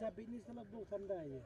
sapi ini sama bu tandanya.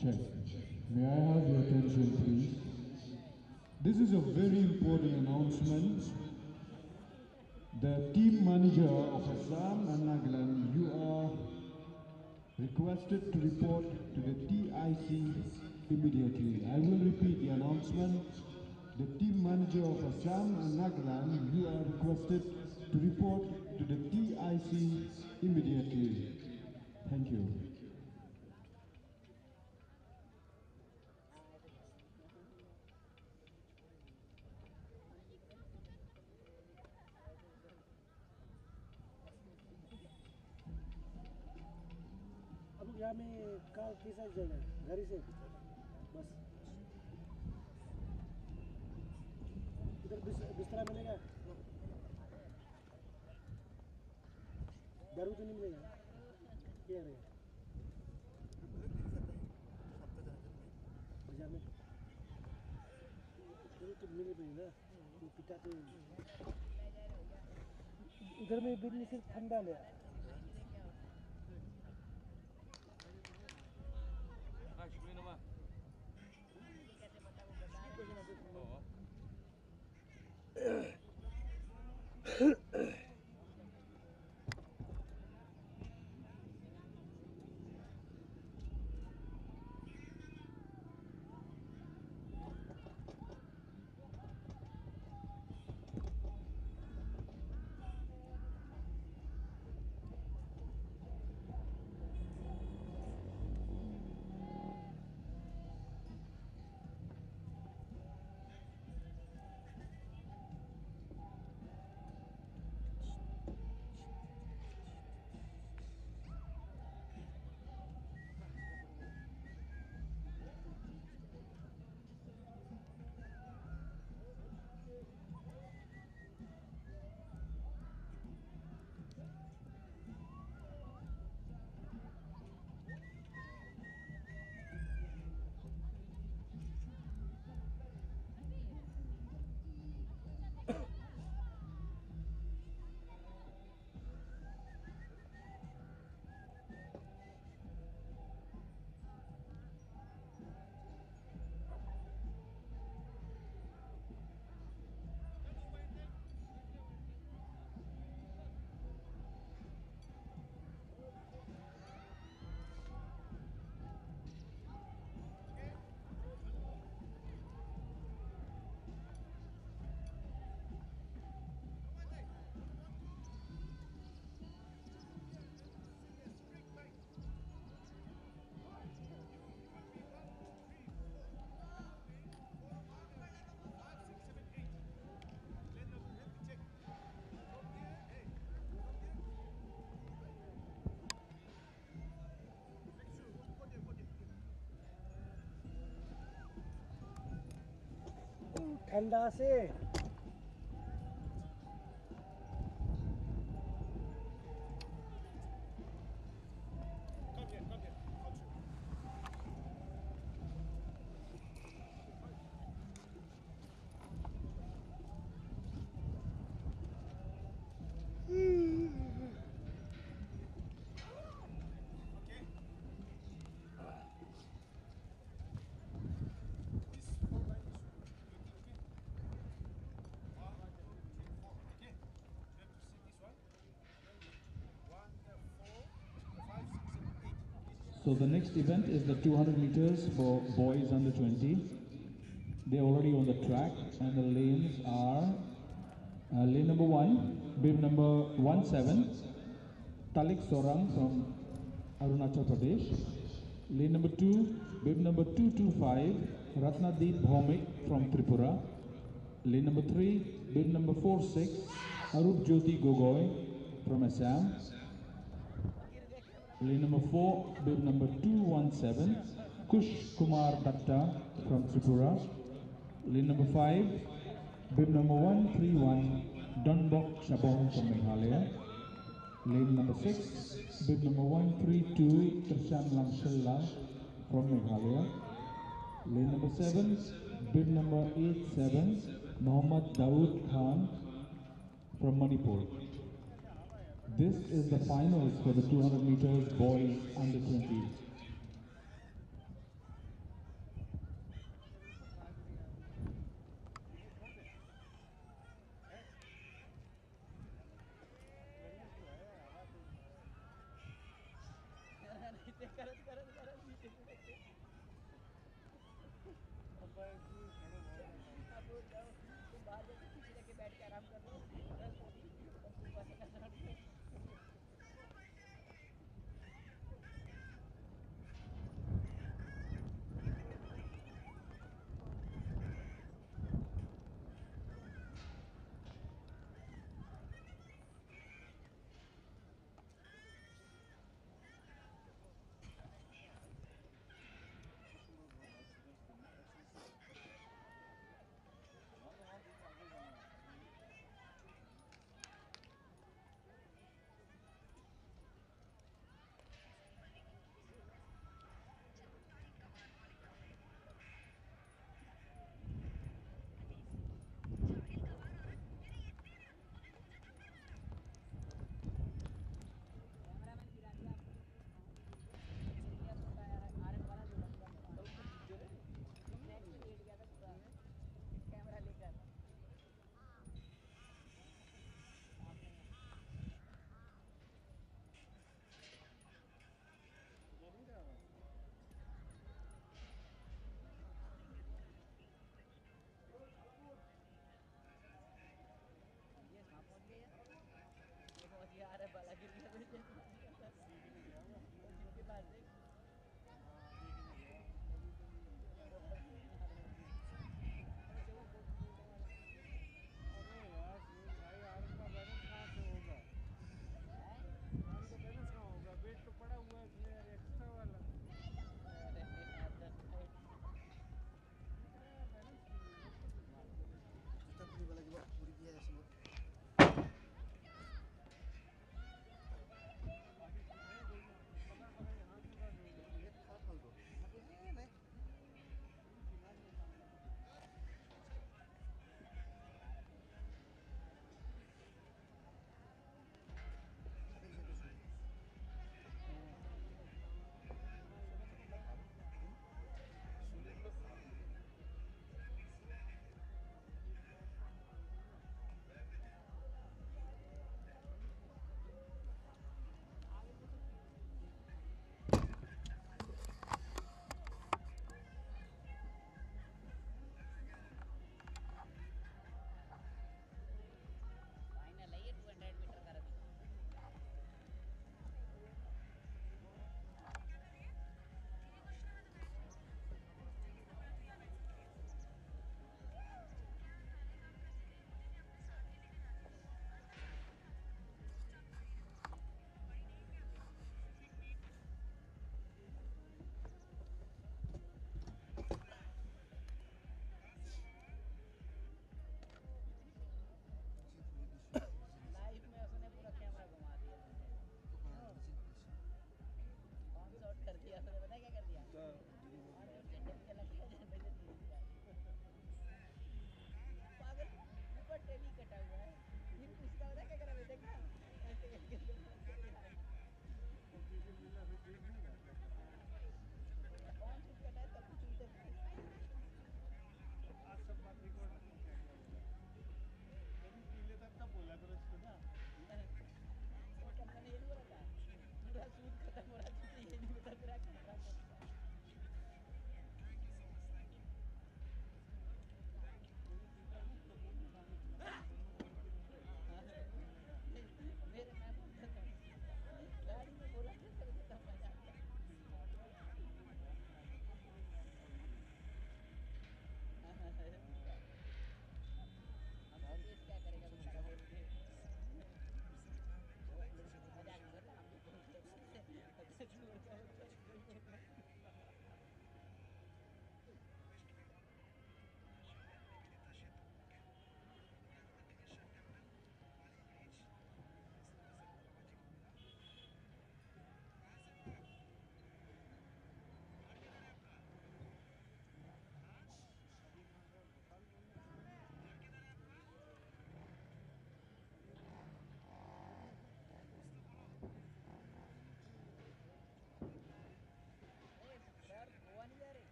Check. May I have your attention, please? This is a very important announcement. The team manager of Assam and Nagaland, you are requested to report to the TIC immediately. I will repeat the announcement. The team manager of Assam and Nagaland, you are requested to report to the TIC immediately. Thank you. अब यहाँ में car कैसा जाएगा गाड़ी से बस इधर बिस्तरा मिलेगा दारू तो नहीं मिलेगा क्या रहेगा बाजार में तो मिले भी ना तो पिता तो उधर में बिजली सिर्फ ठंडा ले ठंडा से So the next event is the 200 meters for boys under 20. They're already on the track, and the lanes are lane number 1, bib number 17, Talik Sorang from Arunachal Pradesh. Lane number 2, bib number 225, Ratnadeep Bhaumik from Tripura. Lane number 3, bib number 46, Arup Jyoti Gogoi from Assam. Lane number 4, bib number 217, Kush Kumar Datta from Tripura. Lane number 5, bib number 131, Donbok Chabong from Meghalaya. Lane number 6, bib number 132, Trishan Lamshalla from Meghalaya. Lane number 7, bib number 87, Mohammad Dawood Khan from Manipur. This is the finals for the 200 meters boys under 20.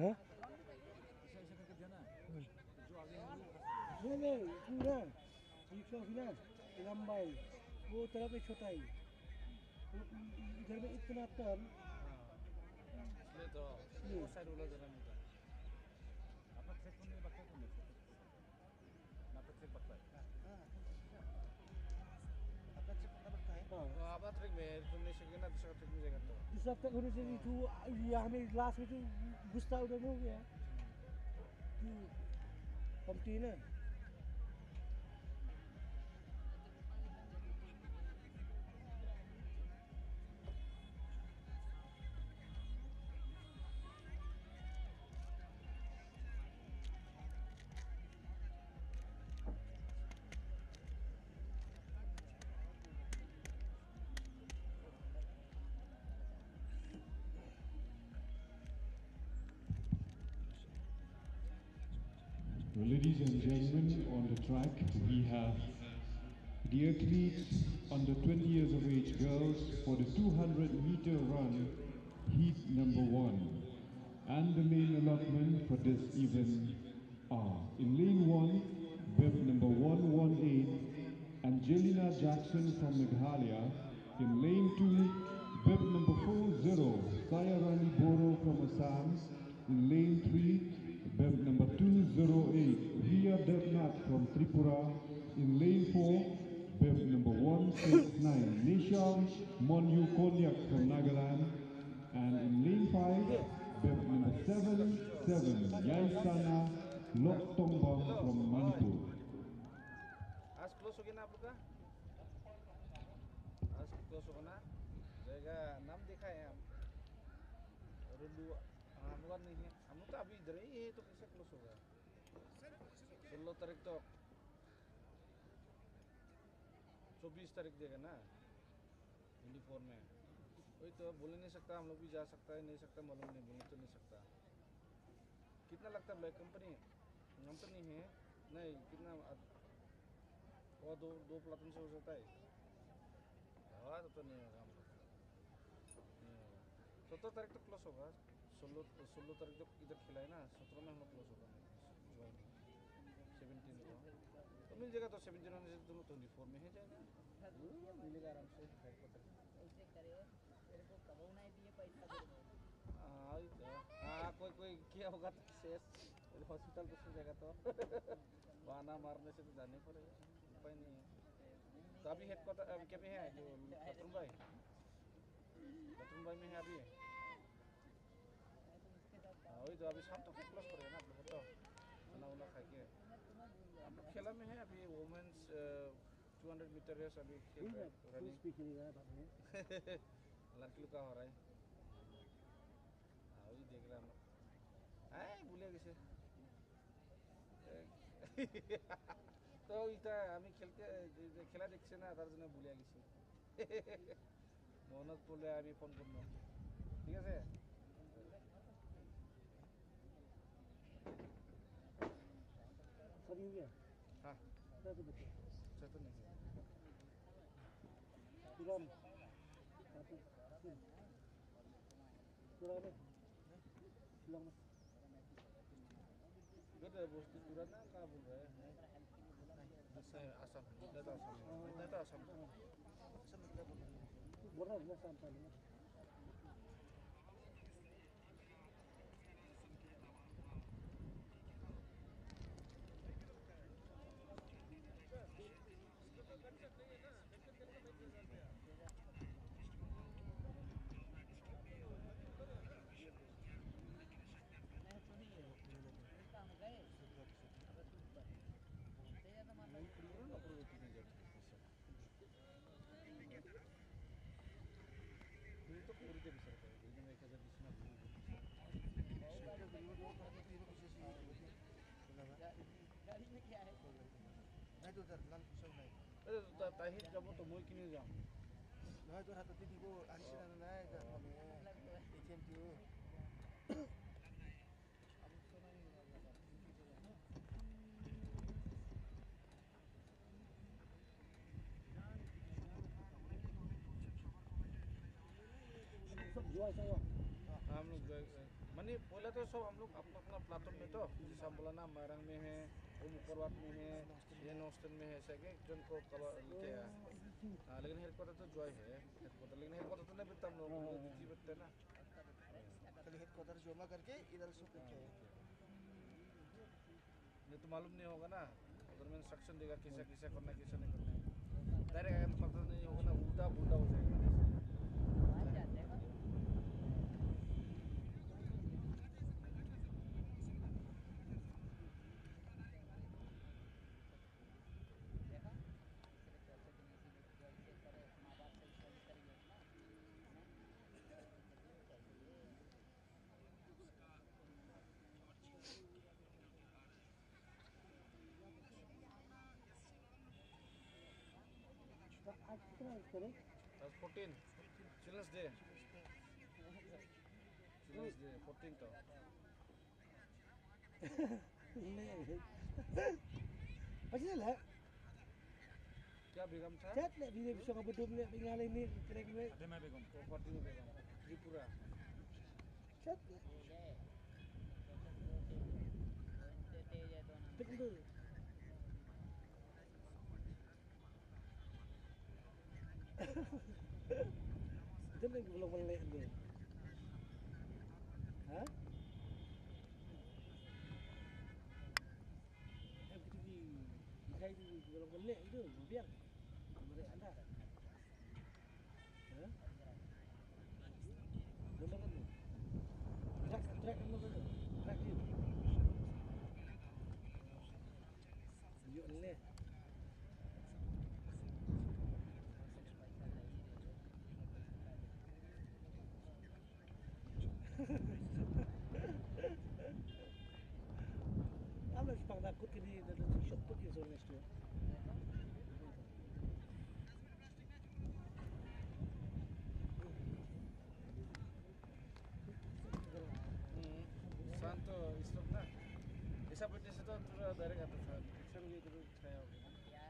हाँ नहीं पूरा पीछे भी ना लंबाई वो तरफ में छोटा ही इधर में इतना टर्न इसलिए तो वो साइड वाला जरा नहीं था आपका ट्रैक करने में बता कौन है आपका ट्रैक पता है आपका ट्रैक पता पड़ता है हाँ तो आपका ट्रैक में तुम नहीं सके ना दूसरा ट्रैक में जाएगा तो दूसरा तक होने से तो ये हमें लास्ट में तो गुस्सा उधर हो गया कमती ना Well, ladies and gentlemen, on the track we have the athletes under 20 years of age girls for the 200-meter run, heat number 1. And the lane allotment for this event are in lane 1, bib number 118, Angelina Jackson from Meghalaya. In lane 2, bib number 40, Sayarani Boro from Assam. In lane 3, bib number 208, Ria Devnath from Tripura. In lane 4, bib number 169, Nisham Monyu Konyak from Nagaland. And in lane 5, bib number 77, Yaisana Loktongbam from Manipur. आज close हो गया ना आप लोग का आज close होगा ना जाएगा नाम देखा है हम रुलू हम लोग नहीं है हम लोग तो अभी इधर ही है तो कैसे क्लोज होगा 16 तारीख तो 24 तारीख देगा ना यूनिफॉर्म में वही तो बोल नहीं सकता हम लोग भी जा सकता है नहीं सकता मालूम नहीं बोल तो नहीं सकता कितना लगता है ब्लैक कंपनी है नहीं कितना और दो प्लाटून से हो जाता है हाँ तो नहीं होगा हम लोग 17 तारीख तक क्लोज होगा 16 तारीख तक इधर खिला है ना 17 में हम लोग क्लोज होगा 17 को तो मिल जाएगा तो 17 होने से दोनों 24 में है जाएगा मिलेगा आराम से हाँ कोई किया होगा तो शेष हॉस्पिटल तो सो जाएगा तो बहाना मारने से तो जाने पड़ेगा उपाय नहीं है तो अभी हेडक्वार्टर क्या भी है जो बतरुम भाई में है अभी हाँ वही तो अभी शाम तक क्लोज पड़ेगा ना आप लोग तो खाना वाना खा के आप लोग खेला में है अभी वुमेन्स 200 मीटर रेस अभी खेल रहे हैं रनिंग लड़की लोग का हो रहा है हाँ वही देख रहे हैं हम लोग भूले किसे তো এটা আমি খেলা দেখছি না তার জন্য ভুলে গেছি মনত পড়লে আমি ফোন করব ঠিক আছে सभी हो गया हाँ क्या तो बच्चे तो नहीं पुरान पुराने lung good bos pura na बोल रहे हैं असम नेता असम बोल रहा हूँ शाम पहले तो पूरी देवी सरकार लेकिन 1020 में गाड़ी में क्या है नहीं तो लाल कुशल नहीं अरे तो ताहिर जब तो मोई किने जाऊं नहीं तो हाथ दीदी को आंसर नहीं कर हमें एटीएम क्यों सब जो ऐसा हम लोग माने पहले तो सब हम लोग अपना अपना प्लाटून में तो जैसा हम बोला ना मारंग में है, वो मुकरवाट में है, ये नॉस्टन में है, ऐसे एक जन को कवर लिखे है। लेकिन हेडक्वार्टर तो जॉय है हेडक्वार्टर, लेकिन हेडक्वार्टर तो नहीं बेचता हम लोग जी बेचते हैं ना। खाली हेडक्वार्टर जमा करके इधर सब लिखे हैं। ये तो मालूम नहीं होगा ना, उधर में इंस्ट्रक्शन देगा कैसे कैसे करना है कैसे नहीं करना है। डायरेक्ट अगर पता नहीं होगा ना उल्टा पुल्टा हो जाएगा। आज कितना करें? 14 चिल्ड्रंस डे 14 तो नहीं macam lah क्या बेगम था? chat nak bila bisa kau betul nak tinggal ini kena kena Fatima बेगम को फातिमा बेगम Tripura chat betul itu lagi belum melek tu ha FTV kai tu belum melek itu biar mereka anda ha benar kan track anu kan track dia yuk ni Kalau sepang takut kini dalam shop tu dia suruh next tu. Santo stop ना ऐसा बैठने से तो पूरा direct आता था picture भी इधर छाया हो गया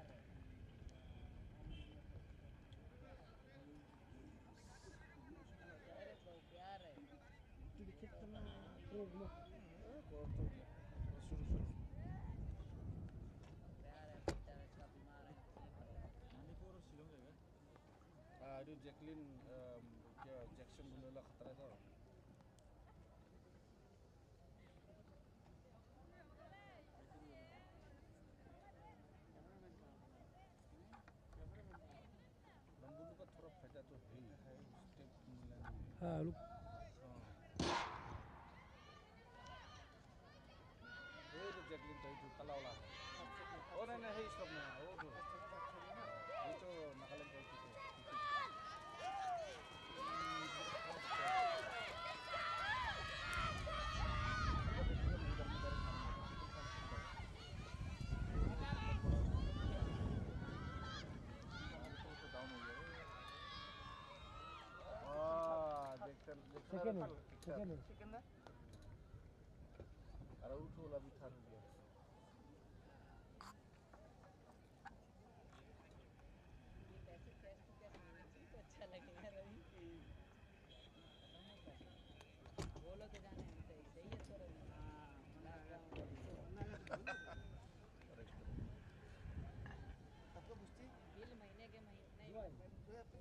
Tu dikit kena problem. और तो शुरू शुरू मणिपुर शिलोंग है क्या itu Jacqueline क्या जैक्सन बुलोला खतरा था लंबू का थोड़ा फायदा तो है स्टेप मिलाने में हाँ लोग वो तो जैकलिन तो itu kalau lah oh नहीं है स्टॉप में वो तो ये तो नागालैंड का itu second lah. अरे उठो ला भी था गया अच्छा लगेगा रवि बोलो तो जाने सही सही है तो आपको बुझती बिल महीने के महीने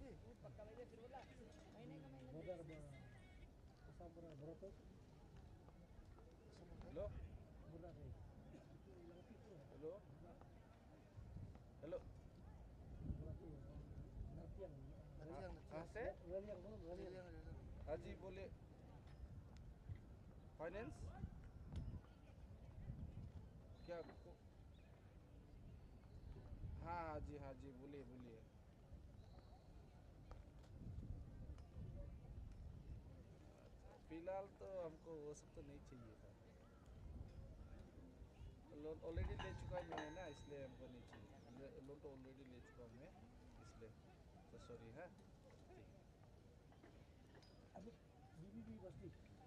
नहीं पक्का वैसे फिर बोला महीने का महीने modal sampai berapa? Hello Modal ni. Hello hello हाँ से हाँ जी बोले फाइनेंस क्या हाँ जी बोलिए बोलिए फिलहाल तो हमको वो सब तो नहीं चाहिए था लोन ऑलरेडी ले चुका है मैंने ना इसलिए हमको नहीं चाहिए लोन तो ऑलरेडी ले चुका हूँ मैं इसलिए तो सॉरी है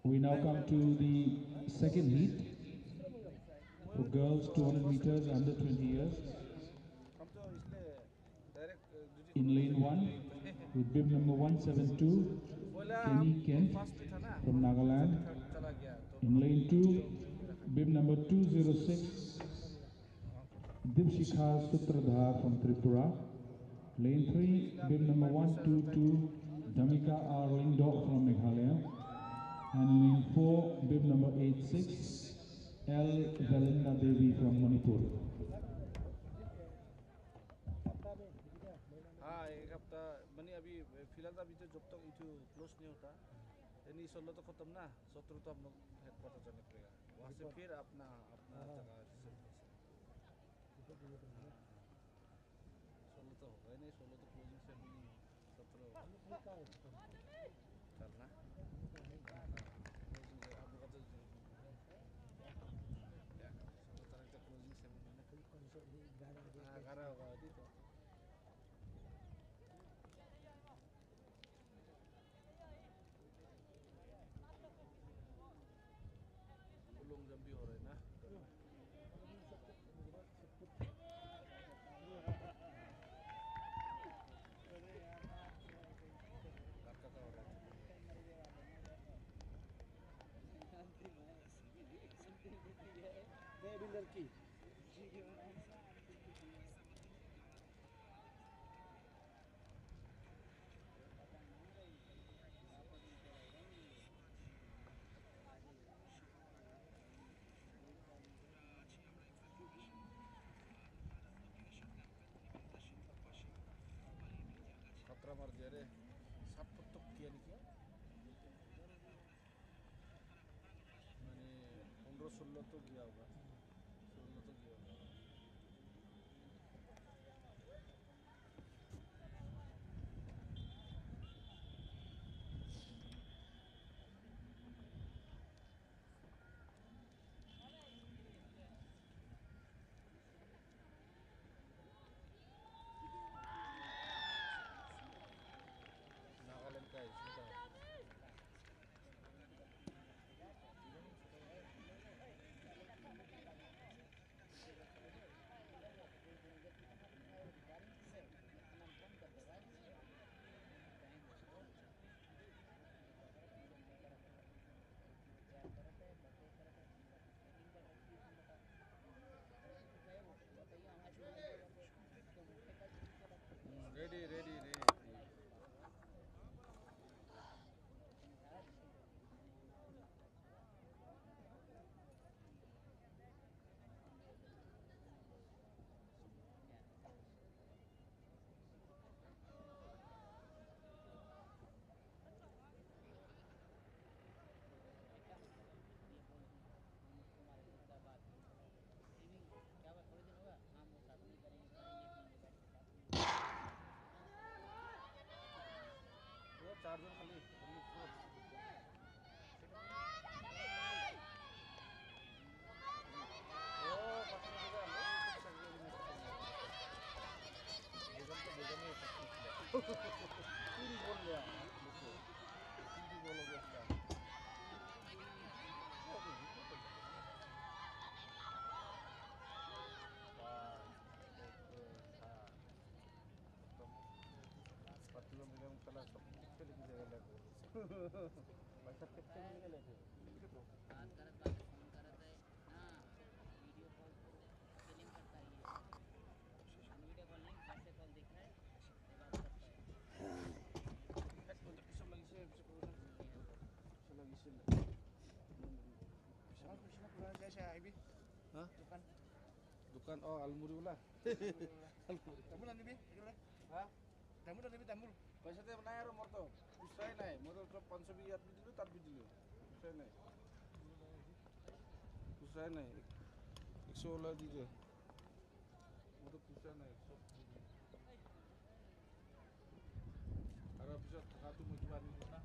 We now come to the second heat for girls 200 meters under 20 years. हम तो इसलिए direct In lane 1 with bib number 172, बोला Kenny Kent फास्ट भी था ना from Nagaland. चला गया In lane 2, bib number 206, Dipshikha Sutradhar from Tripura. Lane 3, bib number 122, Dhamika R. Lingdok from Meghalaya. And lane 4, bib number 86, L. Valinda Devi from Manipur. हाँ एक हफ्ता मैंने अभी फिलहाल अभी तो जब तक इटू क्लोज नहीं होता यानी 16 तो खत्म ना 17 तो हम लोग हेडक्वार्टर जाने पड़ेगा वहाँ से फिर अपना अपना जगह से 16 तो होगा ही नहीं 16 तो क्लोजिंग सेरेमनी 17 करना क्लोजिंग आप लोग तो 16 तारीख तक क्लोजिंग सेरेमनी हाँ 11 होगा अभी तो लोग जब भी हो रहे ना लड़की खतरा मार दिया रे 7 फुट तक किया नहीं किया मैंने 15-16 तो किया होगा 16 तो किया होगा नागालैंड का है सीधा रेडी रेडी रेडी वो चार्जर खाली बोल गया बोल हो गया पतलों में हम कला सब कितने की जगह लगे पैसा कितने में निकले थे बात करत बात फोन करत है ना वीडियो कॉल फिलिंग करता है हम वीडियो कॉल नहीं कैसे कॉल दिख रहा है ये बात करता है सब लगी से हाँ दुकान oh almuri ulah Tamu nanti bi, हाँ tamu nanti bi tamu. पैसे दे बनाया रो मोर तो उससे नहीं मतलब तो 500 भी याद भी दिलो तब भी दिलो उससे नहीं उससे 116 दीजिए वो तो पूछा नहीं सब अरे अभी थका तू मुझे बात नहीं पता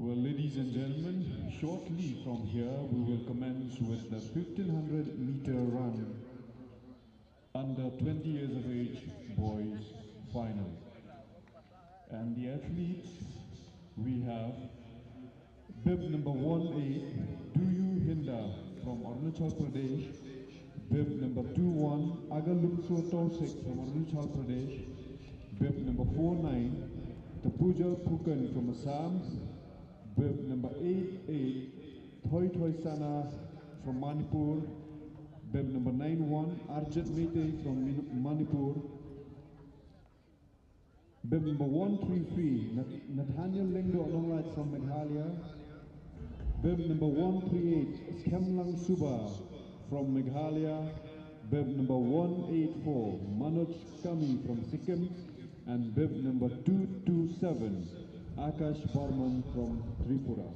Well, ladies and gentlemen, shortly from here we will commence with the 1500 meter run under 20 years of age boys final. And the athletes, we have bib number 1A, Duyu Hinda from Arunachal Pradesh, bib number 21, Agalumso Tausik from Arunachal Pradesh, bib number 49, Tapujal Pukan from Assam, bib number 88, Thoi Thoi Sana from Manipur, bib number 91, Arjit Mete from Manipur, bib number 133, Nathaniel Lingdo Ononglait from Meghalaya, bib number 138, Kemlang Suba from Meghalaya, bib number 184, Manoj Kami from Sikkim, and bib number 227, Akash Barman from Tripura.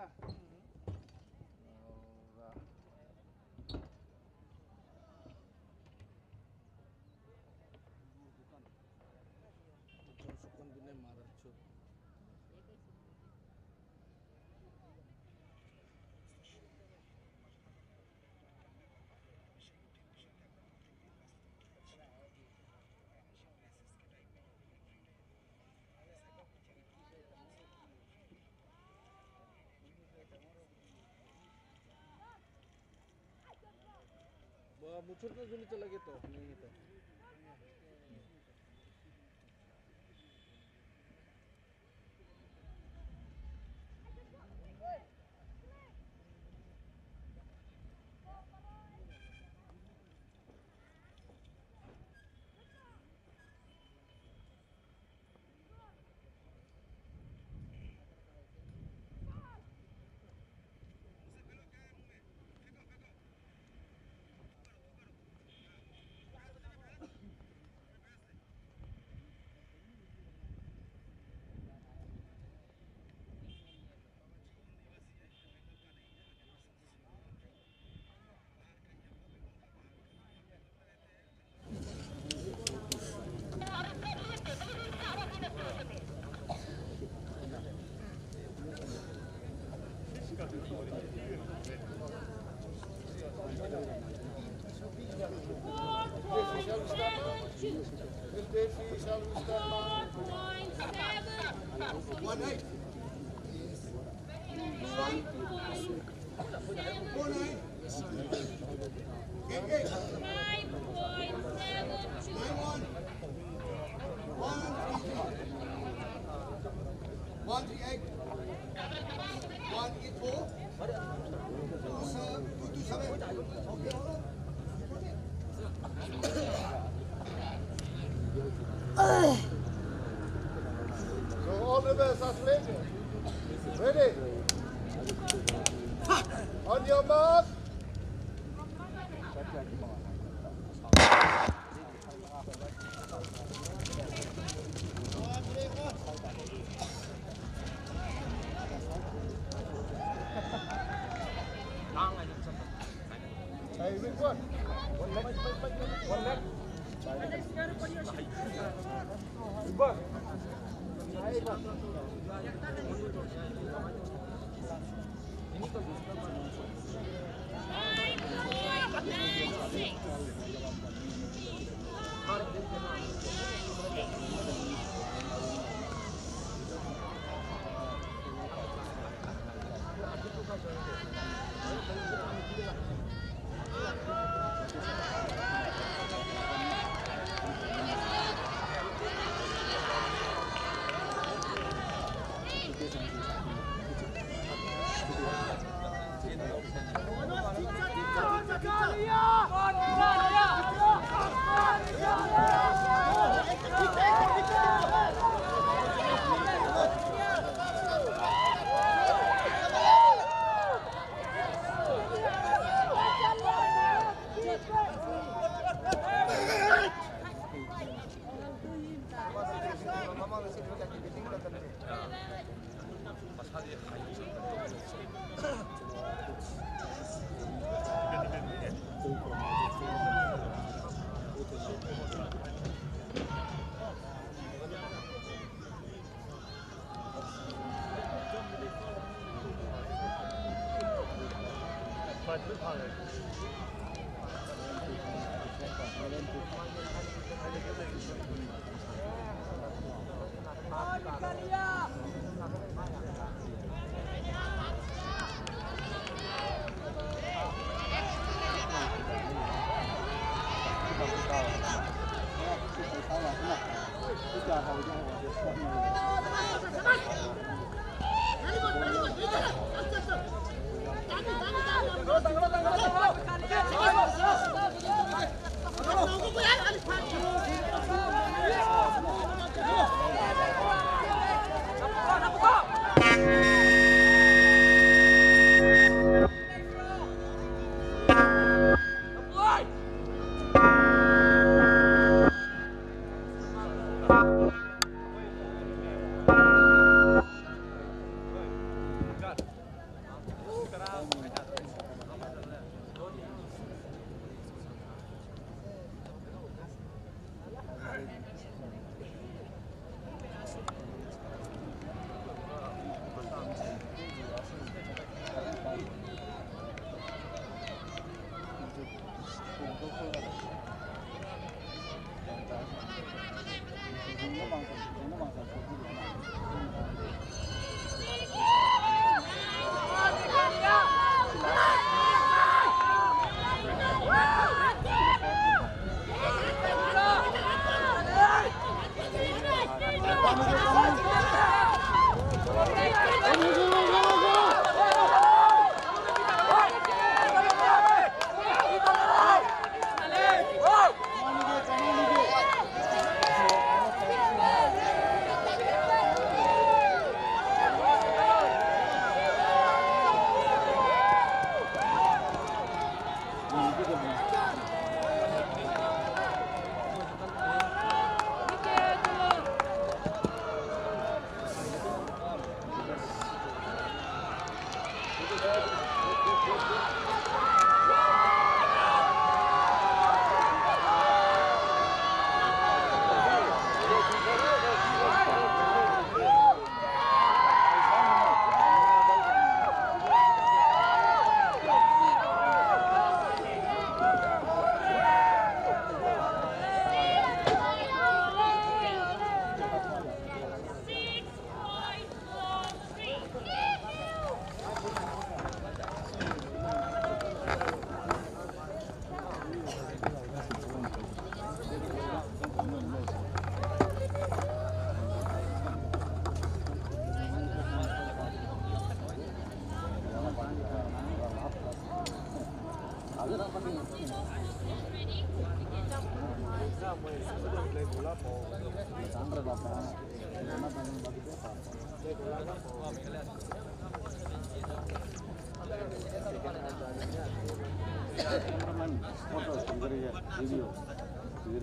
ना सुकून भी नहीं मारा छो मुझे तो जुनी चला गया तो नहीं तो Ready? On your mark. Hey, which one? One leg. One leg.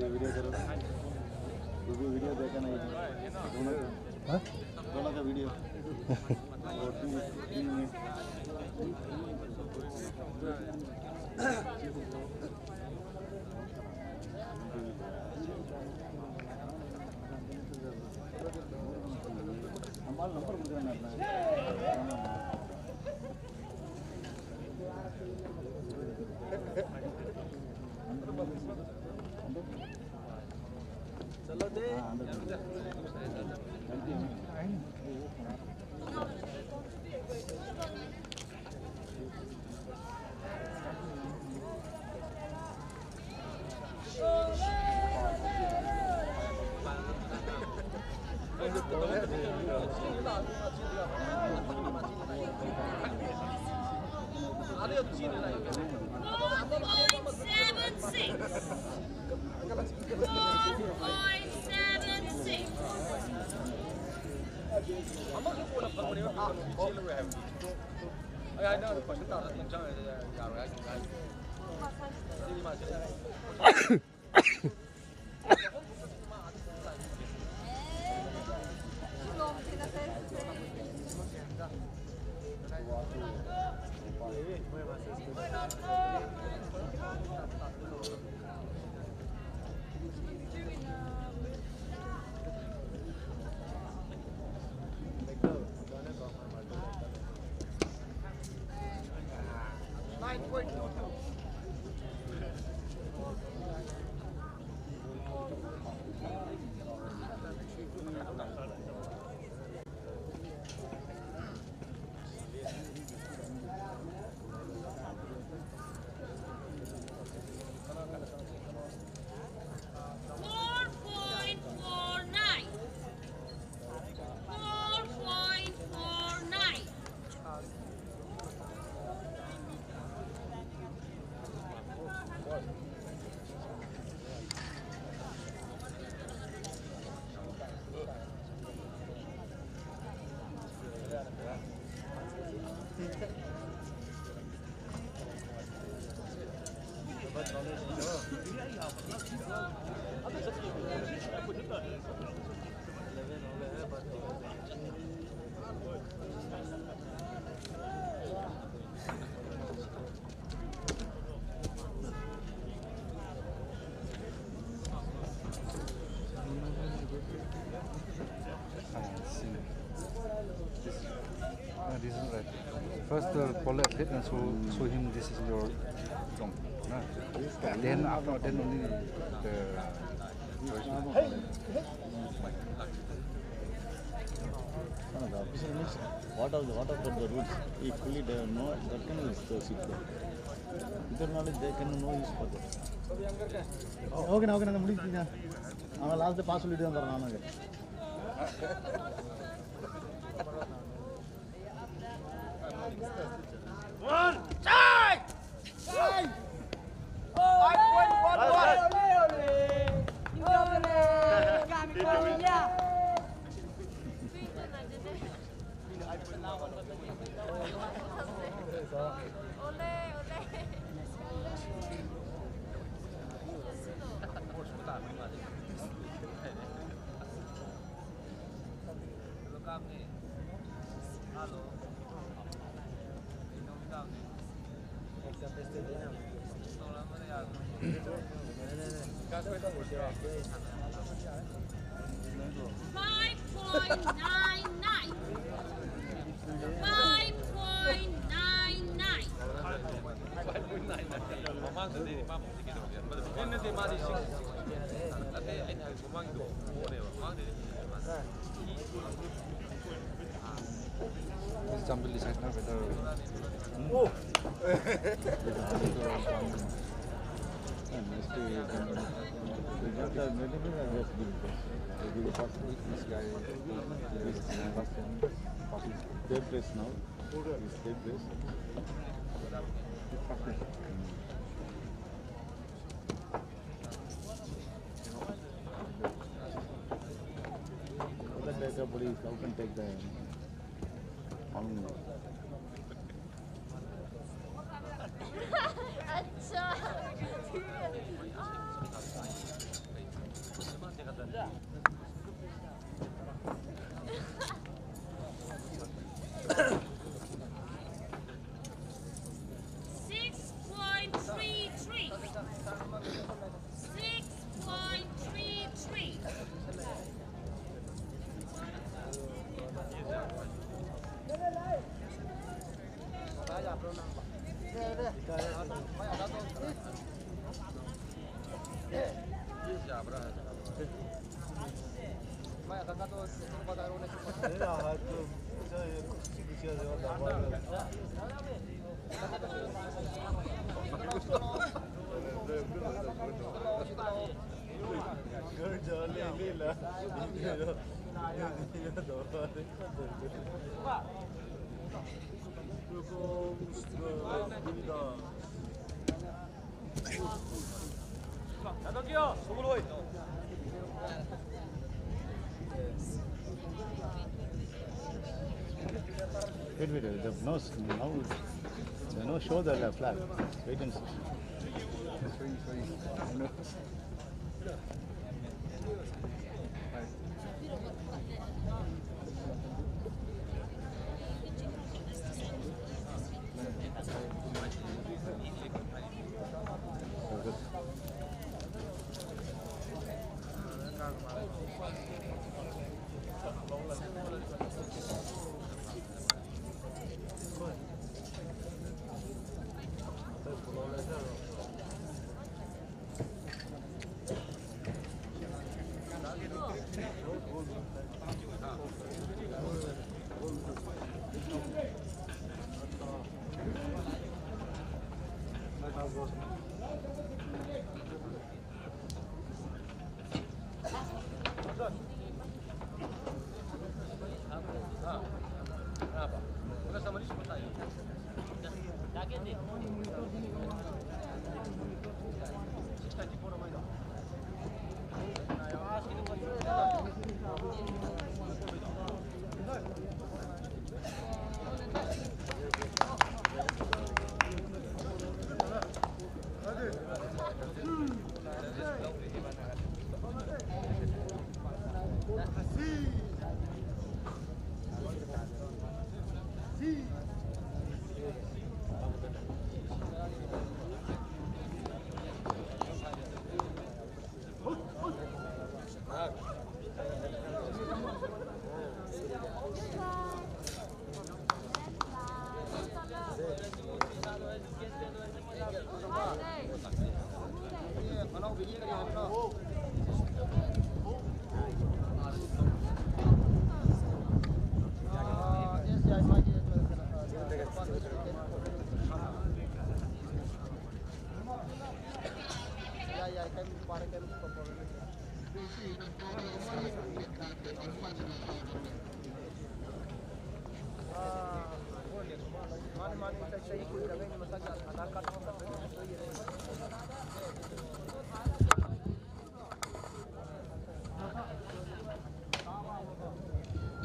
Video करो, वीडियो देखा नहीं दोनों का वीडियो और 3 मिनट हमारा नंबर मुझे चलो दे This is right. First, follow it and show him this is your song. Then after then only the No, the official means what are the rules? If fully they know, that can be secure. Without knowledge, they can know is for that. Okay, நான் முடிச்சிட்டீங்க. அவன் last pass சொல்லிட்டு தான் தரேன் நானுங்க. One, time! Time! จำเป็นลิเซนนะเป็นThird place now. Is third place. That data body how can take the अच्छा Wait, no, show the flag. Wait and see.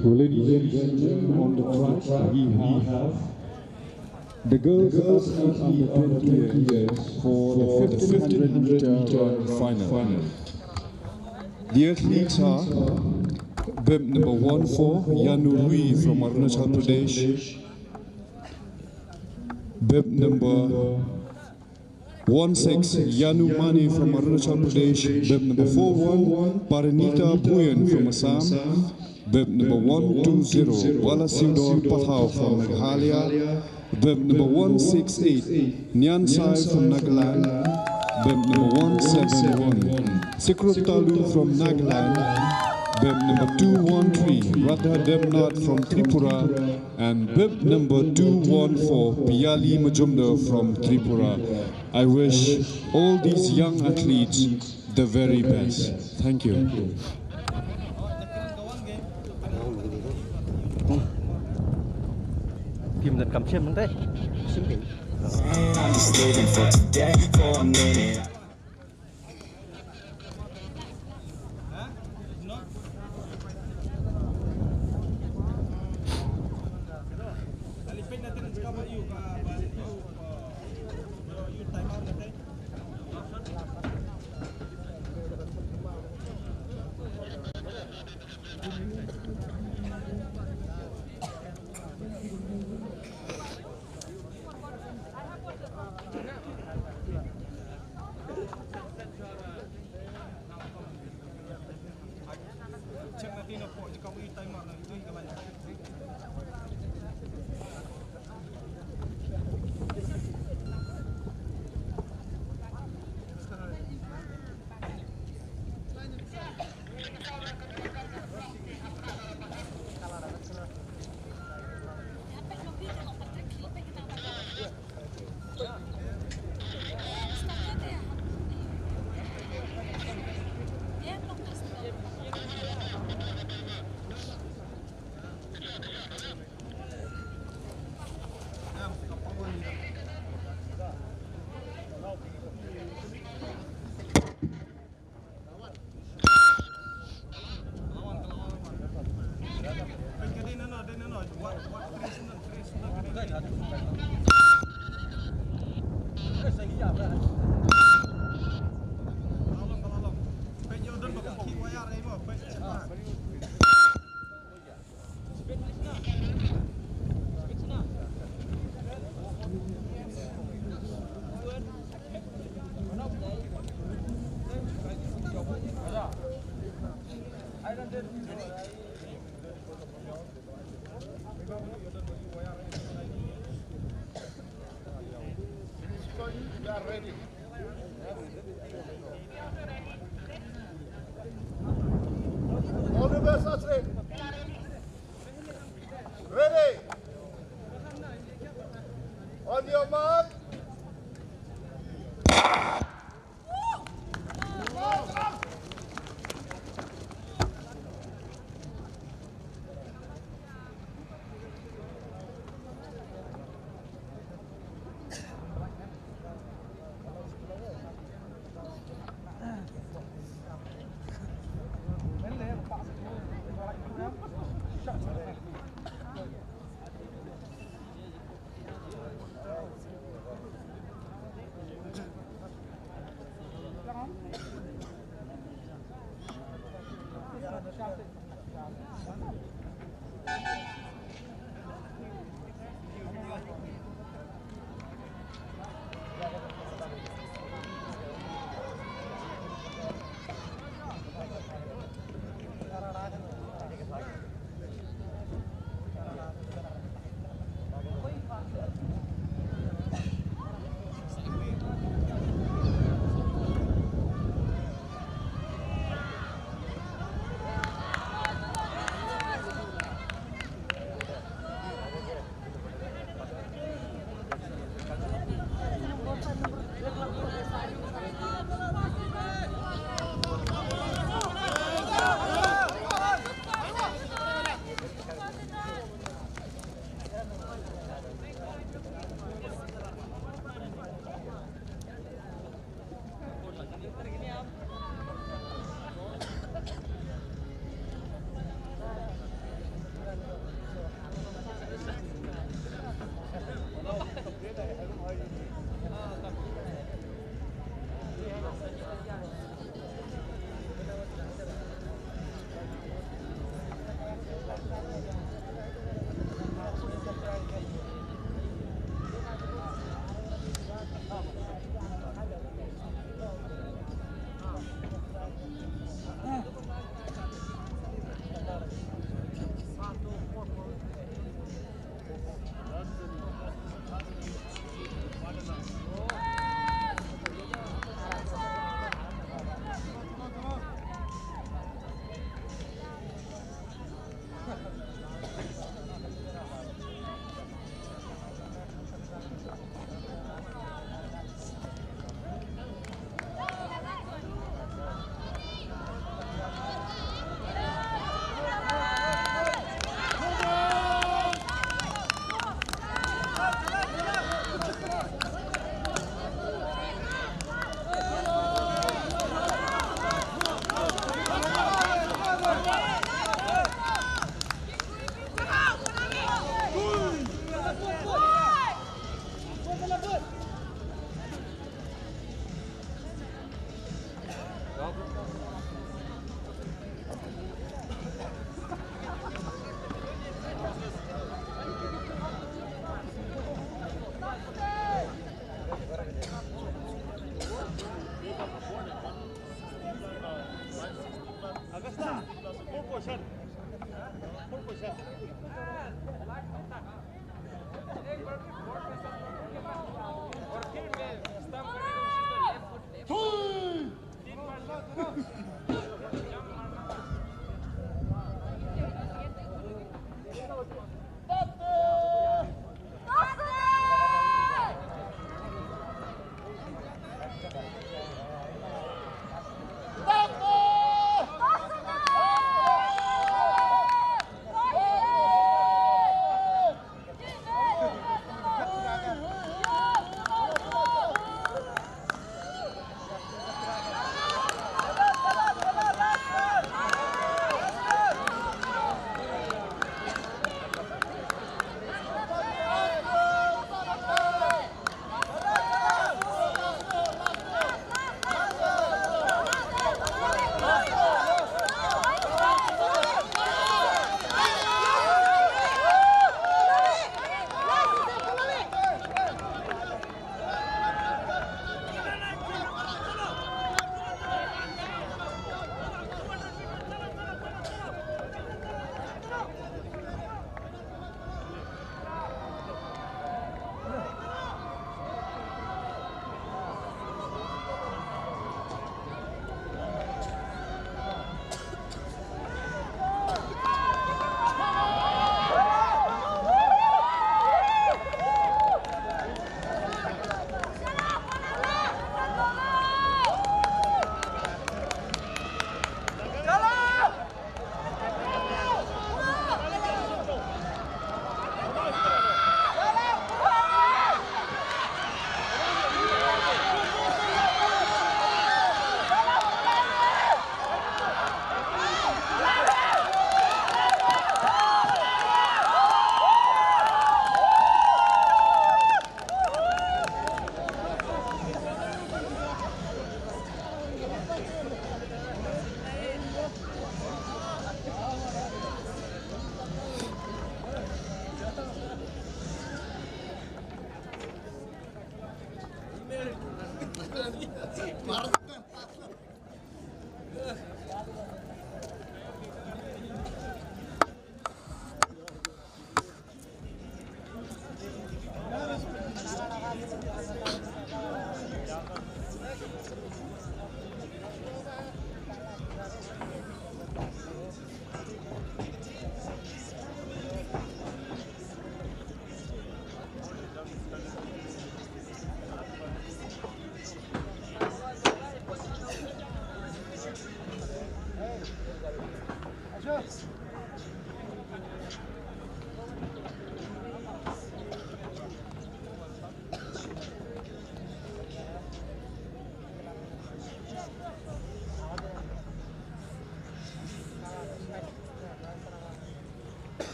Ladies and gentlemen, on the track we have the girls under 20 years for the 1500 meter final. The athletes are bib number 14 Yanu Rui from Arunachal Pradesh, bib number 16 Yanu Mani from Arunachal Pradesh, bib number 41 Parinita Puyan from Assam, bib number 120 Walasidor Pathao from Meghalaya, bib number 168 Nyansai from Nagaland, bib number 171 Sikrut Talu from Nagaland, bib number 213 Radha Demnath from Tripura, and bib number 214 Piyali Majumdar from Tripura. I wish all these young athletes the very best. Thank you. Kim lịch cầm xem đấy. I'm just living for today, for a minute.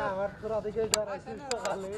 আমার তোরা দেখে ডরাইছিস তো খালি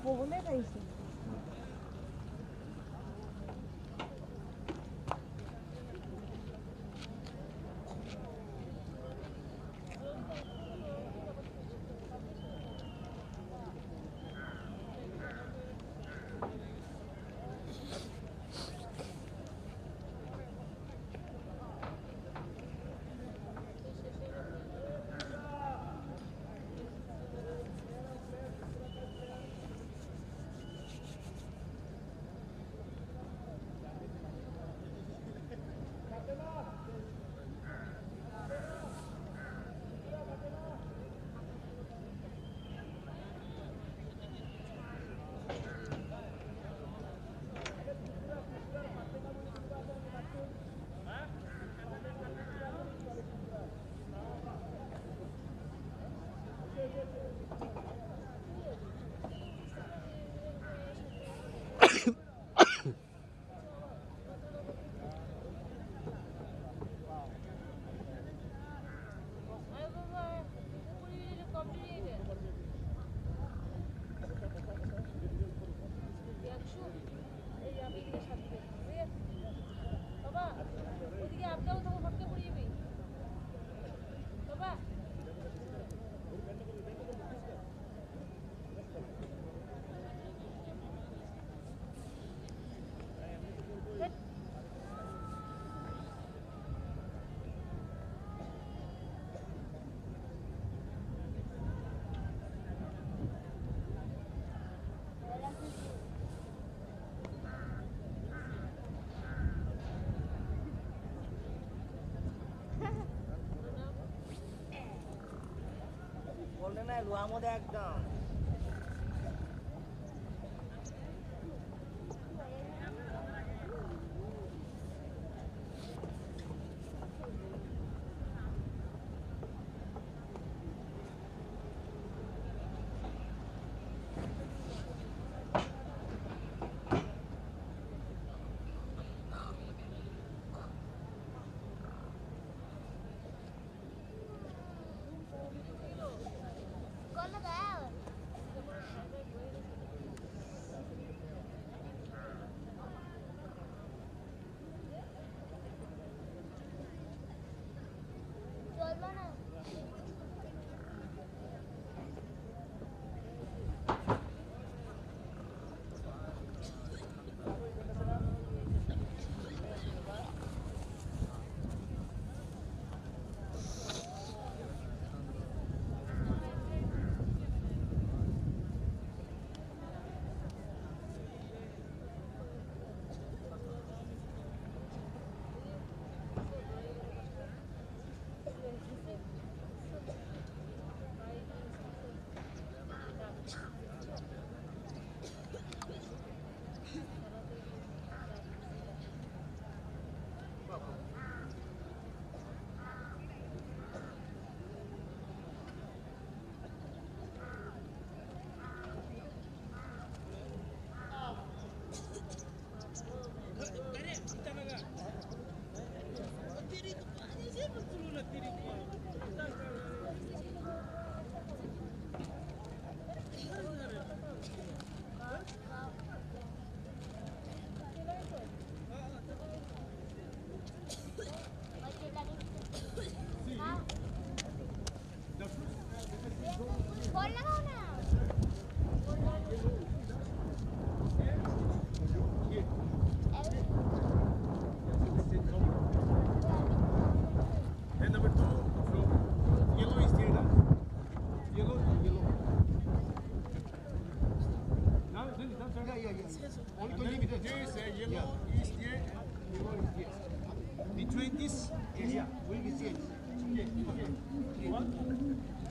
Boleh tak isi? নাই লোৱাৰ মতে একদম Con nó béo. there is a yellow is there and yellow is here. Between this area will be changed. Okay, okay. One,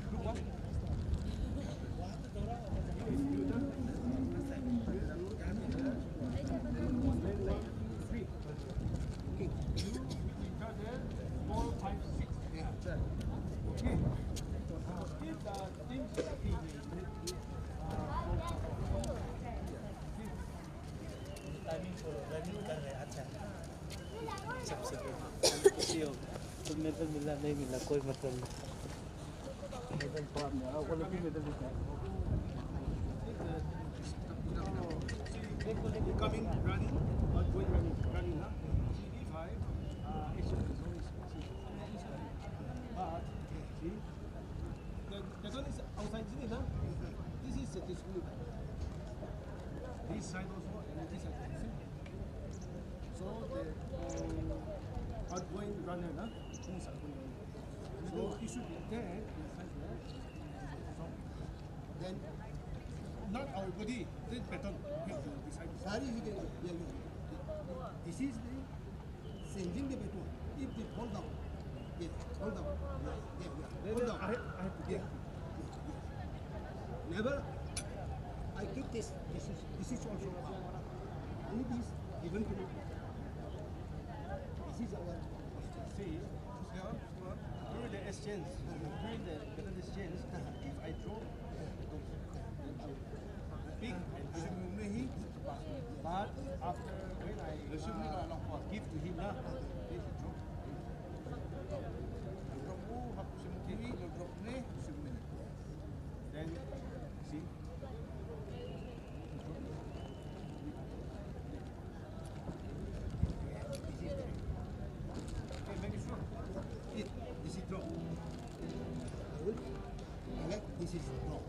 group one. तो medal मिला नहीं मिला कोई मतलब मेडल तो आपने वो लोग भी मेडल देते हैं Coming, running, going running, huh? CD5, Asian zone is but see, the gun is outside, isn't it? Huh? This is the school. This side also and this side. See? So the outgoing runner, huh? So it should be there inside there. So then not our body, this beton. Sorry, this is the changing the beton. If they fall down, yes, fall down, hold down. I have to get. Never. I keep this. This is also only this given to me. This is our. See, during the exchange, during the beton exchange, if I draw. Big and but after when I give to him now, then see. Okay, make it strong. This is drop. This is drop.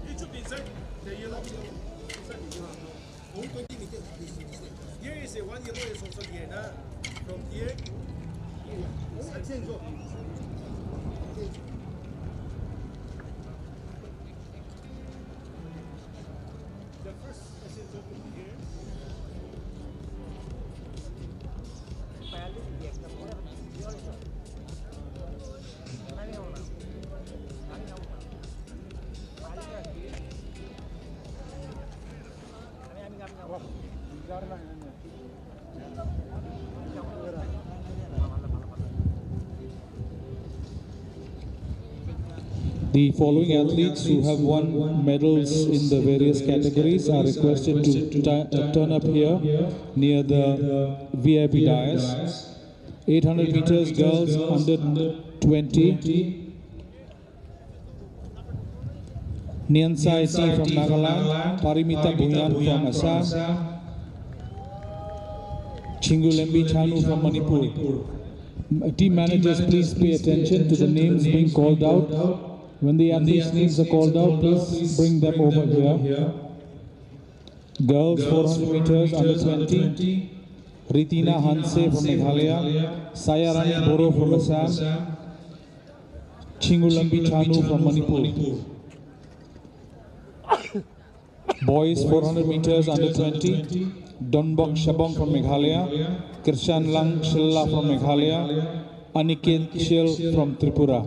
It should be inside the yellow. Only 20 meters. Here is a one yellow is also here. From here, exchange zone. The first exchange zone will be here. The following athletes who have won medals in the various categories are requested to turn up here near the VIP dais. 800 meters girls under 20. Nyansa Iti from Nagaland, Parimita Bhuyan from Assam, Chingulembi Chanu from Manipur. Team managers, please pay attention to the names being called out. When the athletes' names are called out, please bring them over here. Girls 400 meters under 20. Ritina Hanse from Meghalaya, Sayarani Boro from Assam, Chingulambi Chanu from Manipur. Boys 400 meters under 20. Donbok Shabong from Meghalaya, Kirshan Lang Shilla from Meghalaya, Aniket Shil from Tripura.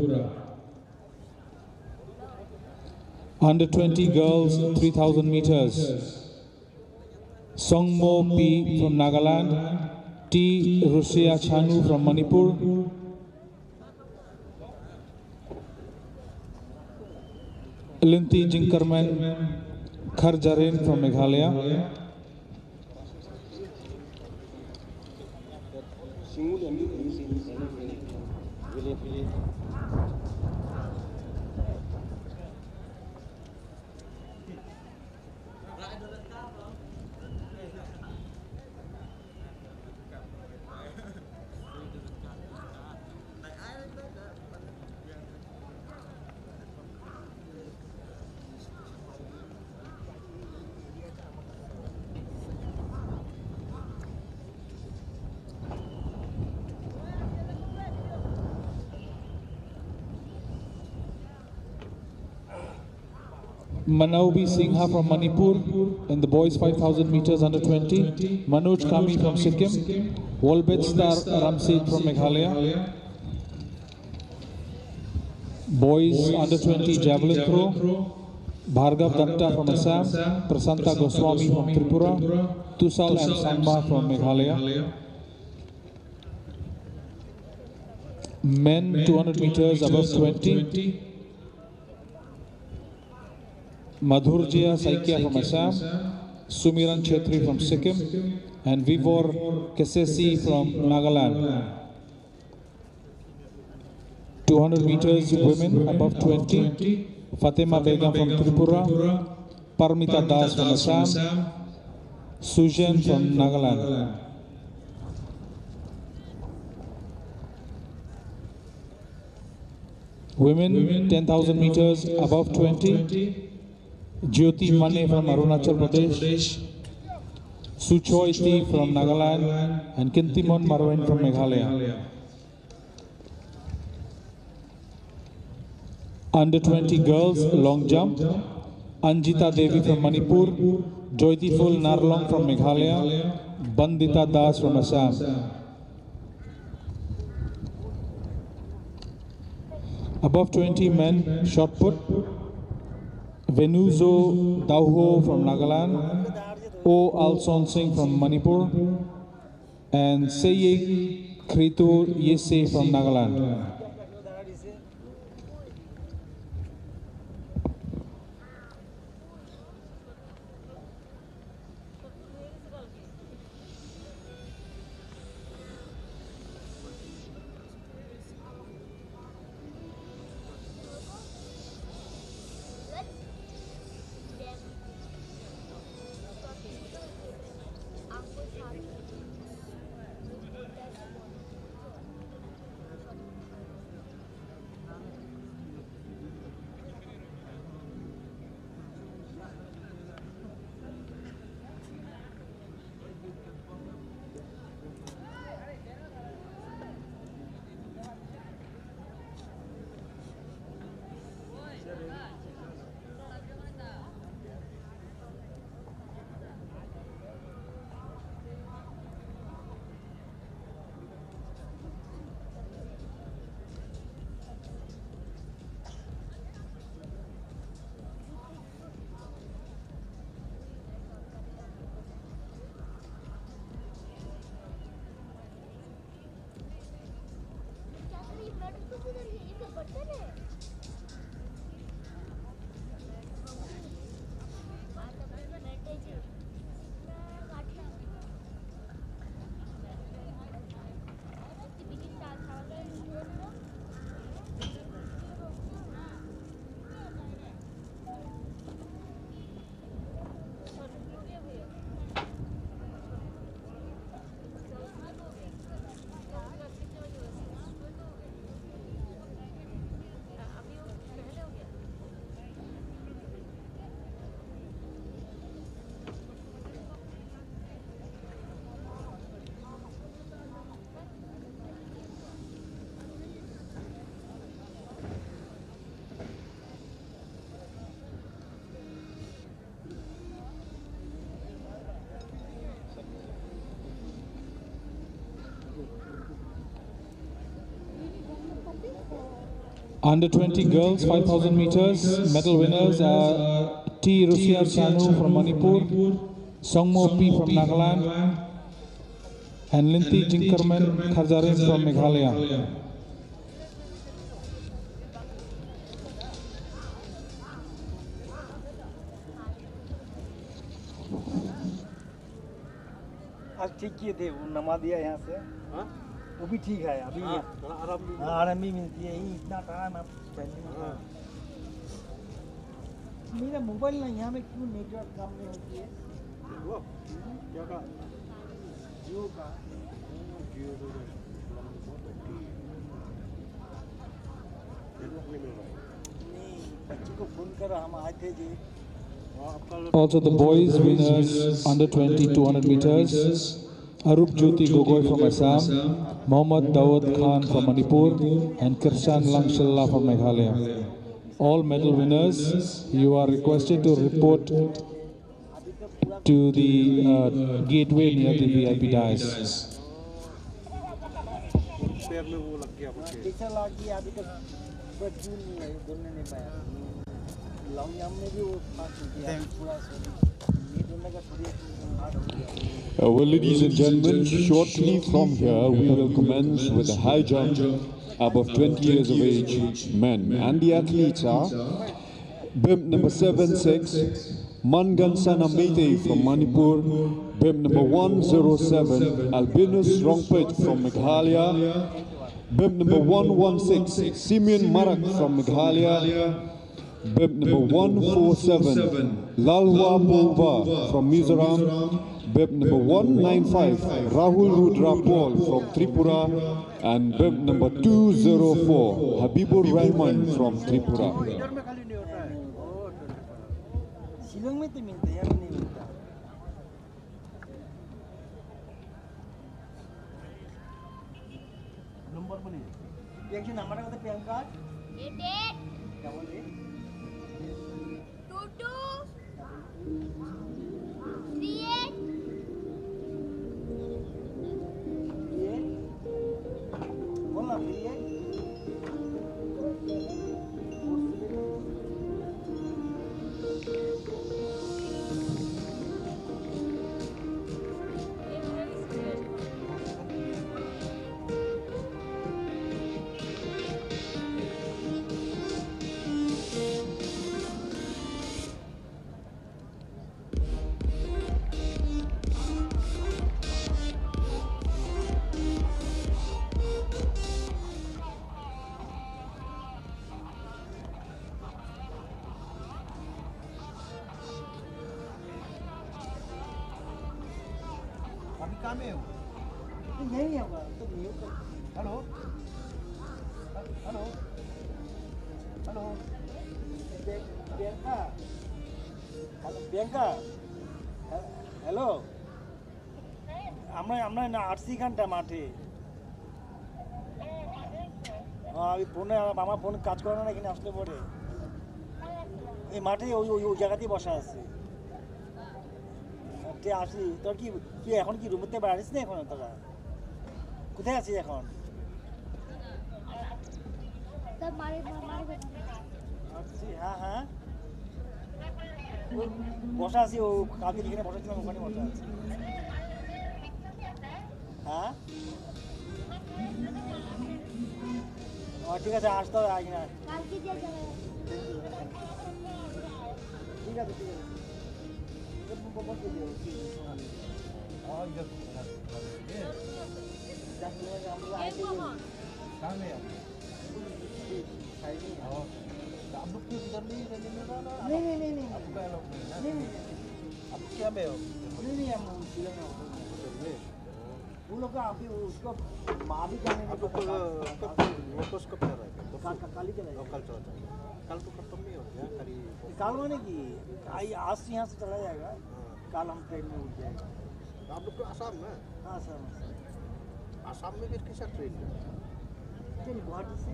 Under 20 girls 3000 meters. Songmo P from Nagaland, T Rusia Chanu from Manipur. Linti Jinkerman Kharjarin from Meghalaya. Manaubi Singha from Manipur in the boys 5,000 meters under 20. Manoj Kami from Sikkim. Wolbet Star Ramsit from Meghalaya. Boys under 20 javelin throw. Bhargav Datta from Assam. Prasanta Goswami from Tripura. Tusal and Sangma from Meghalaya. Men 200 meters above 20. Madhurjia Saikia from Assam, Sumiran Chetri from Sikkim, and Vivor Kesesi from Nagaland. 200 meters women above 20, Fatima Begum from Tripura, Parmita Das from Assam, Sujan from Nagaland. Women 10,000 meters above 20, Jyoti Mane from Arunachal Pradesh, Suchoi Steve from Nagaland, and Kintimon Marwan from Meghalaya. Under 20 girls long jump, Anjita Devi from Manipur, Joytiful Narlong from Meghalaya, Bandita Das from Assam. Above 20 men shot put, Venuzo Dauho from Nagaland, O Alson Singh from Manipur, and Seye Krito Yese from Nagaland. Under 20 girls, 5,000 meters, medal winners are T. Rusiar Chanu from Manipur, Songmo P from Nagaland, and Linti Jinkerman Kharjarin from Meghalaya. आज ठीक किए थे, वो नमा दिया यहाँ से। हाँ? वो भी ठीक है अभी। हाँ, थोड़ा आराम भी आराम भी मिलती है, ये इतना टाइम आप पहले। हाँ। मेरा मोबाइल ना यहाँ में क्यों नेटवर्क काम नहीं होती है? वो क्या का जियो का। जियो तो नेटवर्क नहीं मिल रहा है। नहीं, बच्चे को फोन करो, हम आए थे जी। Also the boys winners under 20 200 meters, Arup Jyoti Gogoi from Assam, Mohammad Dawood Khan from Manipur and Kirshan Langshalla from Meghalaya. All medal winners, you are requested to report to the gateway near the VIP dais. पैर में वो लग गया कुछ। जैसा लग गया अभी तक बस क्यों नहीं है, बोलने नहीं पाया। लॉन्ग में भी वो फास्ट हो गया, पूरा ये दोनों का थोड़ी हार्ड हो गया। Well, ladies and gentlemen, shortly from here we will commence with the high jump above 20 years of age men, and the athletes are bib number 76 Mangansana Meitei from Manipur, bib number 107 Albinus Rongpet from Meghalaya, bib number 116 Simeon Marak from Meghalaya, bib number 147 Lalhua Pulva from Mizoram, bib number 195 Rahul Rudra Paul from Tripura, and bib number 204 Habibur Rahman from Tripura. Shillong में तो मिलता है, यहाँ नहीं मिलता। Number बनी Priyanka number का तो प्रियंका 88 क्या बोले 22 38 बोलना प्रिय कहाँ में हो? नहीं होगा तो नहीं होगा। Hello hello hello Priyanka hello Priyanka hello আমরা না আসছি ঘন্টা মাঠে আমি ফোনে আমার ফোন কাজ করে না এখানে আসলে পরে এই মাঠে ওই ওই জায়গাতেই বসা আছে তে আসি তোর কি তুই এখন কি রুমেতে বাড়িস না এখন তোরা কোথায় আছিস এখন सब मारे আচ্ছা হ্যাঁ হ্যাঁ বসা আছি ও কালকে যেখানে বসেছিলাম ওখানে বসা আছি হ্যাঁ ঠিক আছে আসতে হবে আগে না काल की दिया जाएगा ঠিক আছে ঠিক আছে कहाँ में आप लोग क्यों इधर नहीं रहने में रहा ना नहीं आपका लोग नहीं ना नहीं आप क्या में हो नहीं हम जिले में वो लोग का अभी उसको माँ भी जाने में वो तो उसको कर रहा है कल ही चला कल चला जाएगा कल तो खत्म नहीं हो गया करीब कल होने की आज से यहाँ से चला जाएगा कल हम ट्रेन में उठ जाएगा आप लोग तो आसाम में हाँ सर आसाम में फिर किसा ट्रेन है ट्रेन गुवाहाटी से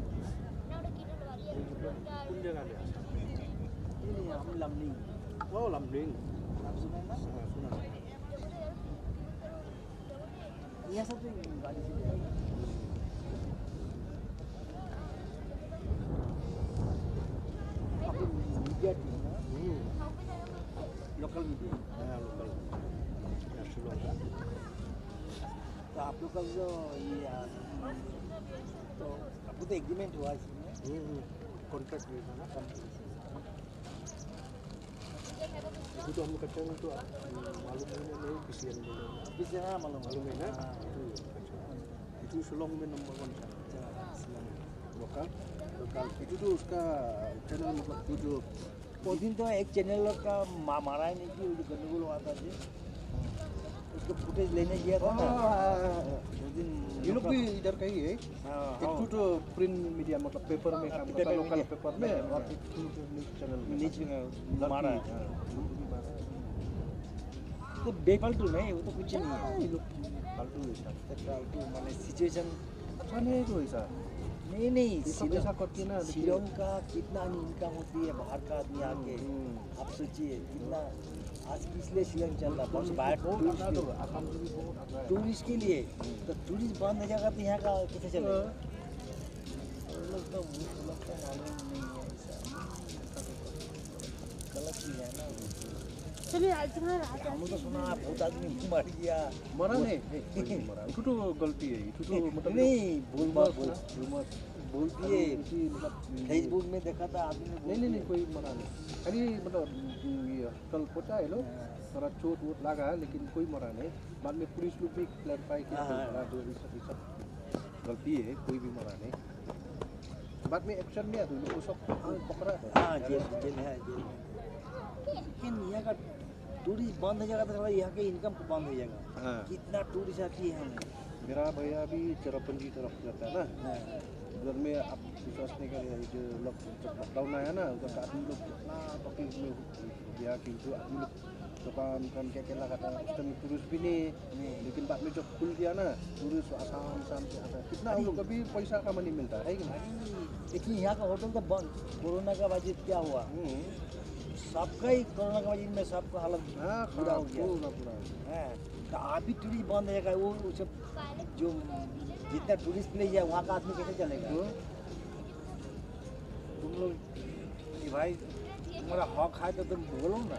कौन जगह में आसाम नहीं हम लमलिंग वो लमलिंग आप सुना है ना सुना यहाँ से तो गाड़ी से जाएगा मीडिया टीम ना लोकल मीडिया हाँ लोकल तो आप लोग का जो ये तो आपको तो एग्रीमेंट हुआ इसमें कॉन्ट्रैक्ट भी था ना itu tuh हम कच्चा itu मालूम नहीं किसी ने किसी हाँ मालूम मालूम है ना itu Shillong में number 1 local local itu tuh उसका चैनल मतलब जो उस दिन तो एक चैनल का मारा ही नहीं कि वो गंदगोल हुआ था जी उसको फुटेज लेने गया था ना उस दिन ये लोग भी इधर का ही है एक तो प्रिंट मीडिया मतलब पेपर में काम करता है लोकल पेपर में और एक न्यूज़ चैनल में नीचे में मारा है तो बेफालतू नहीं वो तो कुछ नहीं है ये लोग फालतू है सर फालतू माने सिचुएशन अच्छा नहीं है कोई सर नहीं सब ऐसा करती है ना श्रीलंका कितना इनकम होती है बाहर का आदमी आके आप सोचिए कितना आज किस लिए श्रीलंका चल रहा है बाहर टूरिस्ट के लिए तो टूरिस्ट बंद हो जाएगा तो यहाँ का कैसे चलेगा लोग तो मालूम नहीं है ऐसा गलत चीज है ना चलिए आज तुम्हारा रात हम तो सुना बहुत आदमी मर गया मरा नहीं मरा itu tuh गलती है itu tuh मतलब नहीं बोल बोलती है मतलब फेसबुक में देखा था आदमी ने नहीं कोई मरा नहीं खाली मतलब ये कल पहुंचा है लोग थोड़ा चोट वोट लगा है लेकिन कोई मरा नहीं बाद में पुलिस लोग भी क्लैरिफाई किया जो सब गलती है कोई भी मरा नहीं बाद में एक्शन लिया तो लोग सब पकड़ा हाँ जेल है लेकिन यहाँ का टूरिस्ट बंद हो जाएगा तो यहाँ के इनकम बंद हो जाएगा कितना टूरिस्ट आती है मेरा भैया भी चेरापूंजी तरफ जाता है ना उधर में आप विश्वास नहीं करें जो लॉकडाउन आया ना उधर आदमी लोग कितना तकलीफ में गया क्योंकि आदमी लोग दुकान क्या क्या लगा था उस टाइम टूरिस्ट भी नहीं लेकिन बाद में जब खुल गया ना टूरिस्ट आसाम से आता है कितना हम लोग को भी पैसा का मनी मिलता है कि नहीं लेकिन यहाँ का होटल तो बंद कोरोना का वजह क्या हुआ सबका ही कोरोना का वजह में सबका हालत बुरा हो गया है तो अभी टूरिस्ट बंद रहेगा वो सब जो जितना टूरिस्ट प्लेस है वहाँ का आदमी कैसे चलेगा तुम लोग भाई तुम्हारा हक है तो तुम बोलो ना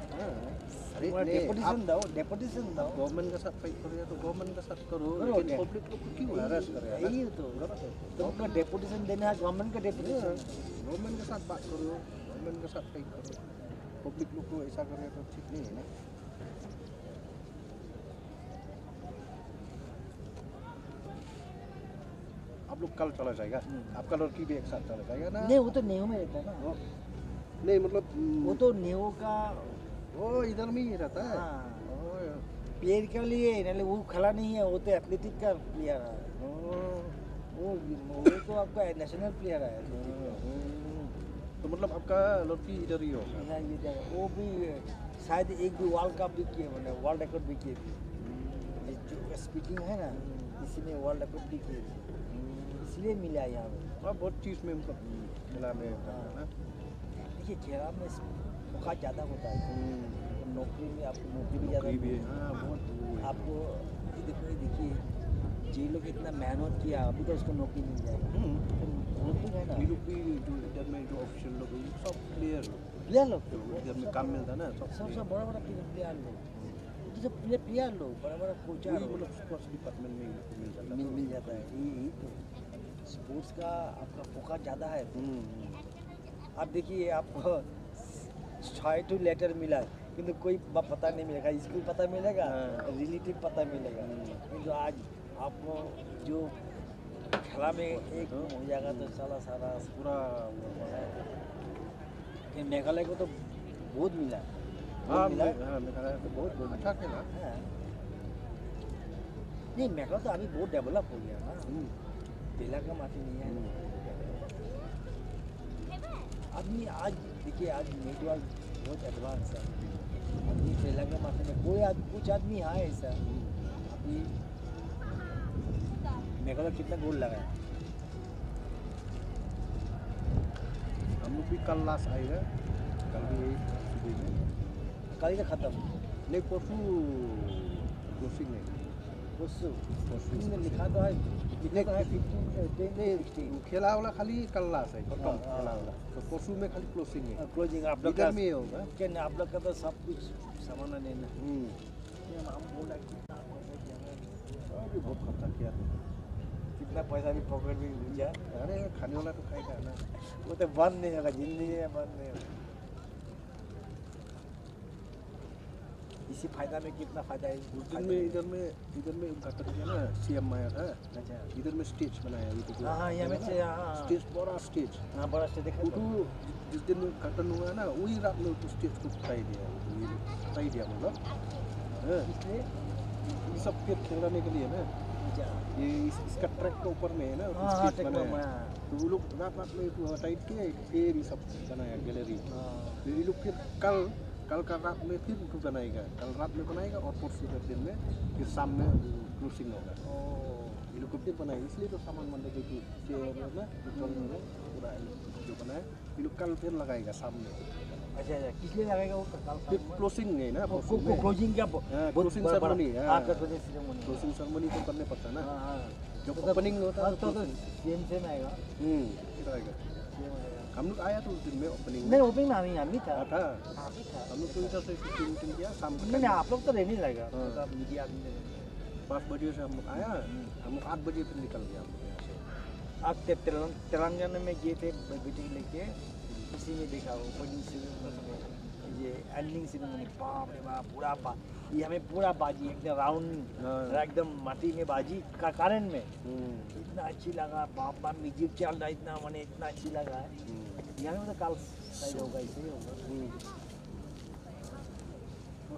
डेपुटेशन दो गवर्नमेंट के साथ फाइट करो या तो गवर्नमेंट के साथ करो लेकिन पब्लिक लोग को क्यों हरास कर रहे हैं यही तो तुमको डेपुटेशन देना है गवर्नमेंट का डेपुटेशन गवर्नमेंट के साथ बात करो गवर्नमेंट के साथ फाइट करो पब्लिक लोग को ऐसा कर रहे तो ठीक नहीं है ना आप लोग कल चला जाएगा आपका लड़की भी एक साथ चला जाएगा ना नहीं वो तो नेहू में रहता है ना नहीं मतलब वो तो नेहू का वो इधर में ही रहता है प्लेयर के लिए नहीं वो खिला नहीं है वो तो एथलेटिक का प्लेयर है वो तो आपका नेशनल प्लेयर है तो मतलब आपका लड़की इधर ही होगा वो भी शायद एक भी वर्ल्ड कप भी किए मैंने वर्ल्ड रिकॉर्ड भी किए थे जो स्पीकिंग है ना इसी में वर्ल्ड रिकॉर्ड भी किए थे इसलिए मिला यहाँ पे बहुत चीज़ में मतलब खेला में देखिए खेला में मौका ज़्यादा होता है नौकरी में आपको नौकरी भी ज़्यादा बहुत आपको देखिए जी लोग इतना मेहनत किया अभी तो उसको नौकरी मिल जाएगी है ना ये लोग भी जो इधर में जो ऑफिशियल लोग सब प्लेयर लोग इधर में काम मिलता है ना सबसे बड़ा प्लेयर लोग जैसे प्लेयर लोग बड़ा कोच मतलब स्पोर्ट्स डिपार्टमेंट में मिल जाता है यही तो स्पोर्ट्स का आपका फोकस ज़्यादा है आप देखिए आपको 6 लेटर मिला किंतु कोई पता नहीं मिलेगा स्कूल पता मिलेगा रिलेटिव पता मिलेगा किंतु आज आपको जो खेला में एक हो जाएगा तो सारा पूरा मेघालय को तो बहुत मिला मेघालय तो बहुत अच्छा खेला नहीं मेघालय तो अभी बहुत डेवलप हो गया ना पहला का माफी नहीं है आदमी आज देखिए आज नेटवर्क बहुत एडवांस है अभी पहला का माफी में कुछ आदमी है ऐसा अभी मेघालय कितना गोल लगाया हम लोग भी कल लास्ट आए हैं कल भी सुबह में कल का खत्म नहीं परसों क्लोजिंग है परसों में लिखा तो है कितने का है 15 खेला वाला खाली कल लास्ट है खत्म खेला वाला तो परसों में खाली क्लोजिंग है क्लोजिंग आप लोग इधर में होगा क्या आप लोग का तो सब कुछ सामान लेना हम बोला बहुत खर्चा किया कितना पैसा भी पॉकेट में घुस जाए अरे खाने वाला तो खाएगा ना वो तो बंद नहीं होगा जिंदगी में बंद नहीं होगा इसी फायदा में कितना फायदा है उस दिन में इधर में उद्घाटन किया ना सीएम आया था। अच्छा इधर में स्टेज बनाया ये हाँ यहाँ में से हाँ स्टेज बड़ा स्टेज। हाँ बड़ा से देखा वो जिस दिन उद्घाटन हुआ ना वही रात में उस स्टेज को हटाई दिया मतलब हाँ। इसलिए ये सब फिर खेलने के लिए ना अच्छा ये इसका ट्रैक के ऊपर में है ना हाँ स्टेज बनाया तो वो लोग रात में इसको हटाई के फिर ये सब बनाया गैलरी। फिर ये लोग फिर कल का रात में फिर उनको बनाएगा, कल रात में बनाएगा और परसों के दिन में फिर शाम में क्लोजिंग होगा। ये लोग को फिर बनाएगा इसलिए तो सामान मंडे के चेयर है ना पूरा जो बनाया ये लोग कल फिर लगाएगा सामने। अच्छा अच्छा किस लिए लगाएगा वो फिर क्लोजिंग है ना क्लोजिंग क्या क्लोजिंग सेरेमनी है। आपका क्लोजिंग सेरेमनी तो करने पड़ता है ना जब तो ओपनिंग होता है तो सेम आएगा फिर आएगा। हम लोग आया तो उस दिन में ओपनिंग नहीं ओपनिंग में हम ही था हम लोग तो इधर से मीटिंग किया शाम को। नहीं आप लोग तो रहने लगेगा मीडिया आदमी 5 बजे से हम लोग आया हम लोग 8 बजे फिर निकल गया हम लोग यहाँ से। आप तेलंगाना में गए थे बेटी लेके उसी में देखा ओपनिंग सेरेमनी में ये एंडिंग सेरेमनी बाप रे बाप पूरा ये हमें पूरा बाजी एकदम राउंड एकदम माटी में बाजी का कारण में इतना अच्छी लगा बाप बाप म्यूजिक चल रहा इतना मैंने इतना अच्छी लगा है यहाँ में तो कल सही होगा ऐसे ही होगा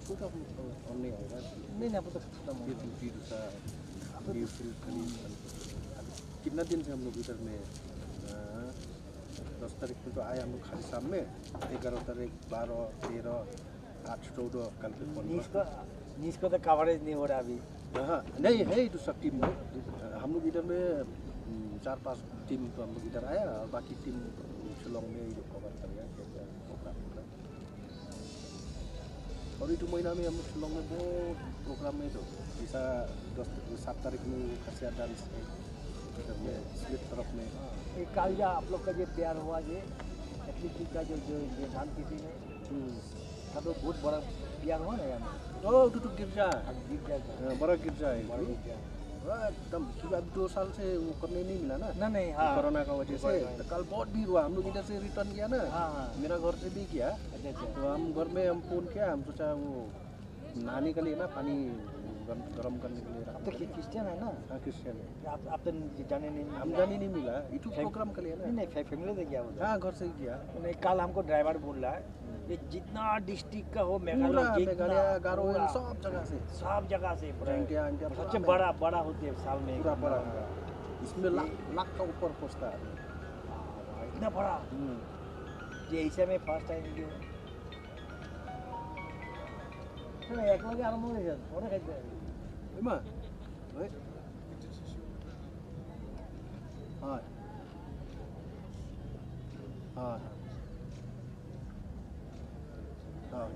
तो और नहीं आएगा नहीं अब तो खत्म हो गया कितना दिन से हम लोग इधर में 10 तारीख में तो आए हम लोग खाली शाम में 11 तारीख 12 13 8 14 कल पे न्यूज़ को तो कवरेज नहीं हो रहा अभी। हाँ नहीं है तो सब टीम हम लोग इधर में 4-5 टीम तो हम लोग इधर आया और बाकी टीम शिलोंग में जो कवर कर गया और ये महीना में हम लोग शिलोंग में बहुत प्रोग्राम में तो जैसा 7 तारीख में खसिया डांस है इधर में स्लिप तरफ में एक कालिया आप लोग का जो प्यार हुआ ये एथलीट का जो धान किसी में का तो बहुत बड़ा प्यार हुआ ना यहाँ तो गिरजा बड़ा गिरजा है एकदम अब 2 साल से वो करने नहीं मिला ना नहीं हाँ कोरोना का वजह से तो कल बहुत भीड़ हुआ हम लोग इधर से रिटर्न किया ना मेरा घर से भी किया तो हम घर में हम फोन किया हम सोचा वो नहाने के लिए ना पानी गर्म करने के लिए आप तो क्रिश्चियन है ना हाँ क्रिश्चियन है आप तो जाने नहीं हम जाने नहीं मिला यूट्यूब प्रोग्राम के लिए ना नहीं फैमिली से गया हाँ घर से किया नहीं कल हमको ड्राइवर बोल रहा है ये जितना डिस्ट्रिक्ट का हो मेघालय गारो सब जगह से सबसे बड़ा होते है साल में पूरा बड़ा इसमें लाख का ऊपर पहुँचता है इतना बड़ा ये ऐसे में फर्स्ट टाइम एक लगे आरंभ हो गया थोड़ा खाते emang हाँ हाँ हाँ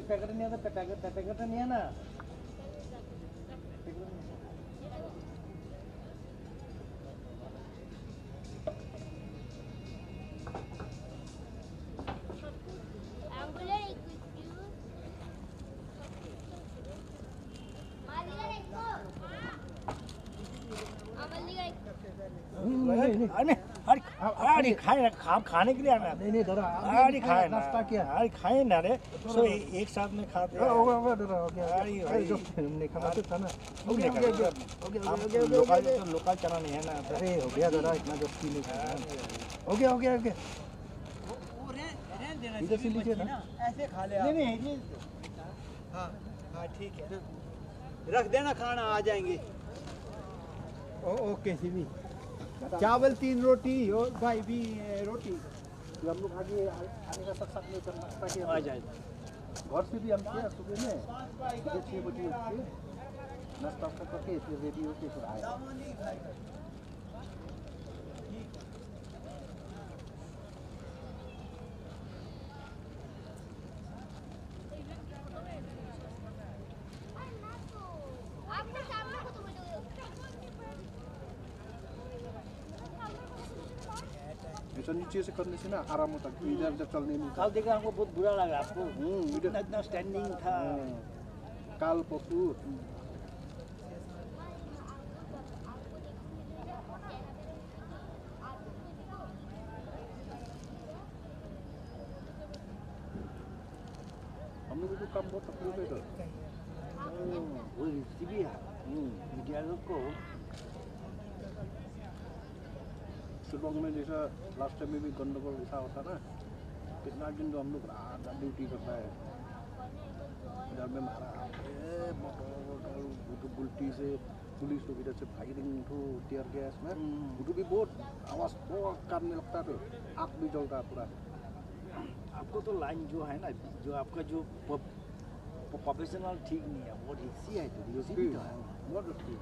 पैकेट नहीं आता पैकेट नहीं है ना अरे खाने के लिए आना नहीं दादा अरे खाए नाश्ता किया अरे खाए ना रे सो एक साथ में खाते हैं हमने खाना तो था ना लोकल चना नहीं है ना अरे हो गया दादा इतना जो पी नहीं खाया हो गया इधर से लीजिए ना ऐसे खा ले नहीं हाँ ठीक है रख देना खाना आ जाएंगे ओके सीवी चावल 3 रोटी और भाई भी रोटी तो हम लोग आगे आने का साथ में नाश्ता किया आ जाए घर से भी हम किया सुबह में 6 बजे नाश्ता करके फिर रेडी होके फिर आए नीचे से करने से ना आराम होता है इधर उधर चलने में कल देखा हमको बहुत बुरा लगा आपको इतना स्टैंडिंग था काल परसों apa itu? वो रिश्ती भी है मीडिया लोग को शिलोंग में जैसा लास्ट टाइम में भी गंडगोल ऐसा होता ना, कितना दिन तो हम लोग रात ड्यूटी करता है, इधर में मारा मोटर गुल्टी से पुलिस लोग इधर से फायरिंग तो टीयर गैस में वो भी बहुत आवाज़ बहुत करने लगता तो आँख भी जलता पूरा। आपको तो लाइन जो है ना, जो आपका जो प्रोफेशनल ठीक नहीं है, वो रिक्सी है तो रिक्सी भी तो है बहुत ठीक।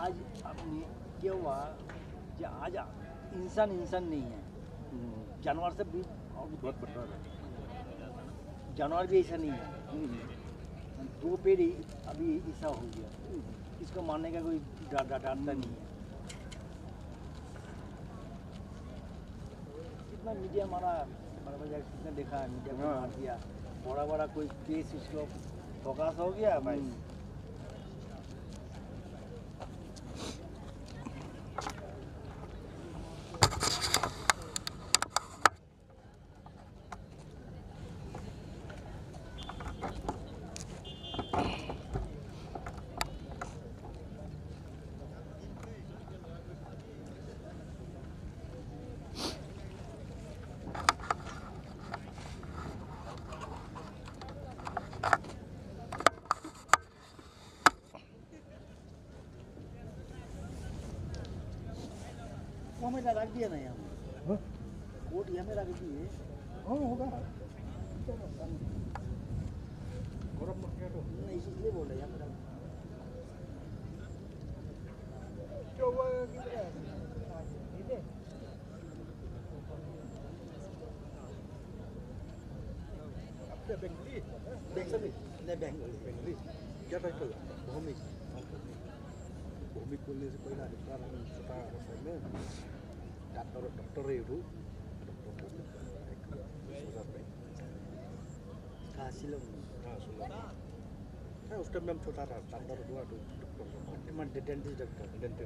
आज अपनी क्या हुआ कि आज इंसान नहीं है, जानवर से भी बहुत बड़ा है। जानवर भी ऐसा नहीं है, दो पेड़ ही अभी ऐसा हो गया, इसको मारने का कोई डरता नहीं है। कितना मीडिया मारा, बड़ा कितने देखा है मीडिया को मार दिया, बड़ा कोई केस उसको फोकस हो गया भाई। वो हमें रख दिया ना यहाँ कोट यहाँ में रख दिए। हाँ होगा। नहीं इसलिए बोल रहे यहाँ पे बेंगली क्या टाइटल? भौमिक। भौमिक बोलने से पहले अधिकार हम छोटा में डॉक्टर है वो हाँ शिलोंग में। हाँ शिलोंग में उस टाइम में हम छोटा था, डॉक्टर हुआ तो डॉक्टर डेंटिस्ट डॉक्टर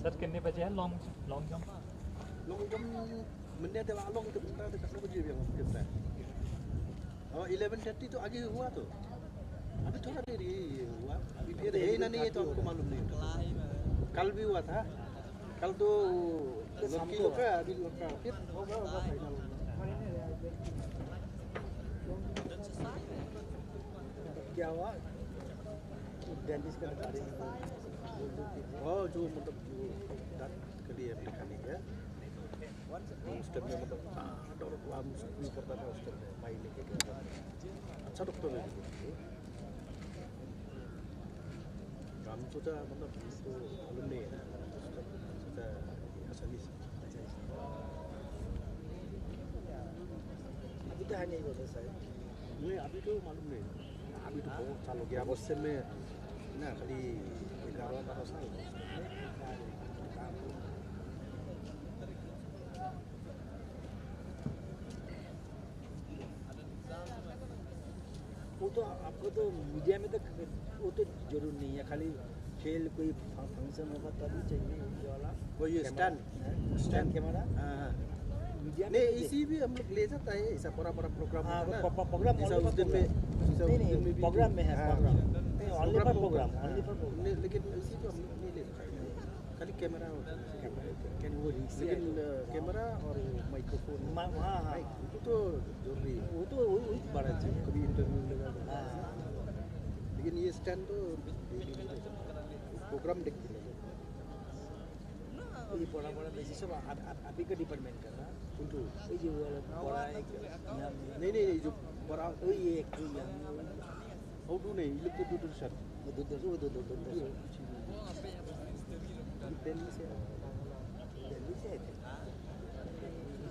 सर कितने बजे है लॉन्ग जंप? लॉन्ग जंप मैंने देखा लॉन्ग जंप कितना बजे भी हम करता है। और 11:30 तो आगे हुआ तो अभी थोड़ा देर ही हुआ, अभी फिर है ना नहीं है तो हमको मालूम नहीं। कल भी हुआ था, कल तो लड़की लोग का अभी लोग का फिर होगा फाइनल। क्या हुआ डेंटिस्ट का बता रहे हैं जो मतलब जो दांत के लिए दिखाने गया उस टाइम में मतलब डॉक्टर को हम भी करता था उस टाइम में माई लेके गया, अच्छा डॉक्टर है। हम सोचा मतलब तो मालूम नहीं है ना, सोचा आसानी से अभी तो है नहीं बोलते सर नहीं, अभी तो मालूम नहीं, अभी तो बहुत साल हो गया। बस में ना खाली 11-12 साल वो तो आपको तो मीडिया में तो वो तो जरूर नहीं है, खाली खेल कोई फंक्शन होगा तभी चाहिए ये वाला वो ये स्टैंड कैमरा। हाँ मीडिया नहीं इसी भी हम लोग ले जाता है, ऐसा बड़ा प्रोग्राम हाँ होता है। प्रोग्राम जैसा उस दिन में नहीं प्रोग्राम में है, प्रोग्राम ओनली फॉर प्रोग्राम लेकिन इसी को हम लोग नहीं ले सकते, खाली कैमरा होता है। वो रिक्सी लेकिन कैमरा और माइक्रोफोन हाँ वो तो जरूरी है, वो तो वही बड़ा चीज़ कभी इंटरव्यू लगा दो। हाँ लेकिन ये स्टैंड तो प्रोग्राम देखते हैं ये बड़ा बेसिस सब आप ही का डिपार्टमेंट का ना उनको ये जो बड़ा एक नहीं जो बड़ा वही एक हाउ डू नहीं ये तो दूर सर वो दो दिल्ली से आए थे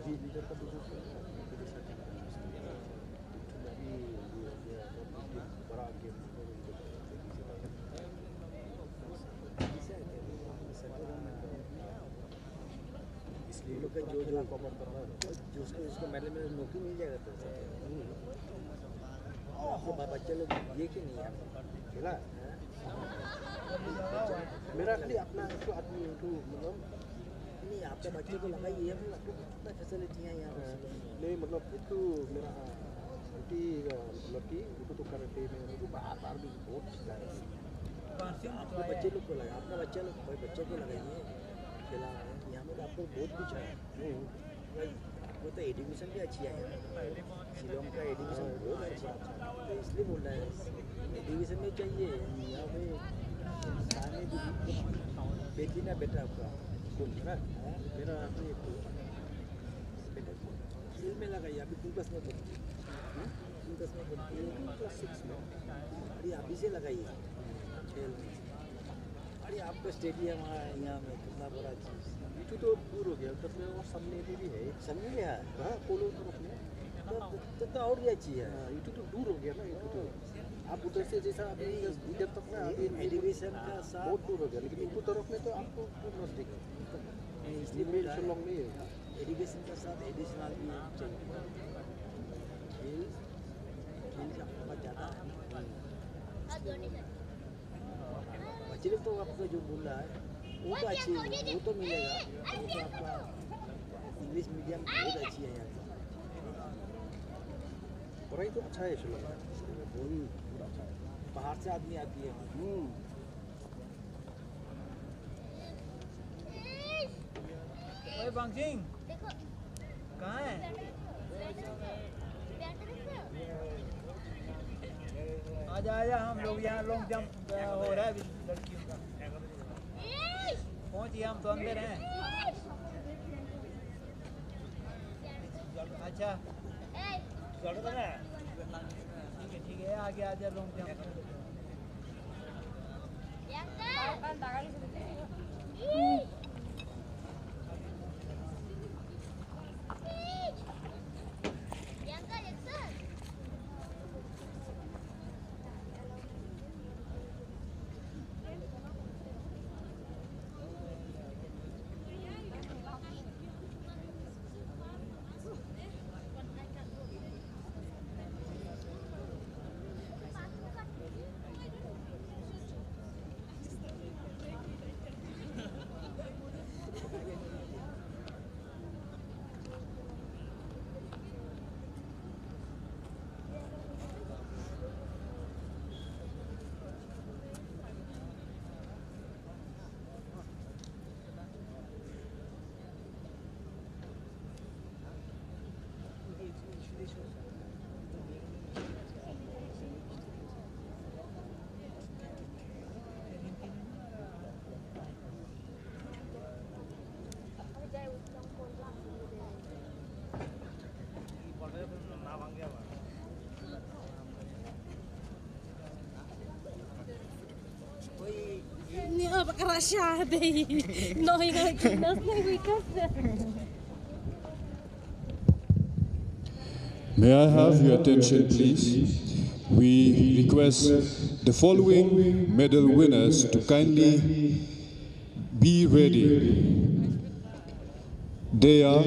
जी लीडर का दूर बड़ा गेम इसलिए लोग का जो कवर कर रहा है जो उसको मैंने नौकरी मिल जाएगा तो बच्चे लोग ये कि नहीं है खेला मेरा खाली अपना एक आदमी तो मतलब नहीं आपके बच्चे को लगाइए हम आपको कितना फैसिलिटियाँ यहाँ पर नहीं मतलब itu मेरा nanti lagi itu तो karate में itu बार भी बहुत सिखाया आपके बच्चे लोग को लगा आपका बच्चा लोग कोई बच्चे को लगाइए खेला यहाँ पर आपको बहुत कुछ है वो तो एजुकेशन भी अच्छी है शिलोंग का एजुकेशन बहुत अच्छा तो इसलिए बोल रहा है एजुकेशन नहीं चाहिए यहाँ पे खाने भी बेटी ना बेटा आपका ना मेरा बेटा स्कूल में लगाइए अभी 2 क्लास में पढ़ती 2 क्लास में पढ़ती है क्लास 6 में अरे अभी से लगाइए खेल अरे आपका स्टेडियम यहाँ में कितना बड़ा चीज़ itu तो दूर हो गया तब में और सामने भी है सामने में है हाँ पोलो तरफ में तो और भी अच्छी है itu तो दूर हो गया ना itu तो आप उधर से जैसा अभी इधर तक ना अभी एजुकेशन का साथ बहुत दूर हो गया लेकिन इनको तरफ में तो आपको नजदीक है इसलिए मेल शिलोंग नहीं है एजुकेशन के साथ एडिशनल भी चाहिए खेल खेल का बहुत ज़्यादा है बच्चे लोग तो आपको जो बोल रहा है वो तो अच्छी है वो तो मिलेगा वो तो आपका इंग्लिश मीडियम बहुत अच्छी है यहाँ पढ़ाई तो अच्छा है शिलोंग में बहुत अच्छा है बाहर से आदमी आती है ओए बांगसिंग कहाँ है आजा आजा हम लोग यहाँ लॉन्ग जंप हो रहा है अभी लड़कियों का पहुँचिए हम तो अंदर हैं अच्छा ठीक है आगे आजा long jump Kerasa deh, knowing I cannot we May I have your attention, please? We request the following medal winners to kindly be ready. They are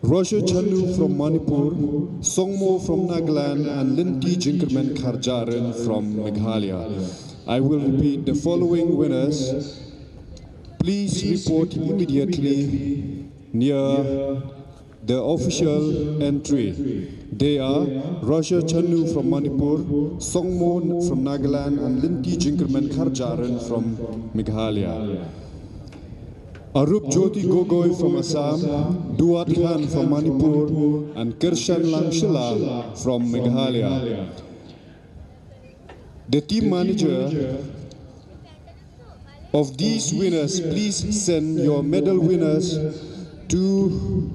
Rosha Chandu from Manipur, Songmo from Nagaland, and Linti Jinkerman Kharjaran from Meghalaya. I will repeat the following winners. Please report immediately near the official entry. They are Rosha Chandu from Manipur, Songmo from Nagaland, and Linti Jinkerman Kharjaran from Meghalaya. Arup Jyoti Gogoi from Assam, Duat Khan from Manipur, and Kirshan Langshila from Meghalaya. The team manager of these winners, please send your medal winners to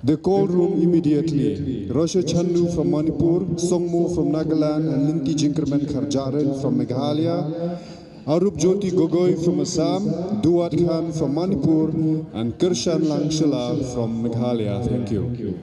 the call room immediately. Rosha Chandu from Manipur, Songmo from Nagaland, and Linti Jinkerman Kharjaran from Meghalaya. Arup Jyoti Gogoi from Assam, Duat Khan from Manipur, and Kirshan Langshila from Meghalaya. Thank you.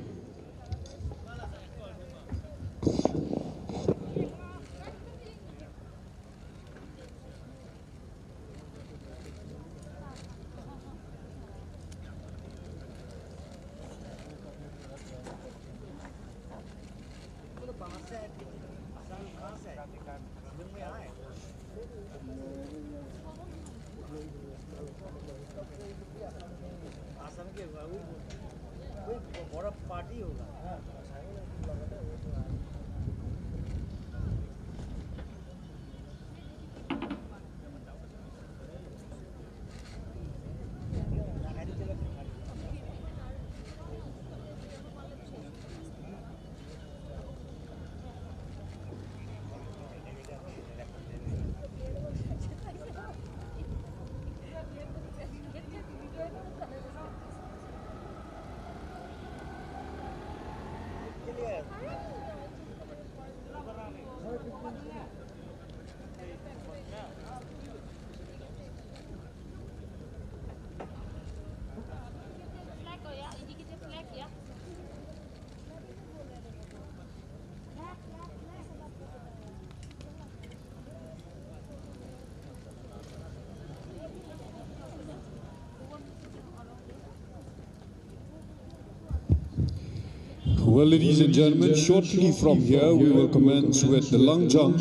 Well, ladies and gentlemen, shortly from here we will commence with the long jump.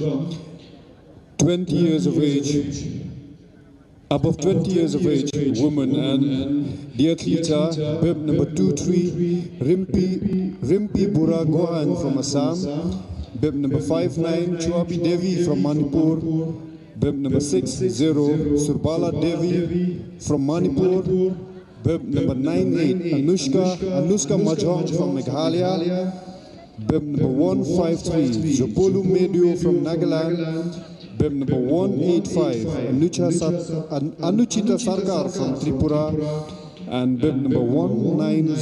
20 years of age, above 20 years of age, women, and the athletes are bib number 23, Rimpi Buragohan from Assam, bib number 59, Chuabi Devi from Manipur, bib number 60, Surbala Devi from Manipur, bib number 98, Anushka Majong from Meghalaya, bib number 153, Zopolu Medio from Nagaland, bib number 185, Anuchita Sarkar from Tripura, and bib number 190,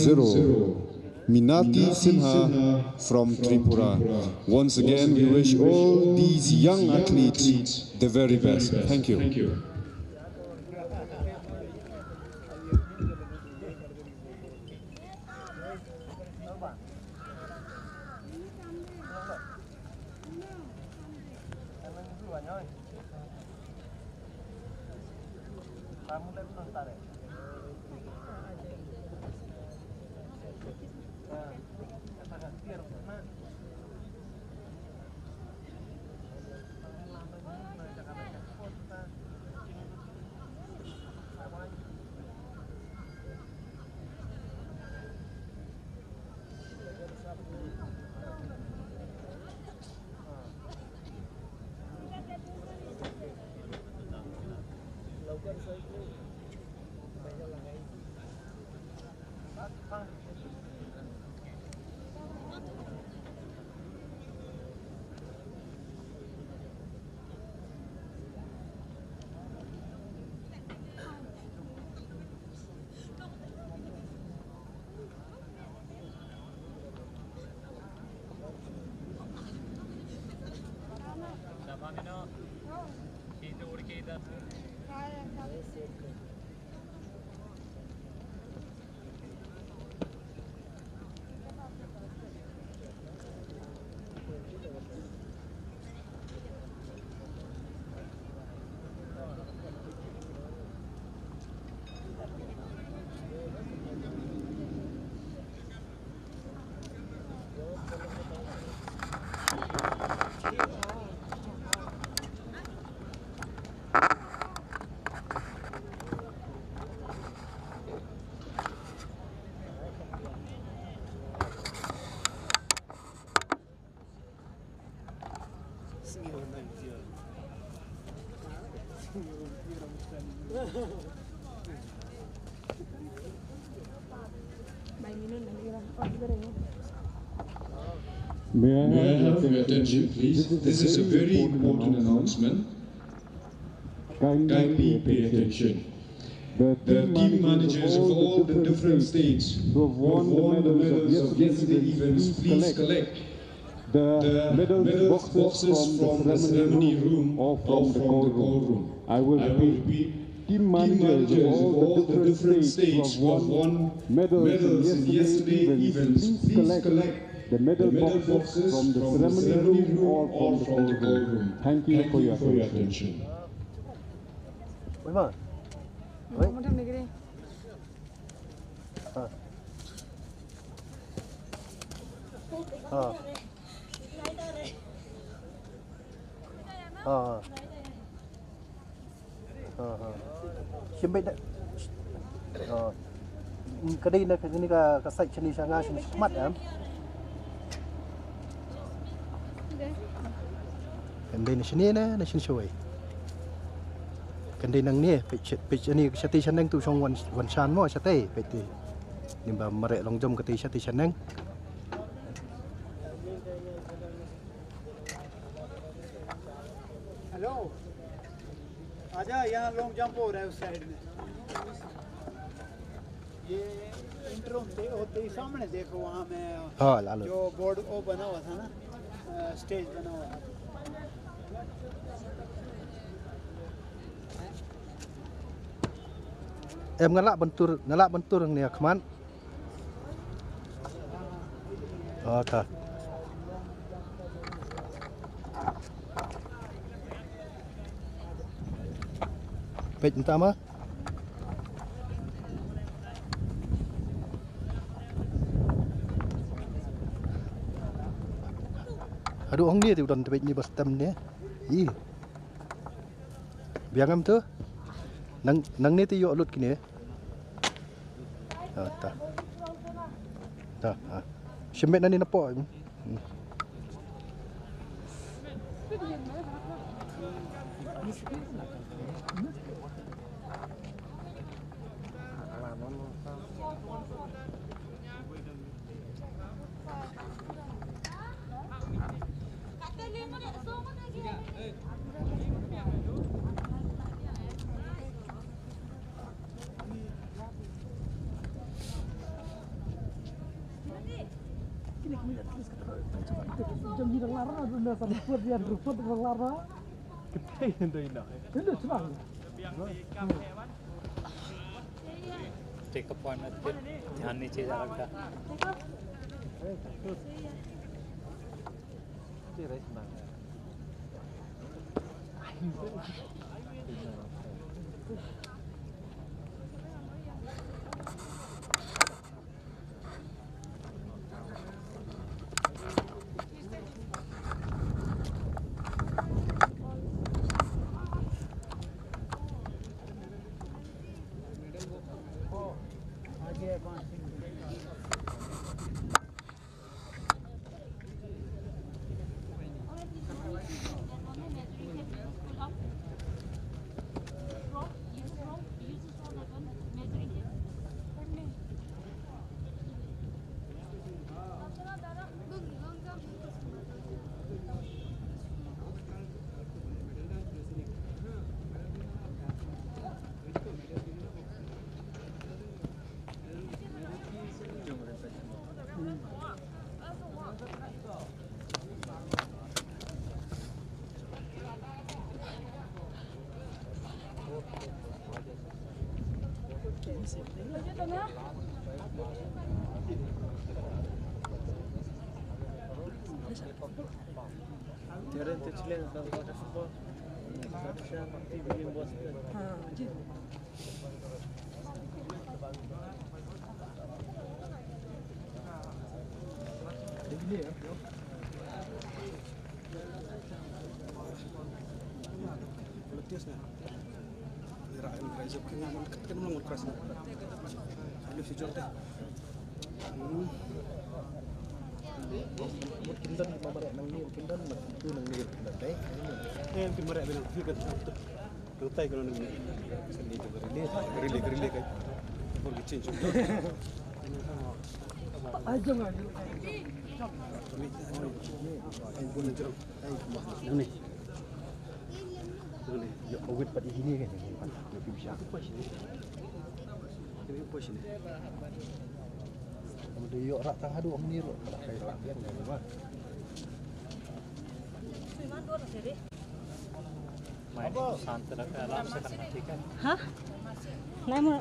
Minati Sinha from Tripura. Once again, we wish all these young athletes the very best. Thank you. May I have your attention, please? This is a very important announcement. Kindly pay attention. The team managers of all the different states who have won the medals of yesterday's events, please collect the medals boxes from the ceremony room or from the ballroom. I will repeat. Team managers of all the different states who have won medals in yesterday's events, please collect the medal boxes from the ceremony room or from the ballroom. Thank you for your attention. cái đây là cái này cái sạch chân đi sang ngang chân mắt em cái đây là chân này nè chân sôi cái đây năng nè bị chân này cái chân năng tu trongวันชันมั้งchân tây bị thì nhưng mà mare long jom cái chân năng hello आजा यहाँ long jump हो रहा है उस side में ये intro होते ही सामने देखो वहाँ में हाँ लालो जो बोर्ड वो बना हुआ था ना स्टेज बना हुआ था em ngelak bentur yang ni keman oh tak page pertama aduh orang ni tu dan page ni bos tem ni ih biang am tu nang ni tu yo lut kini tak tak semet nani nampak jam hilang lara ada dasar rumput dia rumput hilang lara gede itu ini senang take a point पे ध्यान नीचे जा रखा Kemarin tu Chilean dalam football. Saya pasti William Boss. Ini ya. Letusnya. Dirain Kaiser kena kan melongot keras. Ada sejauh teh. Một kinh đơn mà bạn năng niệm kinh đơn mà tu năng niệm là đấy em thì mà lại bên phía gần từ tay của nó năng niệm sẽ đi từ relay cái một cái chuyện chúng ai chẳng ai anh buồn chưa anh mà này ya awet pada ini kan lebih bisa ini apa sini kemudian yuk rak tang adu ni rak kai rak yang ni mah mind को शांत रखकर आराम से करना ठीक है हाँ नहीं मैं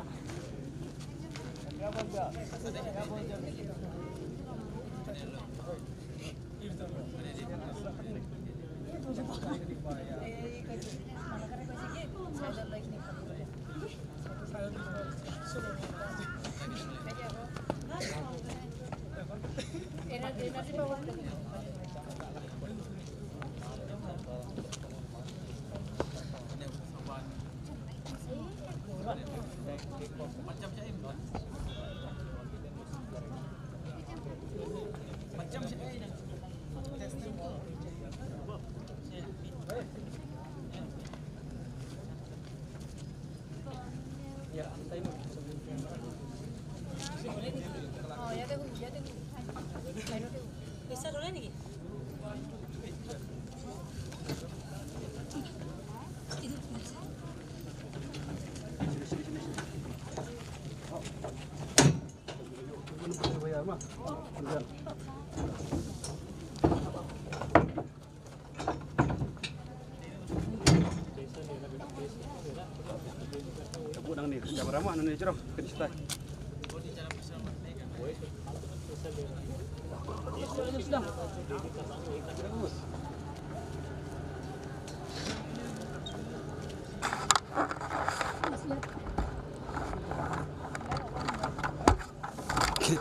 Budang nih, kamera mana nih cerong? Kristal.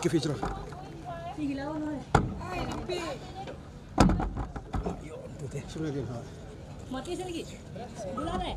Ke cerong. Sudah dia. Mati lagi. Bulan deh.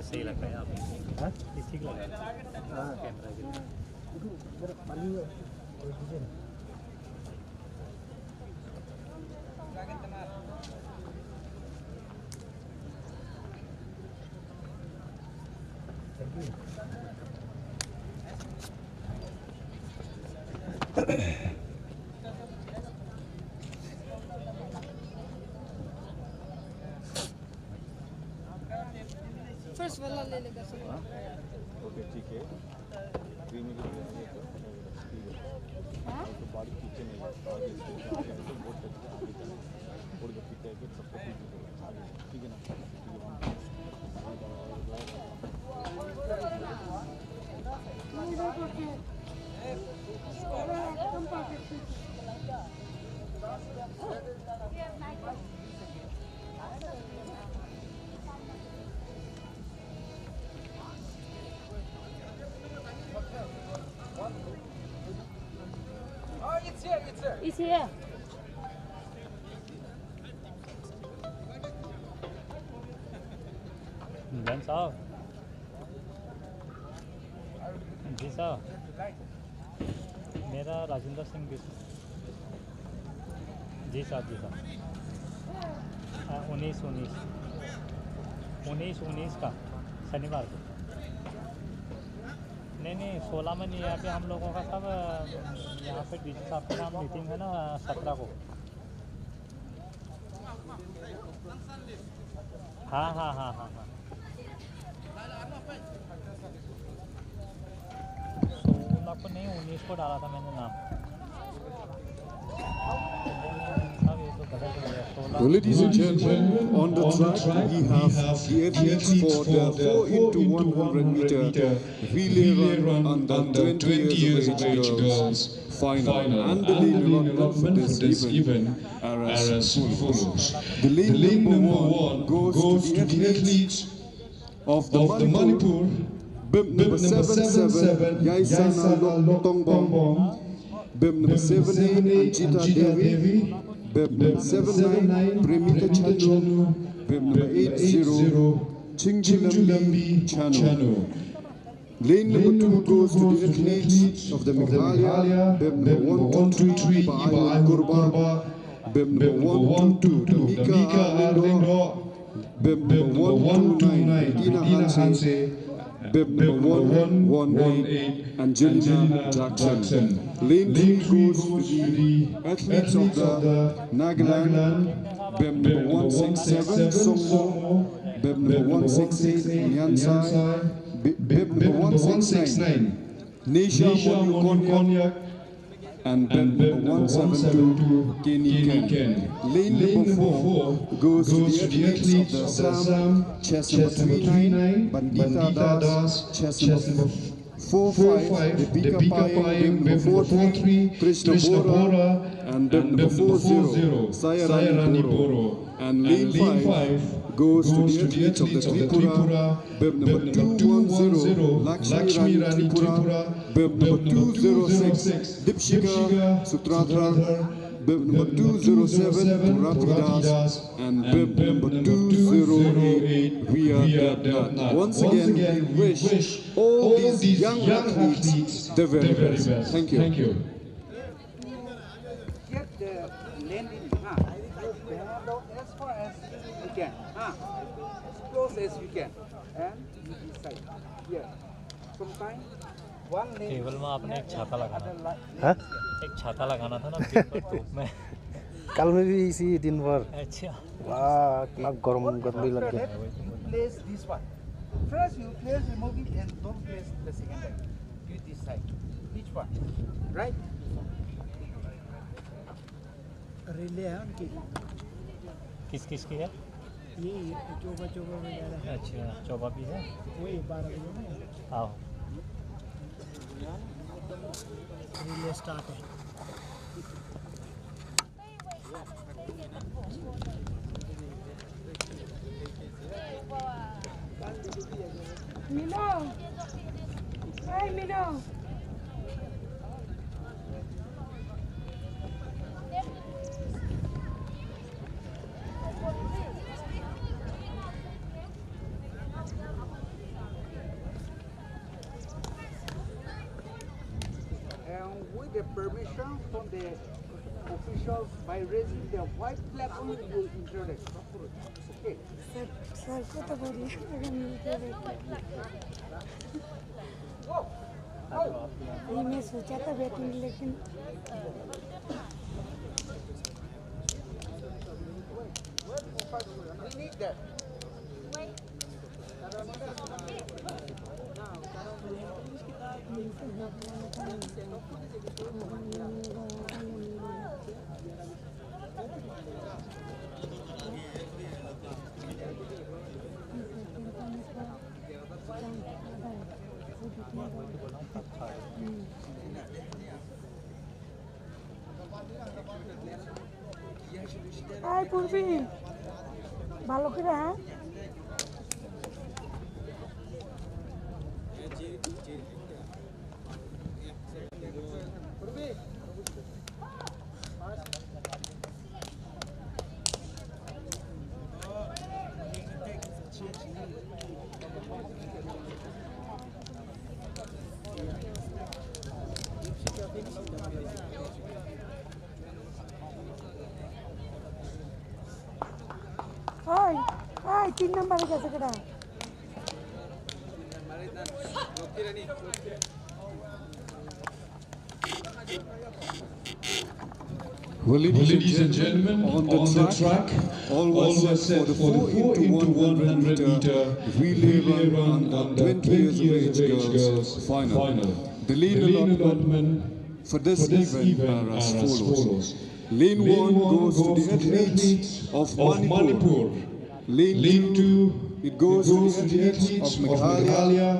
सही लगता है आपको? ठीक लगा कैमरा फर्स्ट वाला ले लेगा सर। ओके ठीक है 3 मिनट में ये तो ठीक है तो बॉडी पीछे नहीं आगे आगे तो बहुत अच्छा आगे चला थोड़ी देर पीछे आके सबको आगे ठीक है ना It's here. डन साहब जी साहब मेरा राजेंद्र सिंह जी साहब 19 का शनिवार को नहीं 16 में नहीं यहाँ पे हम लोगों का सब यहाँ पे डीजी साहब का नाम मीटिंग है ना 17 को हाँ 16 को नहीं 19 को डाला था मैंने नाम। Well, ladies and gentlemen, on the track we have the athletes for the 4x100 meter relay run under 20 years of age girls final, and the lane allotment for this event are as follows. The lane number 1 goes to the athletes of the Manipur, bib number 77 Yaisana Tongbong, bib number 78 Anjita Devi, bib number 79 Premita Chanu, bib number 80 Chingchilambi Chanu. Lane number 2 goes to the athletes of the Meghalaya, bib number 123 Iba Kurba, bib number 122 Tamika Alingro, bib number 129 Medina Hanse, bib number 118 Angelina Jackson. Lane 3 goes to the athletes of the Nagaland, bib number 167 Somo, bib number 168 Nyansai, bib number 169 Nisha Konyak, and bib number 172 Kenny Ken. Lane number 4 goes to the athletes of the Assam, chest number 39 Bandita Das, chest number 4-5, Deepika Payeng, bib number 4-3, Krishna Bora, and bib number 4-0, Sayarani Boro. And lane 5 goes to the athletes of the Tripura, bib number 210, Lakshmi Rani Tripura, bib number 206, Dipshika Sutradhar, bib number 207, Puratidas, and bib number 208, Ria Debnath. Once again, we wish all these young athletes the very best. Thank you. Get the landing as far as you can, as close as you can, and you decide. Here, sometimes one lane. Table में आपने एक छाता लगाना हाँ? एक छाता लगाना था ना दिन भर धूप में कल में भी इसी दिन भर अच्छा वाह कितना गर्मी लग गया You place this one. First you place the movie and don't place the second leg. You decide which one, right? Relay है उनकी किस किस की है ये चोबा चोबा वगैरह है अच्छा चौबा भी है वही 12 बजे में आओ रिले स्टार्ट है Mino! Hey, Mino! And with the permission from the officials, by raising the white flag only, you enter it. Okay. Sir को तो बोलिए अगर मिलते ये मैं सोचा था बैठेंगे लेकिन We need that. Ay, Purvi, ভালো করে হ্যাঁ Ay, ay, 3 নম্বরে গেছে কেডা Well, ladies and gentlemen, on the track, all was set for the 4x100 meter relay run on the 20 years of age girls final. The lane allotment for this event are as follows. Lane 1 goes to the athletes of Manipur. Lane 2, it goes to the athletes of Meghalaya.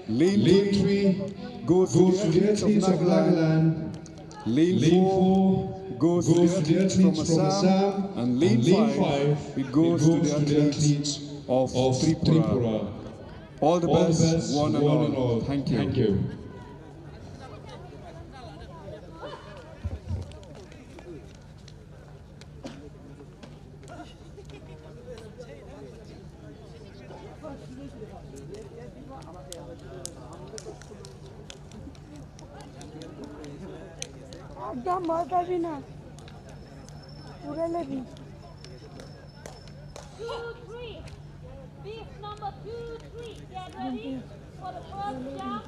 Lane 3 goes to the athletes of Nagaland. Lane 4 goes to the athletes from Assam. And lane 5, it goes to the athletes of Tripura. All the best, one and all. Thank you. एकदम भय पाबी ना पूरे लेबी 2, 3. Big number 2, 3. Get ready for the first jump.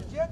Juliet.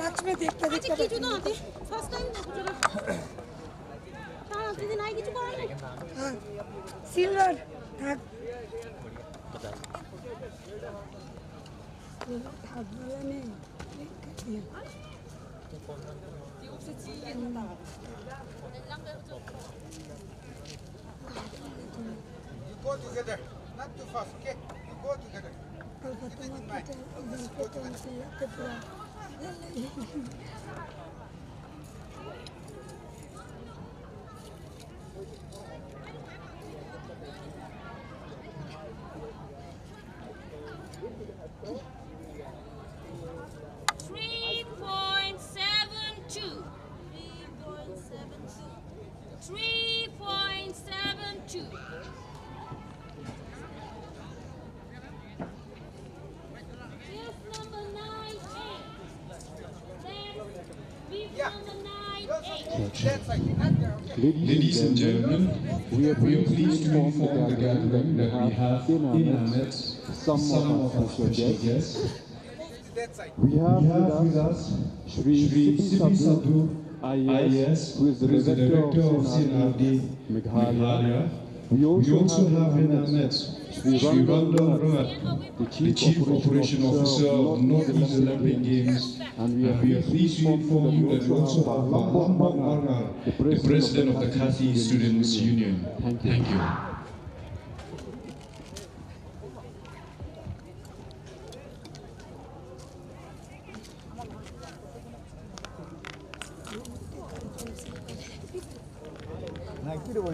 Lakshmi देखते देखते কিছু না আতে ফার্স্ট টাইম দেখো জরা তারা দিদি নাই কিছু করে না হ্যাঁ সিলভার থাক থাক বলে নেই You go together, not too fast, okay? You go together. Keep it in mind. Let's go together. 3.72. Yes, number 9-8. Ladies and gentlemen, we are pleased to inform the gathering that we have in our midst some of our special guests. We have with us Shri Siddhi Sadhu, IAS, who is the director of CNRD Meghalaya. We also have in our midst Shri Randall Rawat, the Chief Operation Officer of the Northeast Olympic Games, and we are pleased to inform you that we also have Lambok Manar, the President of the Kathi Students Union. Thank you.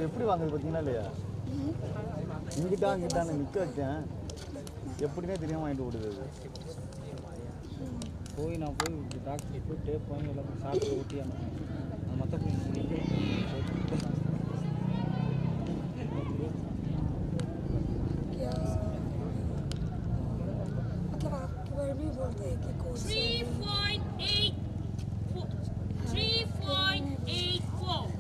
எப்படி வாங்குது பார்த்தீங்கன்னா இல்லையா இங்கிட்டான்னு நிற்க வச்சேன் எப்படின்னே தெரியாமல் வாங்கிட்டு ஓடுது போய் நான் போய் டாக்டர் போய் டேப் வாங்கி எல்லாத்தையும் சாப்பிட்டு ஊட்டி மற்றபடி मतलब आपके बारे में बोलते हैं कि कोर्स 3.84.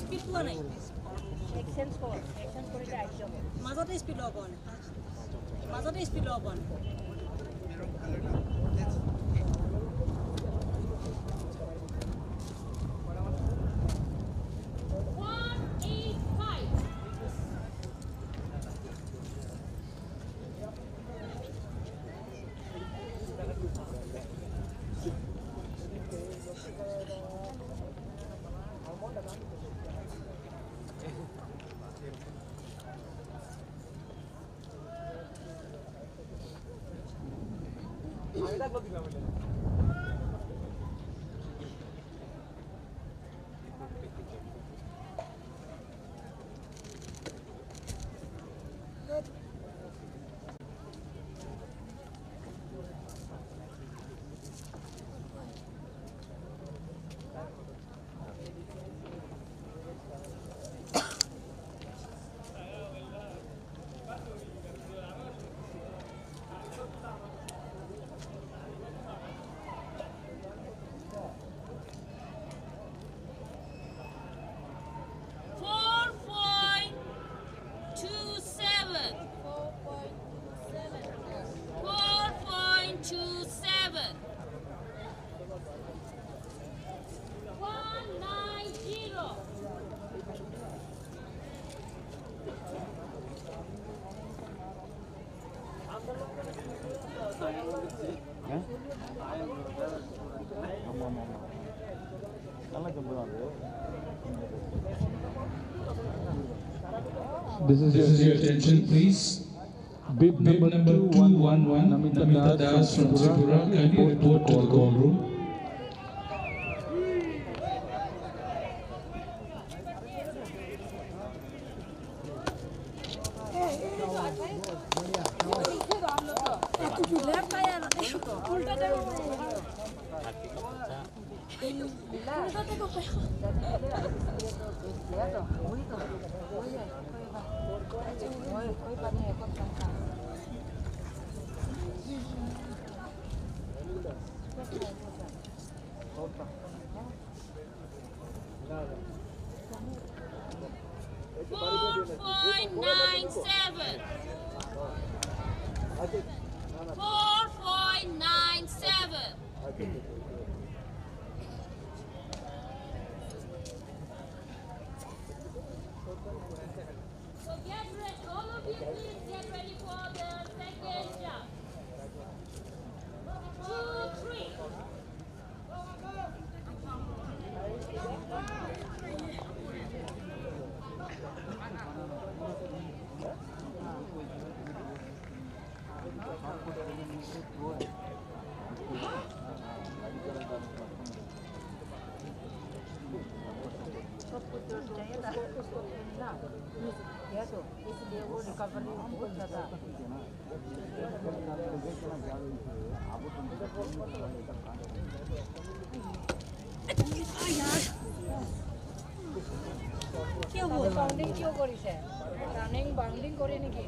স্পীড পোৱা নাই মাজতে স্পীড ল'ব পৰা নাই মাজতে স্পীড ল'ব পৰা নাই 'This is your attention, please. Bib number 211, Namita Das from Tripura, kindly report to the call room. So get ready, all of you please get ready for the second jump. 2, 3. Bounding কিয় কৰিছে running bounding কৰে নেকি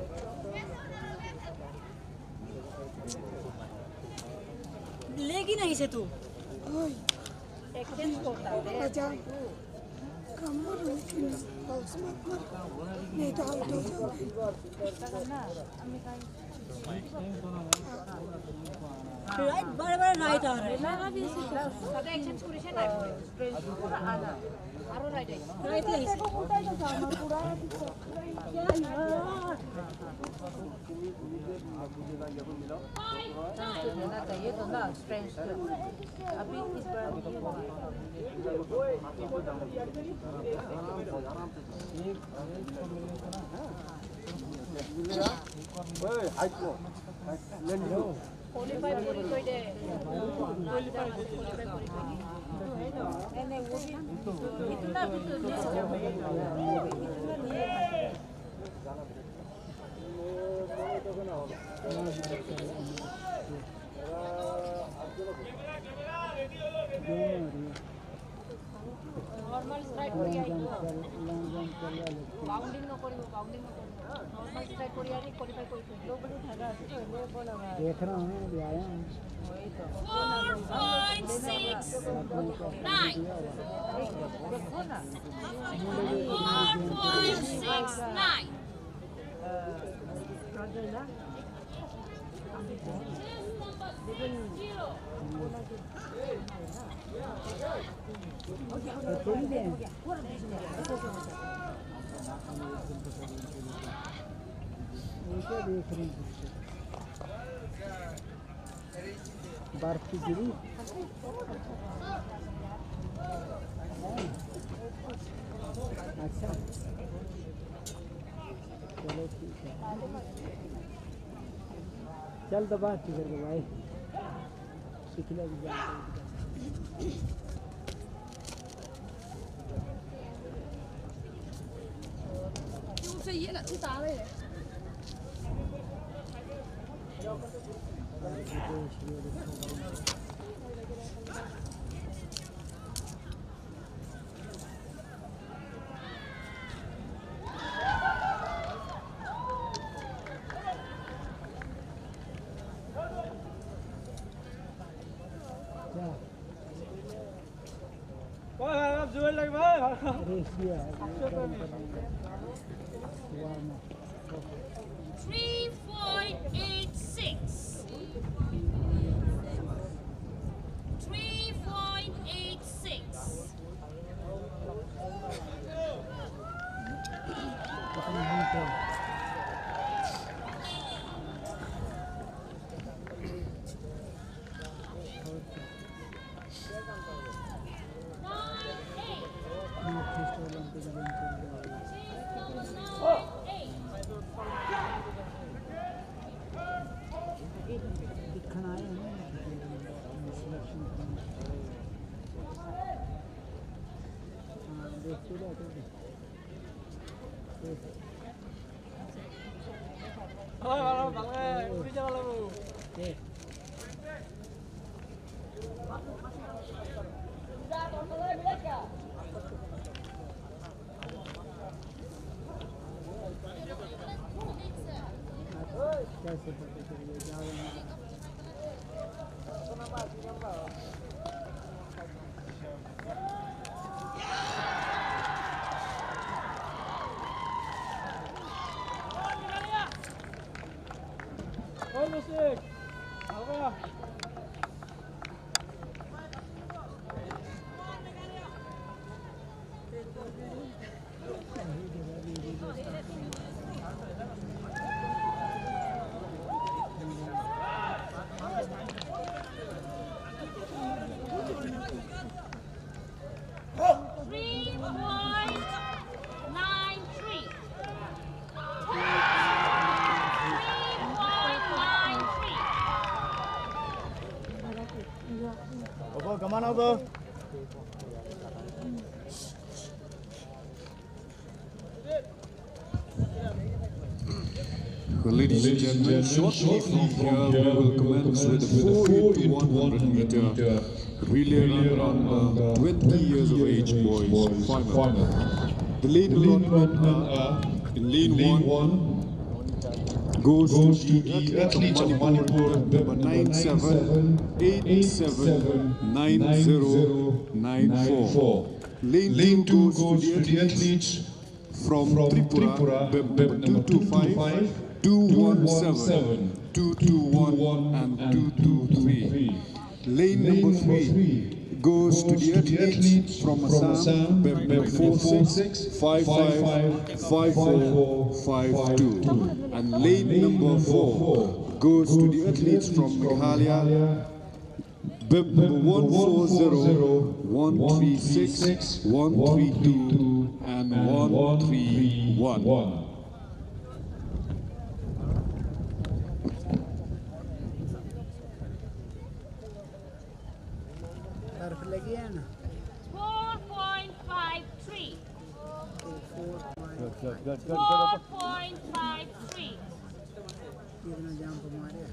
লেগি নাহিছে তো exchange করতা বাজা কামর রুকিন বাউসমাত মার নেই তো আউট হয়ে যাবে না আমি কাই রাইট বারবার রাইট আর না আমি সাদা এক্সচেঞ্জ করেছে না পুরো আনা আরো রাইট রাইট লাইছে কোনটাই তো আমার পুরো देना चाहिए तो ना स्ट्रेंथ अभी इस बार क्वालिफाई पूरी कोई दे क्वालिफाई नहीं वो भी इतना नॉर्मल स्ट्राइक कोरिया बाउंडिंग न करियो नॉर्मल स्ट्राइक कोरिया नहीं क्वालीफाई कोई लो बड़ी धागा है तो ले बोला देख रहा हूं अभी आया हूं वही तो 4.69 देखो ना 4.69 बर्फ की गिरी अच्छा चलो ठीक है चल तो बात ठीक है भाई पिछले भी क्यों से ये ना उतारे रेशिया 3.86 दिखना है ना सिलेक्शन हां देखते रहते हैं Thôi vào bạn ơi, đi cho vào luôn. कैसे पता चलिए जाओ Ôi music. Đâu ra? Come on over. Well, ladies and gentlemen, shortly from here we will commence with the 4 to 100 meter relay run on the 20 years of age boys final. The lane allotment in lane 1 goes to the athlete of Manipur, number 97879094. Lane 2 goes to the athletes from Tripura, number 225, 217, 221 and 223. Lane number 3 goes to the athletes from Assam, number 46, 55, 54, 52. And lane number 4 goes to the athletes from Meghalaya, number 140, 136, 132 and 131. बर्फ लगी है ना 4.53 Good. 4.53 कितना जाम पर मारे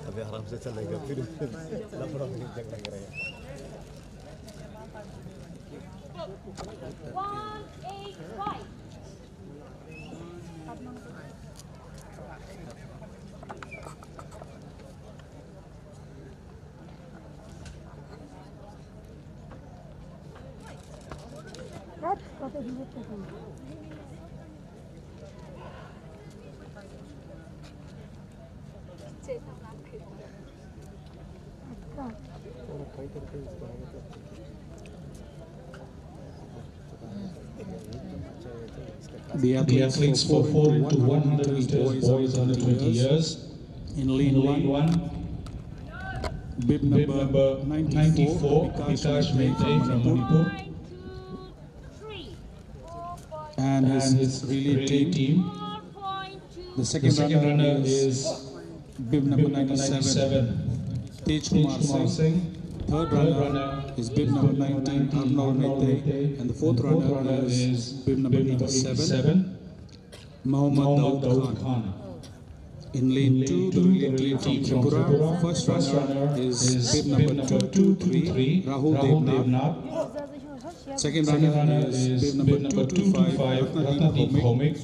अभी आराम से चलेगा फिर लफड़ा नहीं जग लग रहा है 185. The athletes for 4 into 100 meters boys under 20 years. In lane 1, bib number 94, Vikash Mehta from Manipur. And his relay team. The second runner is bib number 97, Tej Kumar Singh. Third runner is bib number 19, Arnav Mehta. And the fourth runner is bib number 87, Mohammad Daud Khan. In lane 2, the relay team from Tripura. First runner is bib number 223, Rahul Devnath. Second runner is bib number 225, Ratnadeep Bhomik.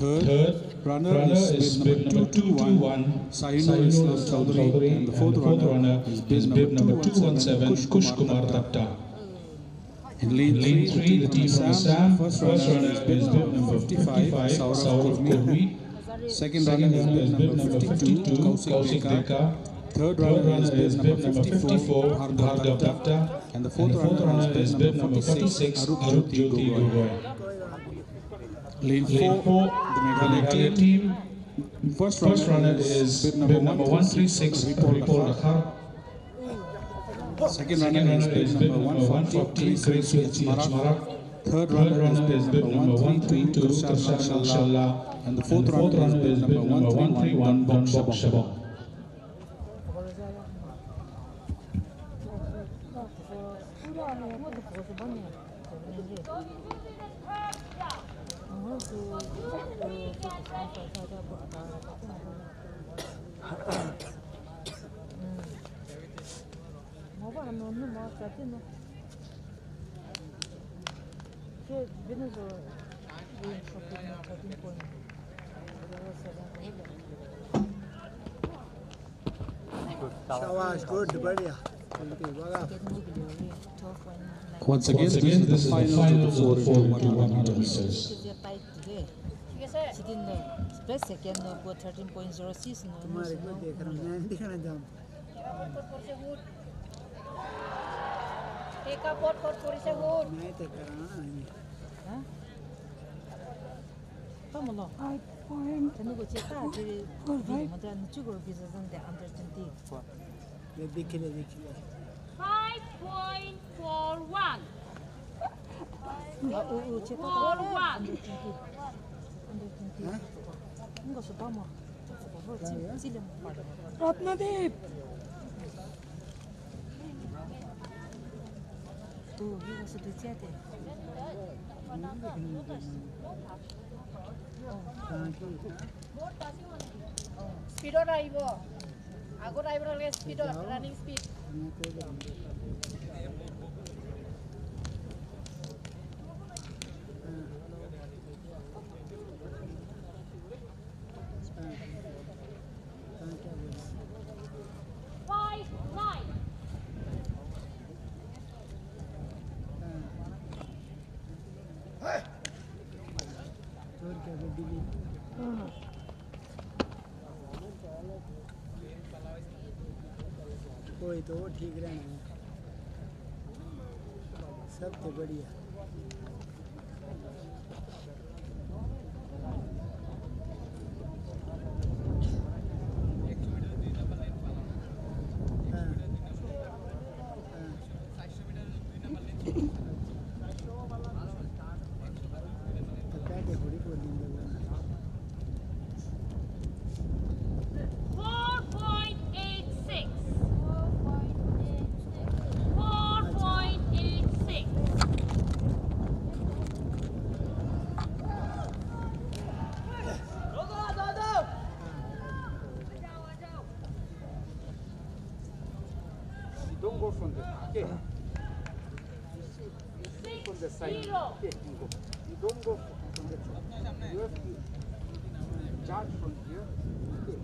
Third runner is bib number 221, Sahinul Islam Chaudhary. And the fourth runner is bib number 217, Kush Kumar Datta. In lane 3, the team from Assam. First runner is bib number 55, Saurav Kurmi. Second runner is bib number 52, Kausik Deka. Third runner is bib number 54, Bhargav Datta. And the fourth runner is bib number 46, Arut Jyoti Gogoi. Lane 4, the Meghalaya team. First runner is bib number 136, Vipul Dakhar. Second runner is bib number 140, Gracie Achmara. Third runner is bib number 132, Karshan Shalla. And the fourth runner is bib number 131, Don Bok Shabong. Shabash, good, बढ़िया. Once again, this is the final of the 4 into 100 meters. Split second for 13.06. तुम्हारे को देख रहा हूँ, मैं दिखाना चाहूँ. Take a boat for 40 seconds. मैं देख रहा हूँ. Come along. I point. Can you go check out the Madame Sugar business and the under 20? ये दिख ले. 5.41. 41. 이거 좀 봐봐. 찔려. Ratnadeep. 이거 수도 째야 돼. Speed or driver? I go driver against speed or running speed. कोई तो ठीक रहना सब तो बढ़िया Okay. You sit on the side. Okay, you go. You don't go from that side. You have to charge from here. Okay.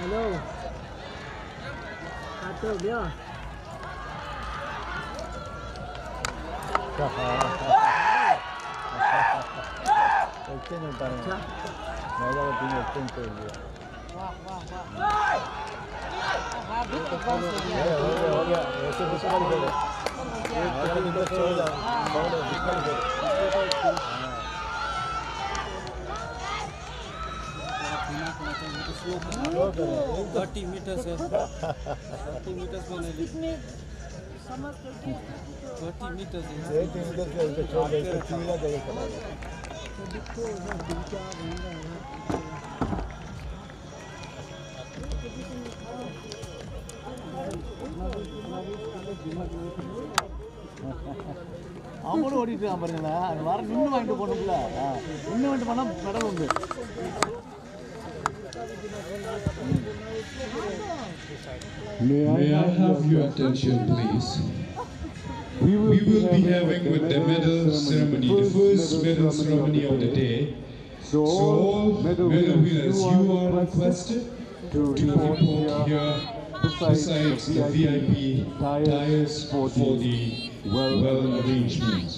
Hello. Atur dia. அவங்களும் ஓடிட்டு பாருங்களா அது வர நின்று வாங்கிட்டு போனதுல நின்று வாங்கிட்டு போனா மெடல் உண்டு. May I have your attention, please? We will be having with the medal ceremony, the first medal ceremony of the day. So all medal winners, you are requested to report here besides the VIP tires for the well arrangements.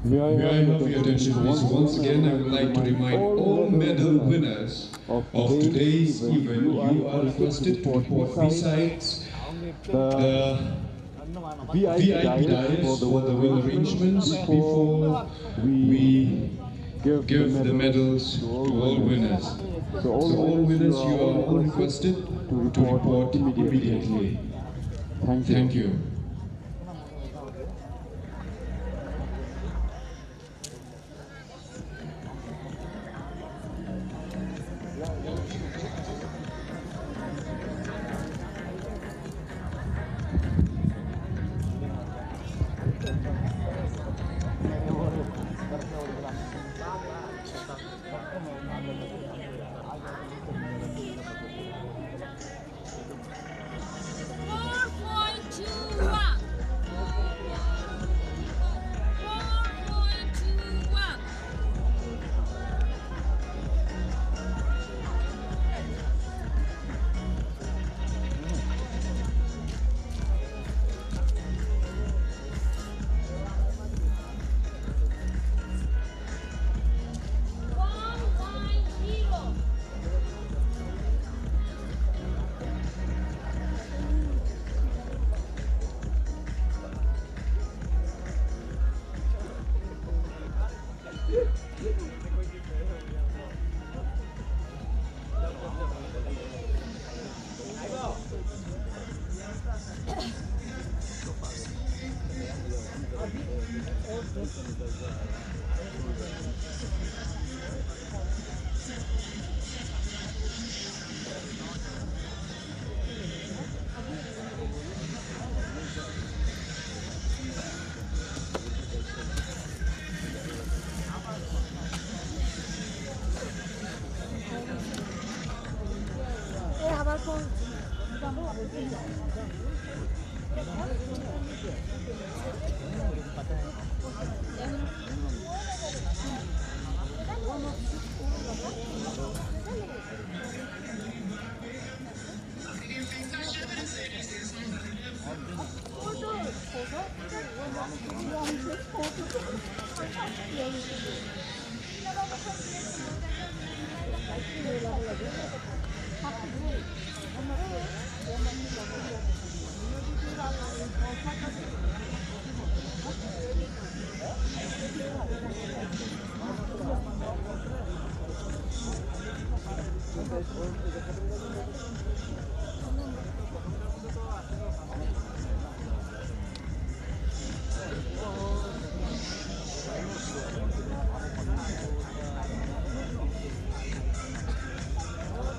May I have your attention, please? Once again, I would like to remind all medal winners of today's event, you are requested to report besides the VIP dais for the well arrangements before we give the medals to all winners. So all winners, you are all requested to report immediately. Thank you.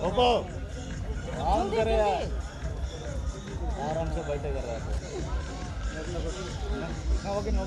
Oppo आराम करे यार, आराम से बैठे कर रहा है। Okay ना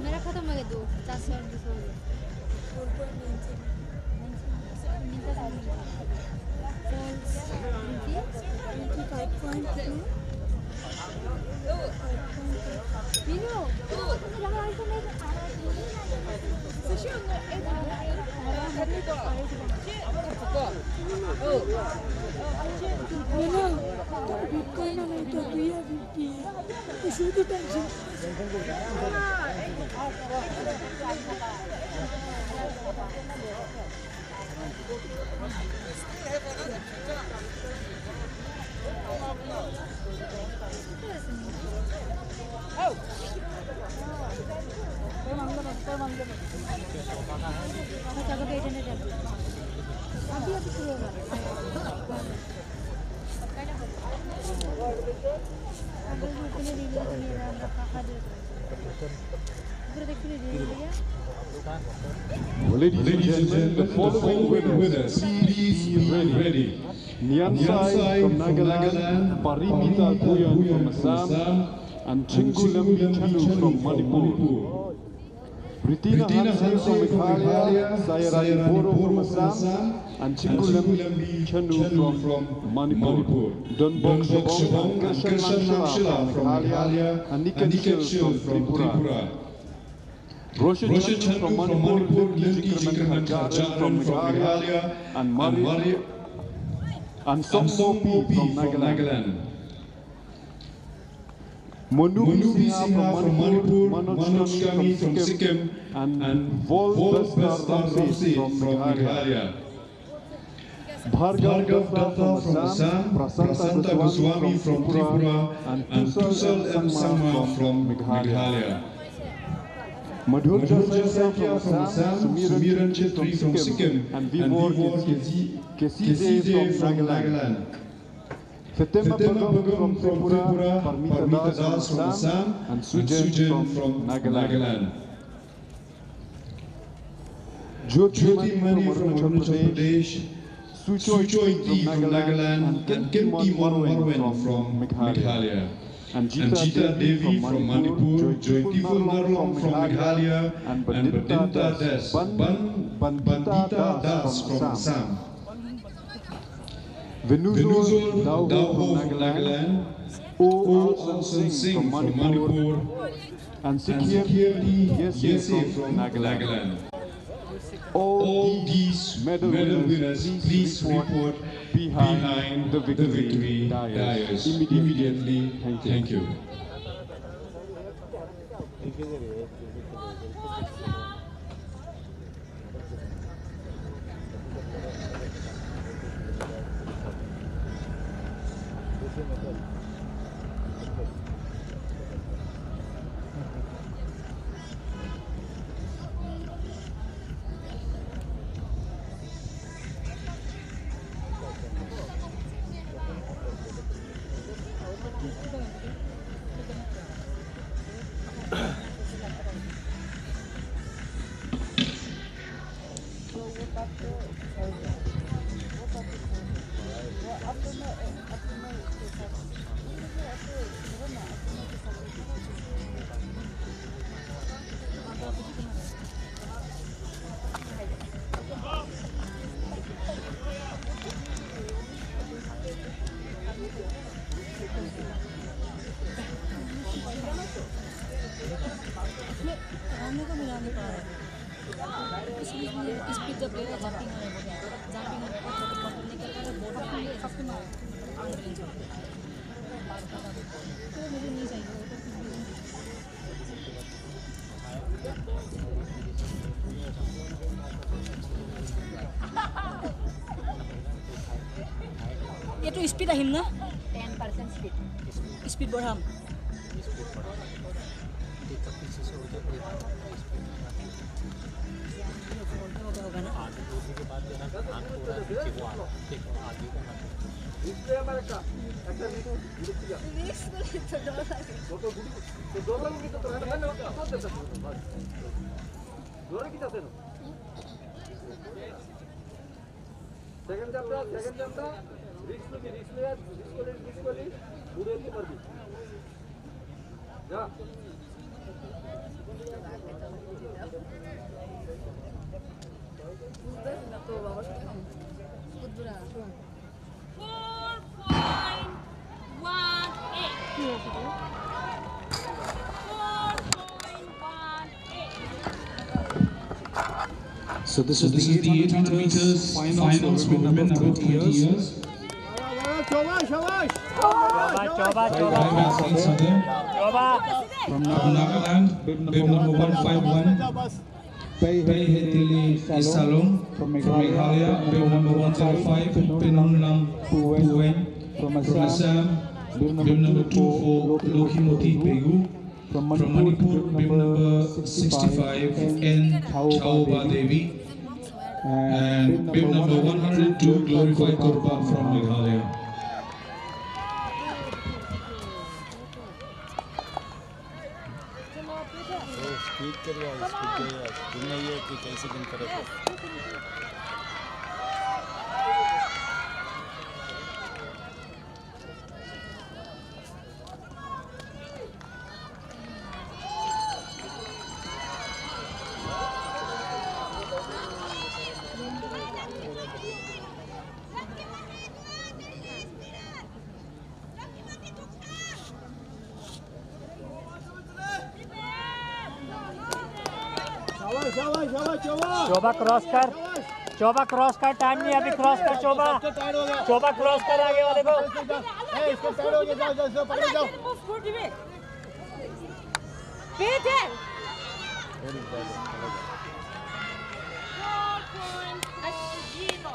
मेरा खत्म हो गया 50 और 200 हो गया 'Well, ladies and gentlemen, the following winners, please be ready. Nyansai from Nagaland, Parimita Guyan from Assam, and Chingulambi Chanu from Manipur. Ritina Hansen from Meghalaya, Sayarai Boro from Assam, and Chingulambi Chanu from Manipur. Dunbok Shabong, Kirshan Namshila from Meghalaya, and Nikan Shil from Tripura. Roshan Chanu from Manipur, Limki Jikraman Khajar from Meghalaya, and Maria and Sompo P from Nagaland. Manubi Singha from Manipur, Manoj Kami from Sikkim, and Volt Bastar Ramsey from Meghalaya. Bhargav Datta from Assam, Prasanta Goswami from Tripura, and Tusal M. Sangma from Meghalaya. Madhurja Sakia from Assam, Sumiran Chetri from Sikkim, and Vivor Keside from Nagaland. Fatima Bagam from Tripura, Parmita Das from Assam, and Sujan from Nagaland. Jyoti Mani from Arunachal Pradesh, Suchoi from Nagaland, and Kemti Marwen from Meghalaya. And Jita Devi from Manipur, Joytiful Narlong from Meghalaya, and Bandita Das from Assam. Venuzul Dauho from Nagaland, O Alsan Singh from Manipur, and Sikirti Yese from Nagaland. All these medal winners, please report behind the victory dais immediately. Thank you. ये तो speed আহিম না 10% speed speed बढ़ाम So this is the 800 meters finals for women above 20 years. From Nagaland, bib number 151. Peihetili Salong from Meghalaya, bib number 105. Penonlang Puwen from Assam, bib number 24. Lokimoti Pegu. From Manipur, bib number 65. N. Chauba Devi. And bib number 102, Glorified Korban from Meghalaya. Speed करिए speed नहीं है कि कैसे दिन करे चोबा cross कर time नहीं अभी क्रॉस कर चोबा क्रॉस कर आगे वाले को इसको साइड हो जाओ पकड़ जाओ Peter! 4 points for Gino.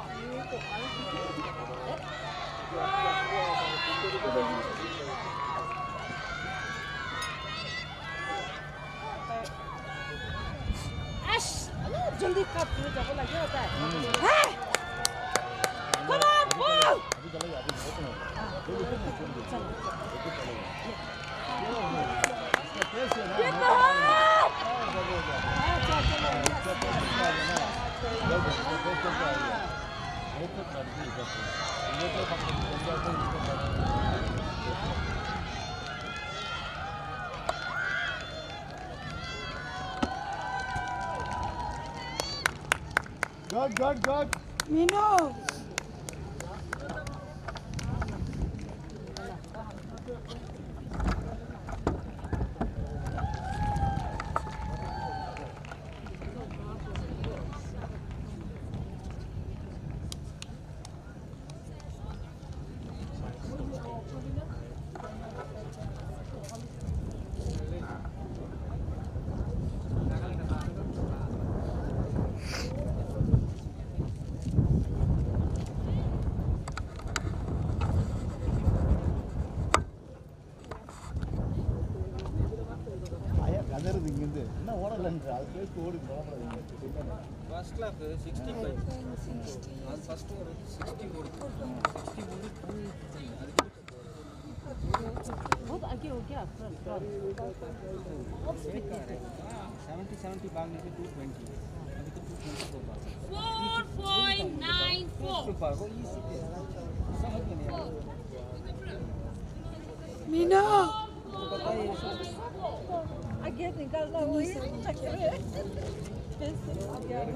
Ash! जल्दी काट लो जब लगे होता है हैं come on ball अभी चलेगा अभी ओपन Good. Mino என்ன ஓடலன்ற அது பேசி ஓடி First lap 65. அது first over 60 ஓடுது. 60 வந்து 2 बहुत आगे हो गया फ्रंट बहुत स्पीड में 70 भाग लेके 220. अभी तो 220 को भाग. 4.94. भागो इजी समझ में नहीं आया. मीना बताइए आगे निकालना वही चक्कर है कैसे आगे 1.0.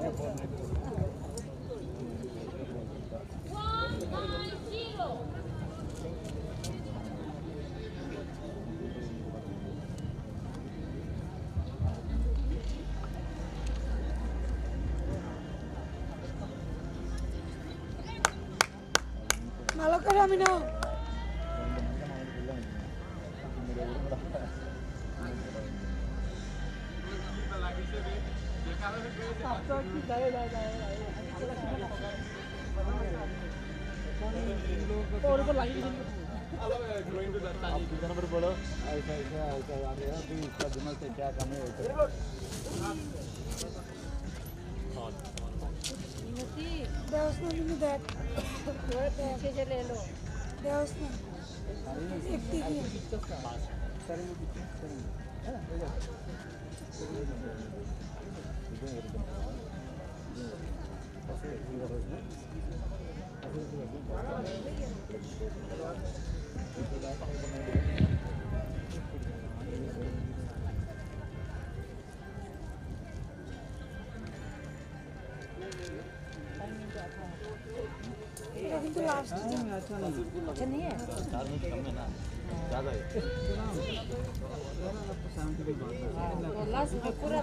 मालो करा मीना और ऊपर लगी आप कितना नंबर बोलो ऐसा आ गया फिर इसका दिमाग से क्या काम है मिनती देवस्ना मिनी बैग पैसे जे ले लो देवस्ना एक टीवी अभी तो लास्ट अच्छा नहीं है 4 मिनट कम है ना ज़्यादा है तो लास्ट में पूरा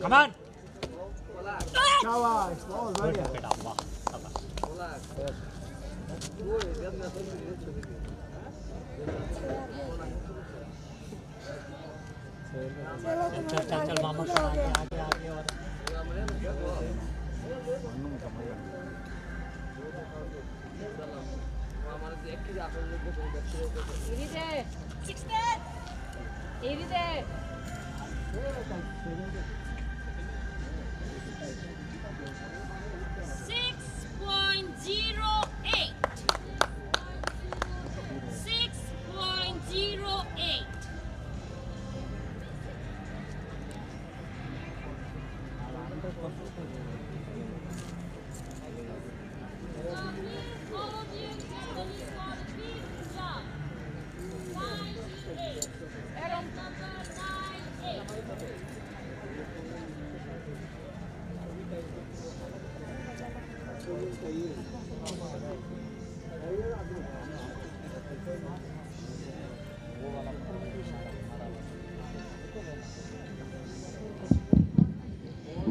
Come on. Shabash, that was very good. चल मामा आगे और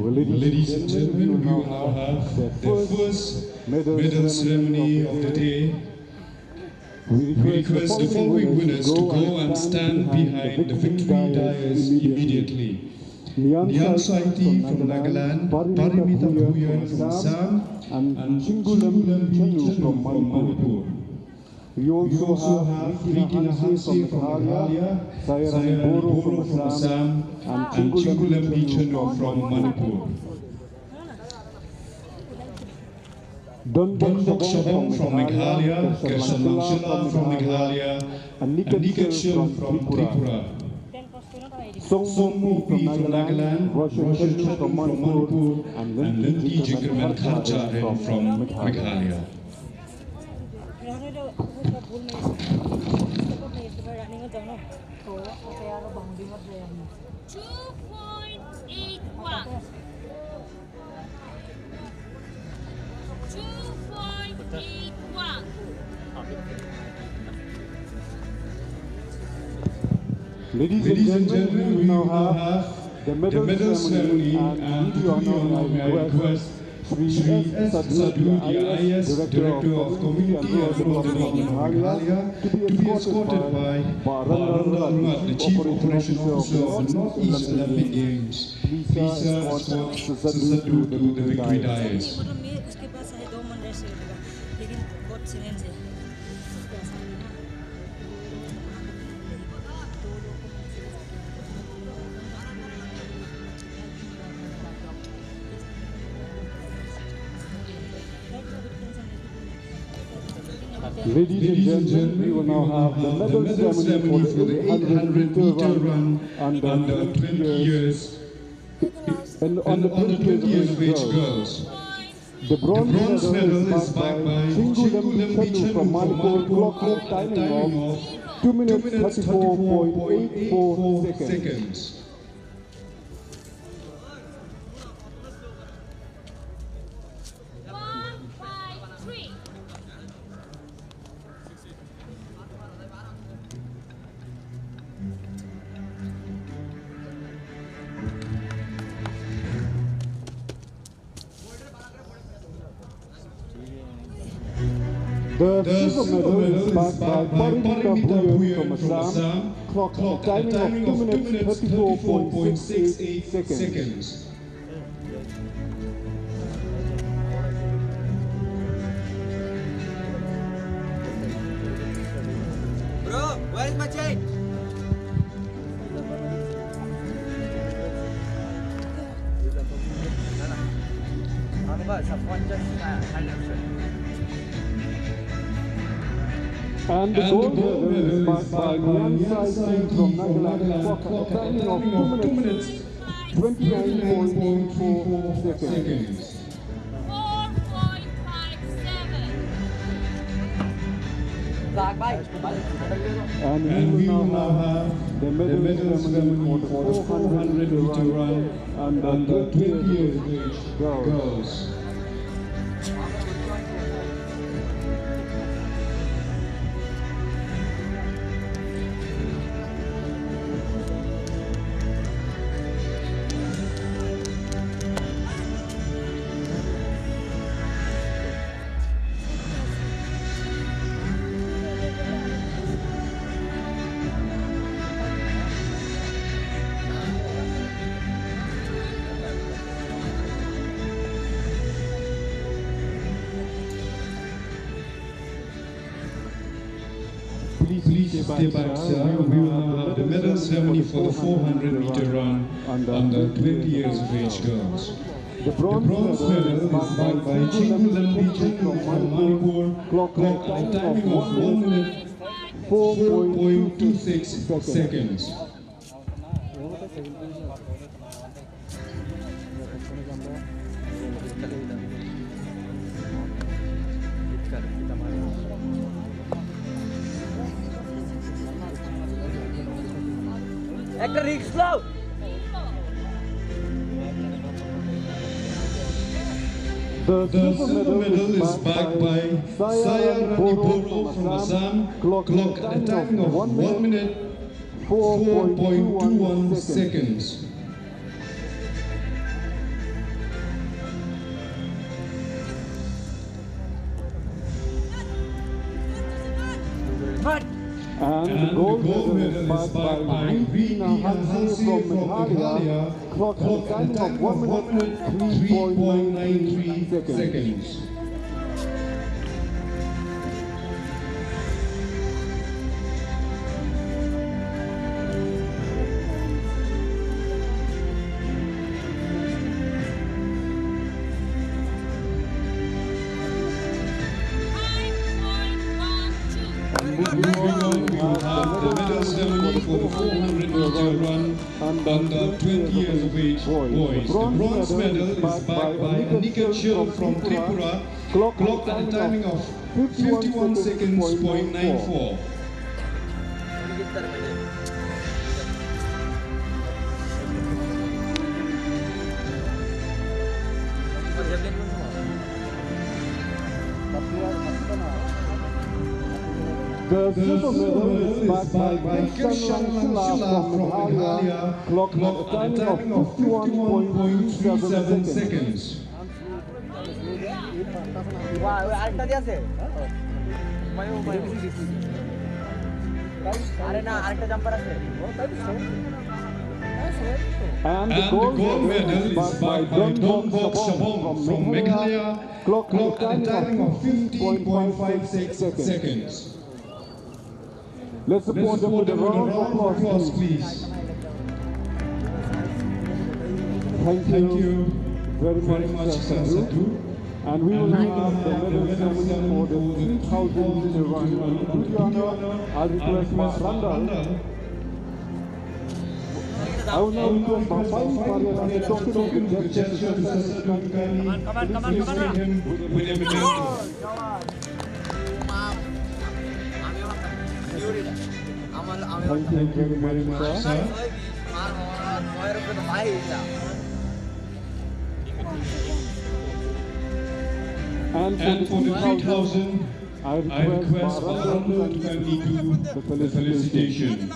Ladies and gentlemen, we will now have the first medal ceremony of the day. We request the following winners to go and stand behind the victory dais immediately. Nyan Saiti from Nagaland, Parimita Bhuyan from Assam, and Chingulam Chanu from Manipur. We also have Regina Hansi from Meghalaya, Sayarani Boro from Assam, and Chingulam Chanu from Manipur. Donbok Shabong from Meghalaya, Kersan Langshila from Meghalaya, and Niket Shil from Tripura. Songmu Pi from Nagaland, Roshan Chil from Manipur, and Linti Jigerman Khalcharen from Meghalaya. Ladies and gentlemen, we now have the medal ceremony, and to honor, I request Sri S. Sadhu, the IAS Director of Community and Development of Meghalaya, to be escorted by Baranda Rumat, the Chief Operation Officer of the Northeast Olympic Games. Please escort Sadhu to the victory dais. Ladies and gentlemen, we will now have the medal ceremony for the 800-meter run under 20 years and under 20 years of age girls. The bronze medal is backed by Chingulam Chanu from Manipur, clock timing of 2 minutes 34.84 seconds. The silver medal is backed by Parimita Bhuyan from Assam, clock at a timing of 2 minutes 34.68 seconds. Bro, where is my chain? And the gold medal is backed by Nyan Saiti from Nagaland, clock at a timing of 2 minutes 29.4 seconds. And we will now have the medal ceremony for the 400-meter run under 20 years of age girls. Please stay back, sir. We will now have the medal ceremony for the 400-meter run under 20 years of age girls. The bronze medal is backed by Chingulam Chanu from Manipur, clock at a timing of 1 minute 4.26 seconds. Actor Rick Slow. The silver medal is backed by Sayarani Boro from Assam, clock at a timing of 1 minute 4.21 seconds. And the gold medal is bagged by Rina Hansi from Meghalaya, clocked at a time of 1 minute 3.93 seconds. Moving on, we will have the medal ceremony for the 400-meter run under 20 years of age boys. The bronze medal is bagged by Nikhil Chil from Tripura, clocked at a timing of 51 seconds .94. The silver medal is bagged by Kirshan Shila from Meghalaya, clocked at a timing of 51.37 seconds. আরেকটা দিয়ে আছে আরে না আরেকটা jumper আছে And the gold medal is bagged by Dongbok Shabong from Meghalaya, clocked at a timing of 50.56 seconds. Let's support them with a round of applause, please. Thank you very much, Sadhu. And we will have the medal ceremony for the 3,000-meter run. With your honor, I request Ms. Randall. I will now request Bhambai Mariana to talk to the gesture to with a medal. Thank you very much, sir. And for the 3,000, I request Baranda to continue the felicitation.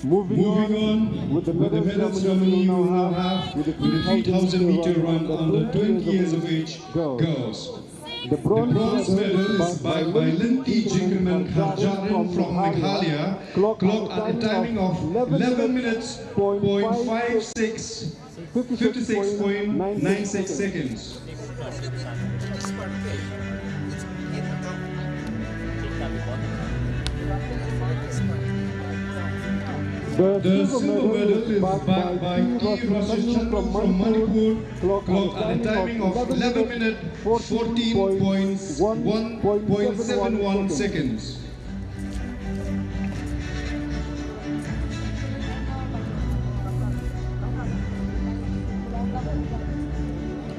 Moving on with the medal ceremony, we will now have with the 3,000-meter run under 20 years of age girls. The bronze medal is bagged by Linti Jingerman Kharjaran from Meghalaya, clocked at a timing of 11 minutes .56.96 seconds. The silver medal is bagged by T. Rasichandra from Manipur, clocked at a timing of 11 minutes 14.71 seconds.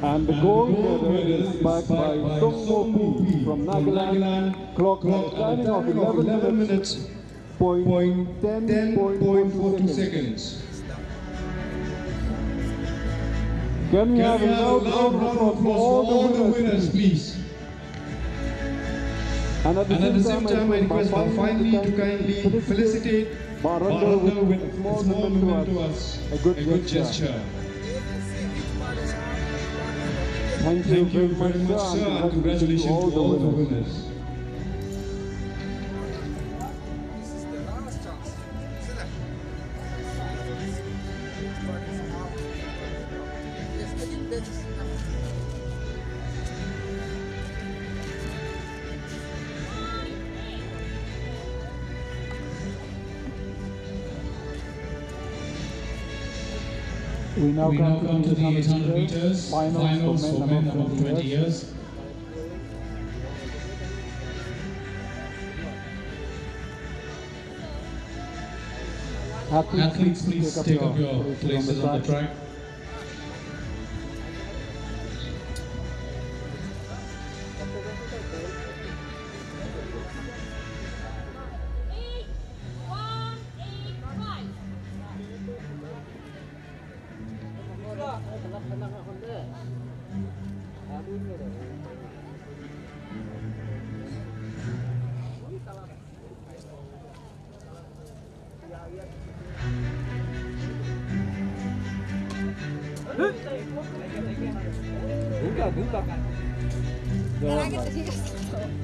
And the gold medal is bagged by Tongmo P from Nagaland, clocked at a timing of 11 minutes .10.42 seconds. Can we have a loud round of applause for all the winners, please? And at the same time, I request Bhambai to kindly felicitate Baranda with a small moment to us, a good gesture. Thank you very much, sir, and congratulations to all the winners. We now come to the 800 meters finals for men above 20 years. Athletes, please take up your places on the track.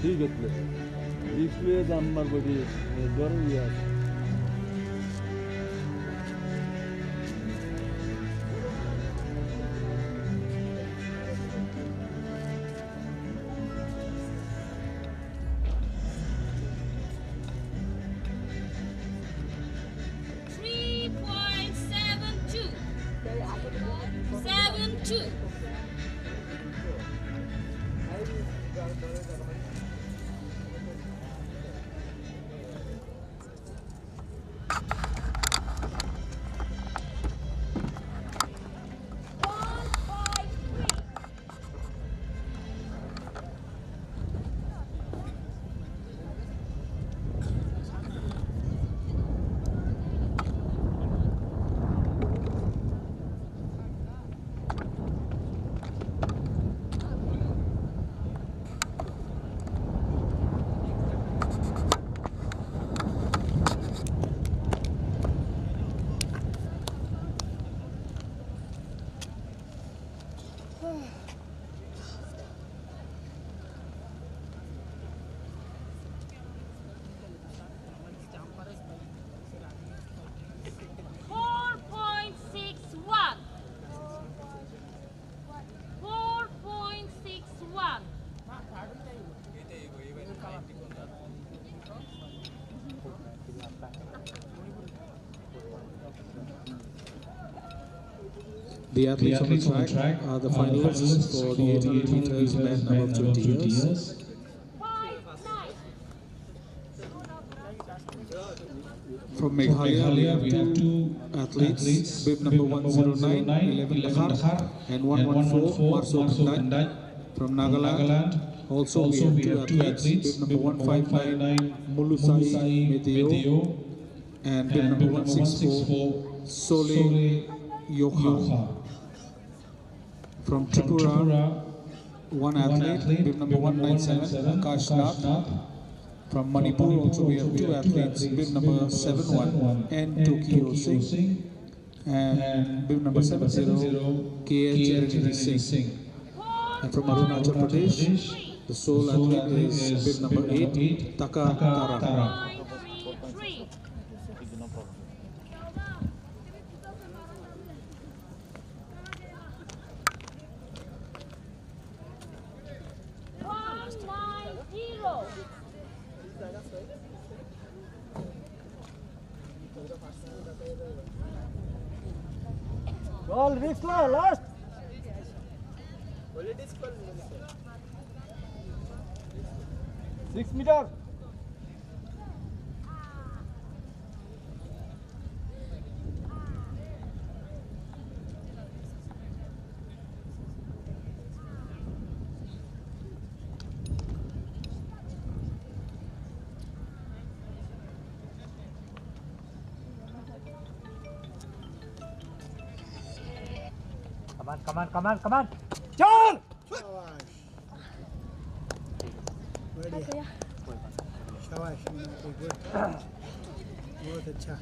ठीक है Rikswe Dammar Bodi, Dormia. The athletes on the track are the finalists for the 800 meters men above 20 years. From Meghalaya, we have two athletes, bib number 109, 11 Lakhar, and 114, Marso Kandaj. From Nagaland, also we have two athletes, bib number 159, Mulusai Meteo, and bib number 164, Sole Yokha. From Tripura, one athlete, bib number 197, Akash Nath. From Manipur also we have two athletes, bib number 71, N. Tokyo Singh, and bib number 70, K. Charanjit Singh. And from Arunachal Pradesh, the sole athlete is bib number 8, Taka Tara. Ball, risk last. 6 meters. Come on. John! शाबाश बहुत अच्छा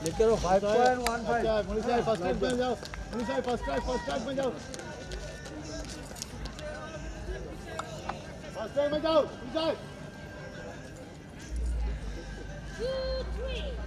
लेके रो 5.15 मुनीष भाई first track में जाओ मुनीष भाई first track में जाओ फर्स्ट ट्रैक में जाओ मुनीष भाई 2-3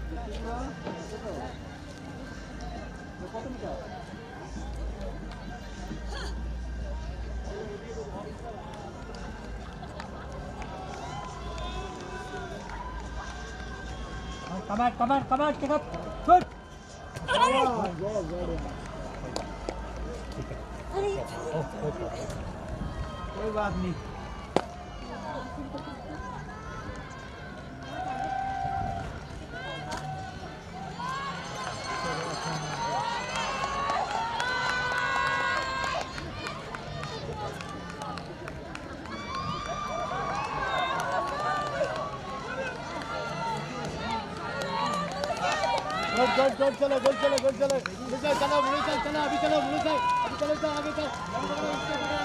Come on, kick up. Good. कोई बात नहीं गोल चलो गोल चलो गोल चलो मुझे चलो मुझे चलो अभी चलो मुझे अभी चलो जाओ आगे चलो अभी चलो इसके पकड़ो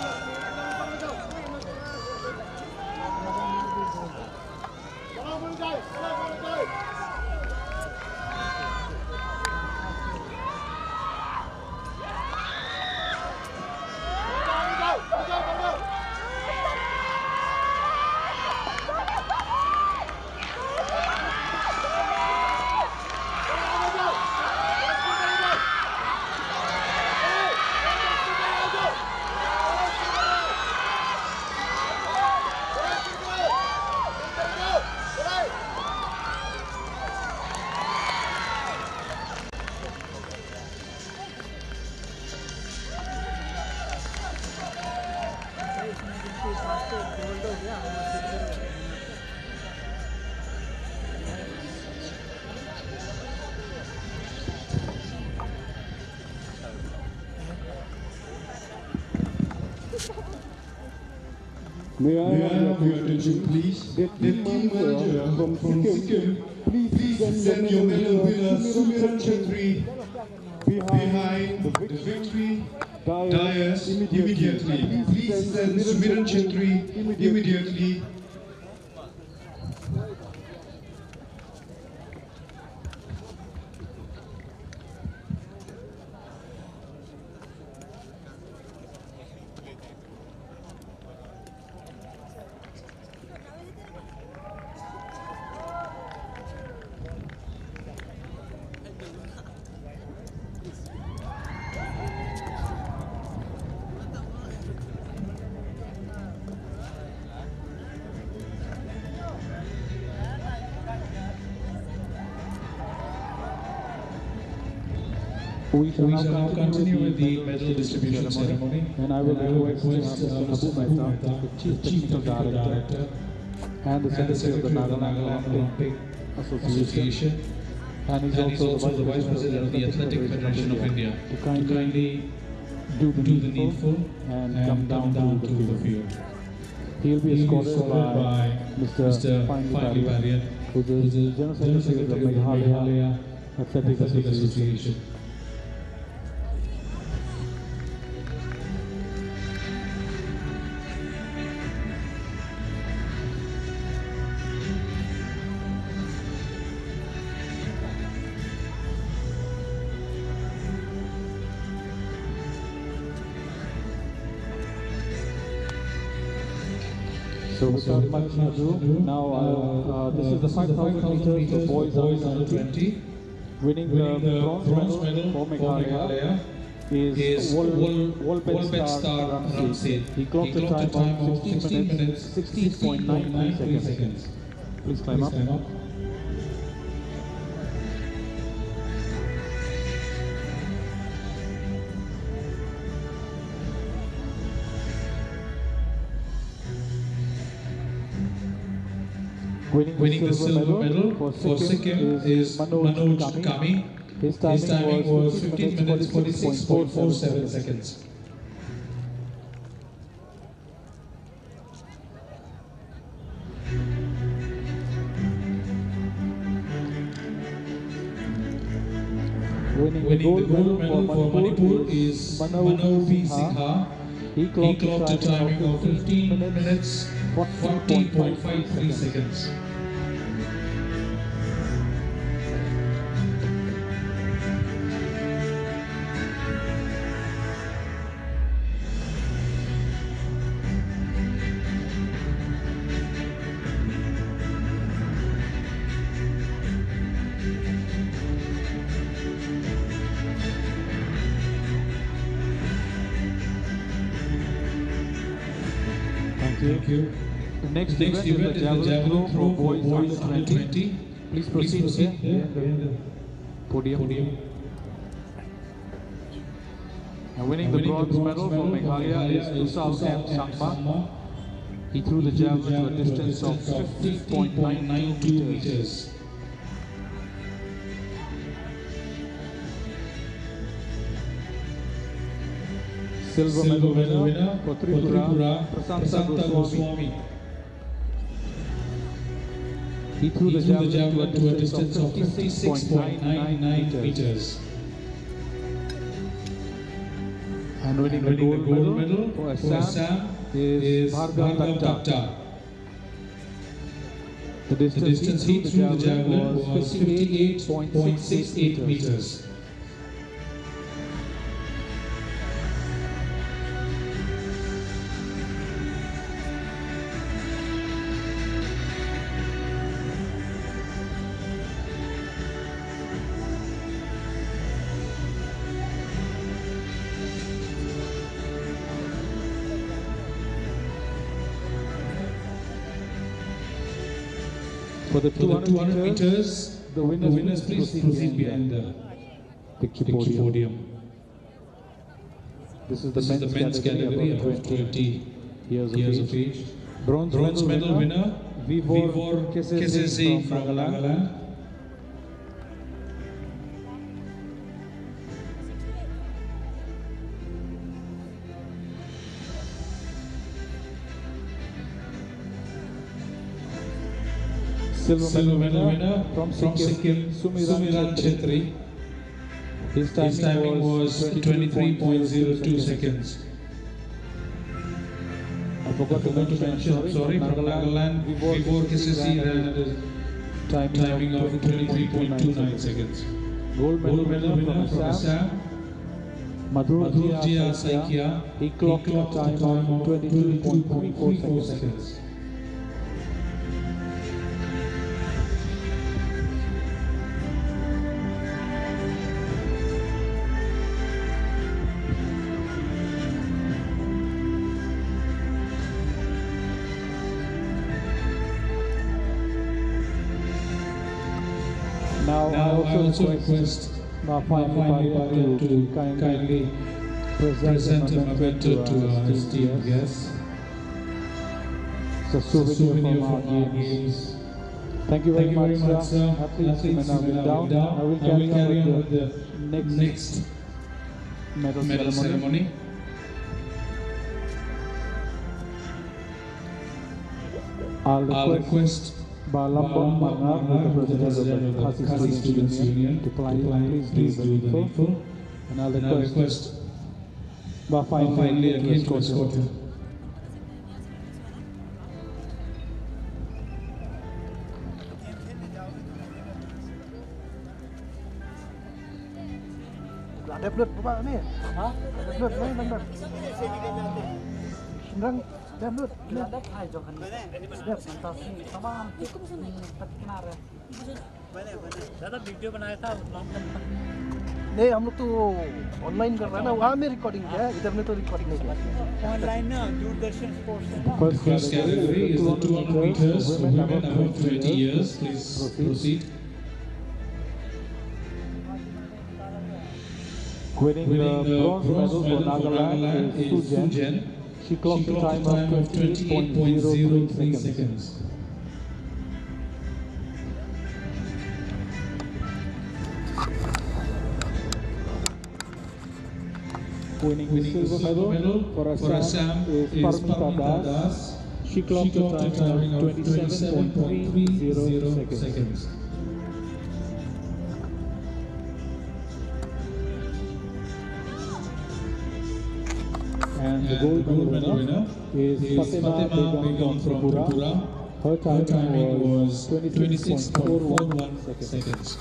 चलो मुझे चलो May I have your attention, please? The team manager from Sikkim, please send your medal winner Sumiran Chetri behind the victory dais immediately. Please send Sumiran Chetri immediately. We shall now continue with the medal distribution ceremony, and I will request Mr. Abu Mehta, the Chief Technical Director and the Secretary of the Nagaland Olympic Association, and he's also the Vice President of the Athletic Federation of India, to kindly do the needful and come down to the field. He will be escorted by Mr. Finely Varian, who is the General Secretary of the Meghalaya Athletic Association. So without much ado, now this is the 5,000 meters for boys under 20. Winning the bronze medal for Meghalaya is Wolbet Star Ramsey. He clocked a time of 16 minutes, 16.93 seconds. Please climb up. Winning the silver medal for Sikkim is Manoj Kami. His timing was 15 minutes 46.47 seconds. Winning the gold medal for Manipur is Manoj P. Singha. He clocked a timing of 15 minutes 40.53 seconds. Thank you. The next event is the javelin throw for boys under 20. Please proceed here behind the podium. And winning the bronze medal for Meghalaya is Tusal M. Sangma. He threw the javelin to a distance of 50.92 meters. Silver medal winner for Tripura, Prasanta Goswami. He threw the javelin to a distance of 56.99 meters. And winning the gold medal for Assam is Bhargav Datta. The distance he threw the javelin was 58.68 meters. For the 200 meters, the winners please proceed behind the picture podium. This is the men's category above 20 years of age. Bronze medal winner Vivor Kesesi from Nagaland. Silver medal winner from Sikkim, Sumiran Chetri. His timing was 23.02 seconds. I forgot to mention, sorry, from Nagaland, Vivor Kesesi ran at a timing of 23.29 seconds. Gold medal winner from Assam, Madhurjia Saikia. He clocked a time of 22.34 seconds. Now I also request Mafai to kindly present a memento to our esteemed guests. It's a souvenir from our games. Thank you very much, sir. Athletes may now be down. I will carry on with the next medal ceremony. I'll request Balambang Mangar, the President of the Khasi Students Union, to please leave the needful. And I'll request finally again to escort him. Ada blood Bapak ni? Hah? Ada blood ni benar. Senang ada blood. ada खाए जो खन्ने जब संतासी तमाम तक किनारे ज़्यादा video बनाया था लॉन्ग टर्म तक नहीं हम लोग तो ऑनलाइन कर रहे हैं ना वहाँ में रिकॉर्डिंग किया है इधर में तो रिकॉर्डिंग नहीं किया ऑनलाइन ना Doordarshan sports First category is the 200 meters for women above 20 years. Please proceed. Winning the bronze medal for Nagaland is Sujen. She clocked a time of 28.03 seconds. Winning the silver medal for Assam is Parmita Das. She clocked a time of 27.30 seconds. And the gold medal winner is Fatima Begum from Tripura. Her timing was 26.41 seconds.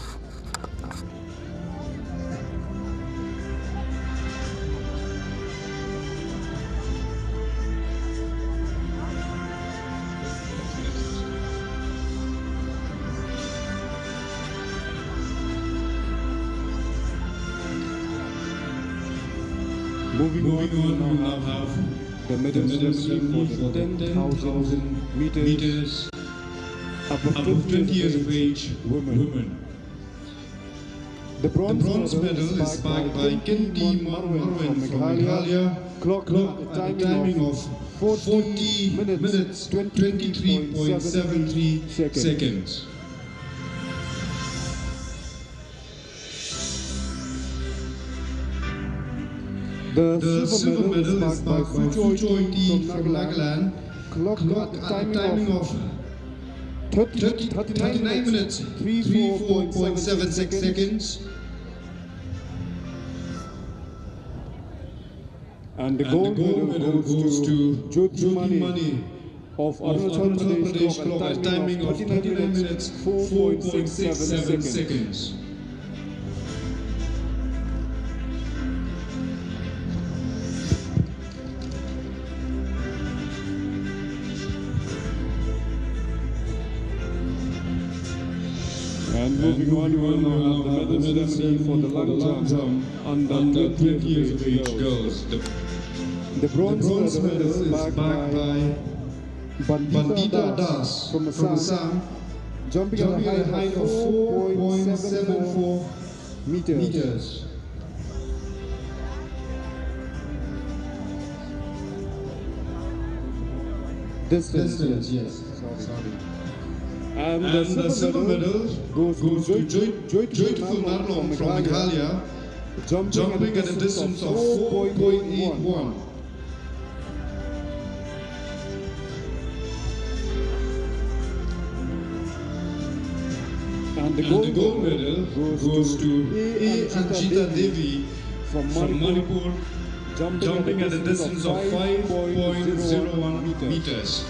Moving on, we now have the medal ceremony for the 10,000 meters above 20 years of age women. The bronze medal is bagged by Kinti Marwen from Meghalaya, clocked at a timing of 40 minutes 23.73 seconds. The silver medal is bagged by Fujoy T from Nagaland, clocked at a timing of 39 minutes, 34.76 seconds. And the gold medal goes to Jyoti Mani of Arunachal Pradesh, clock a timing of 39 minutes, 4.67 seconds. And moving on, we will now have the medal ceremony for the long jump under 20 years of age girls. The bronze medal is backed by Bandita Das from Assam, jumping at a height of 4.74 meters. Distance, yes. Sorry. And the silver medal goes to Joyful Marlon from Meghalaya, jumping at a distance of 4.81. And the gold medal goes to A. Anchita Devi from Manipur, jumping at a distance of 5.01 meters.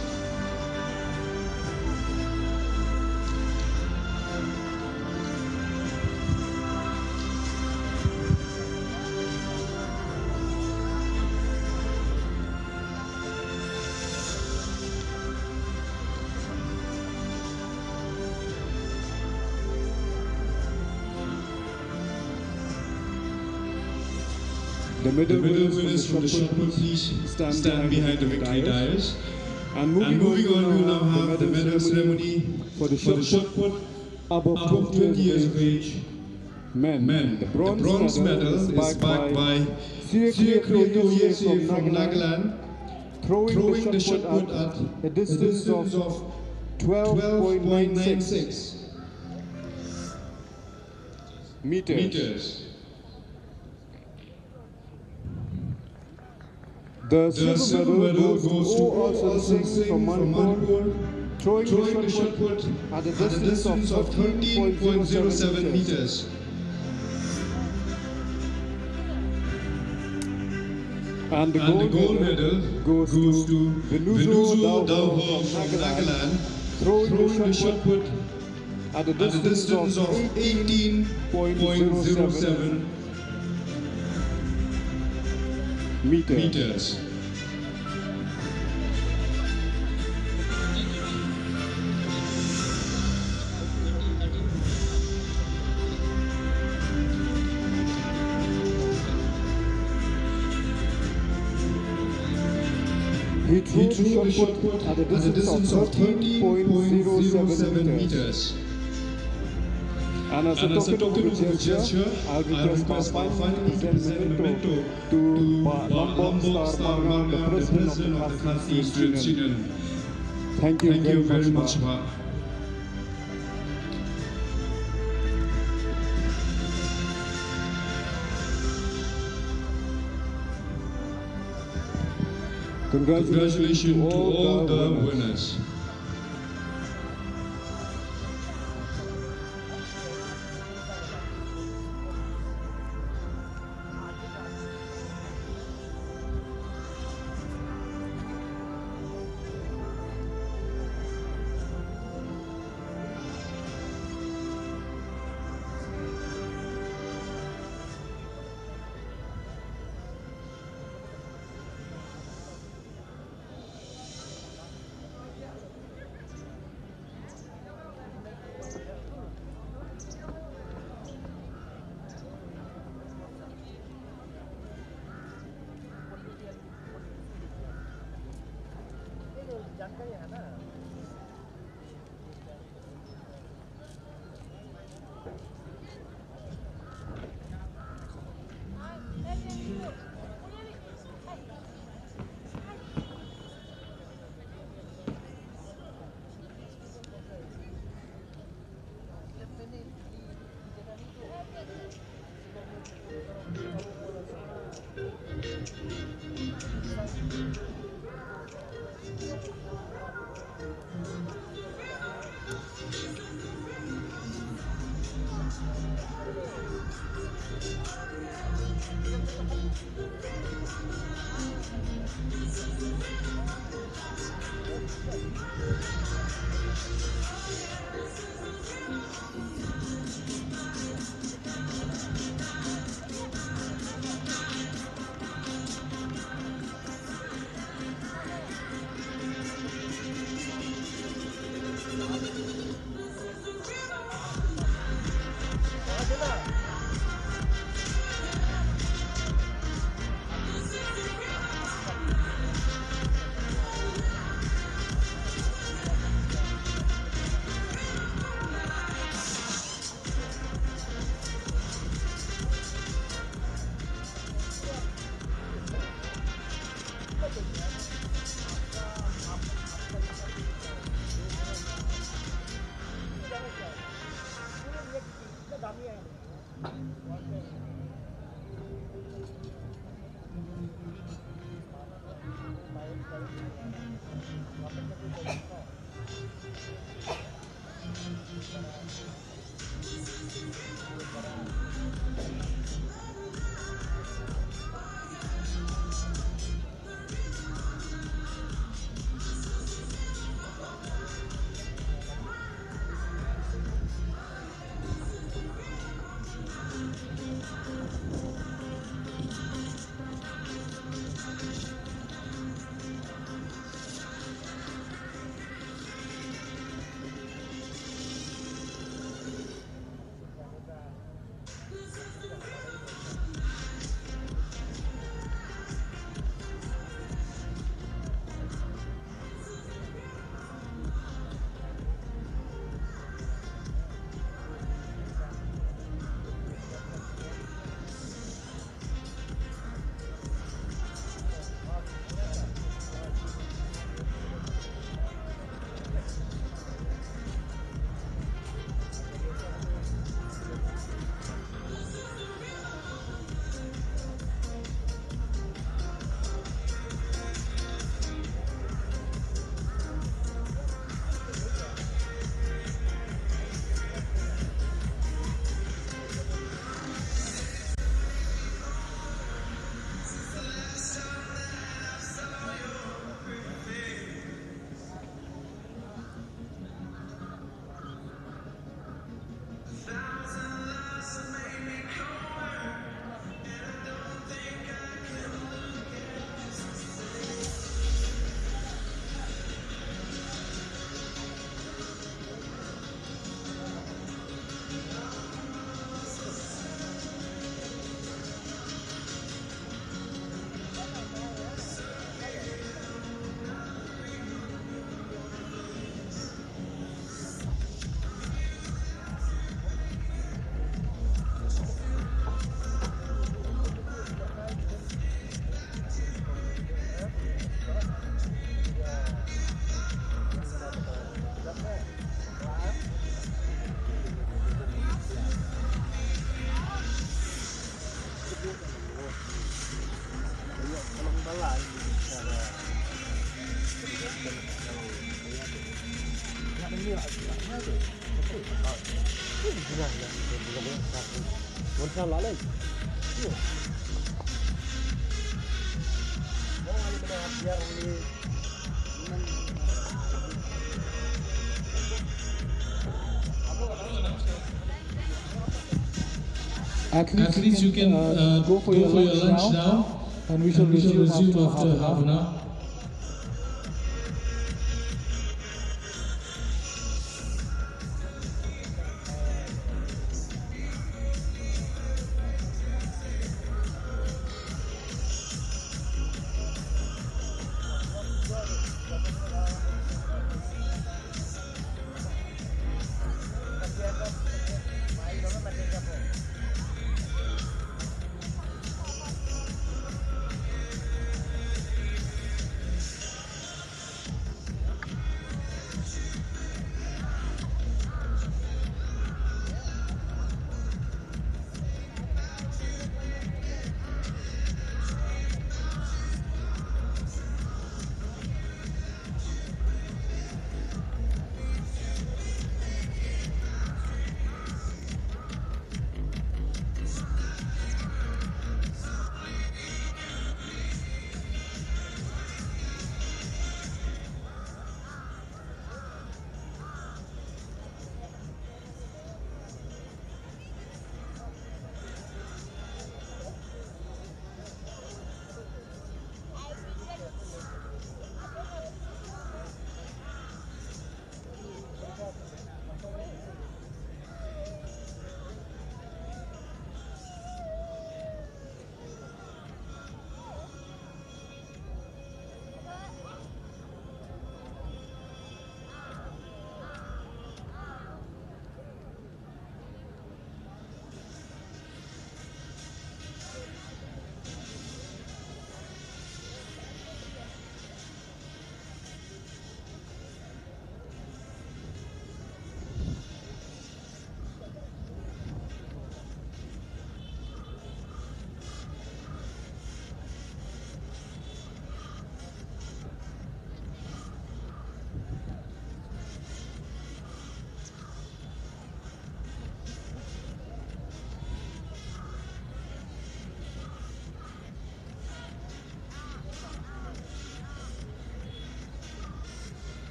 The medal winners from the shot put, please stand behind the victory dais. And moving on, we will now have the medal ceremony for the shot put above 20 years of age men. The bronze medal is backed by Sri Kriya from Nagaland, throwing the shot put at a distance of 12.96 meters. The silver medal goes to O. Singh from Manipur, throwing the shot put at a distance of 13.07 meters. And the gold medal goes to Venuzo Dauho from Nagaland, throwing the shot put at a distance of 18.07 meters. He threw the shot put at a distance of 13.07 meters. And as a token of gesture, I will request my final memento to Lombok Star Marga, the President of the Khasi Student Union. Thank you very much. Congratulations to all the winners. Athletes, you can go for your lunch now, and we shall resume after half an hour.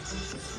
சரி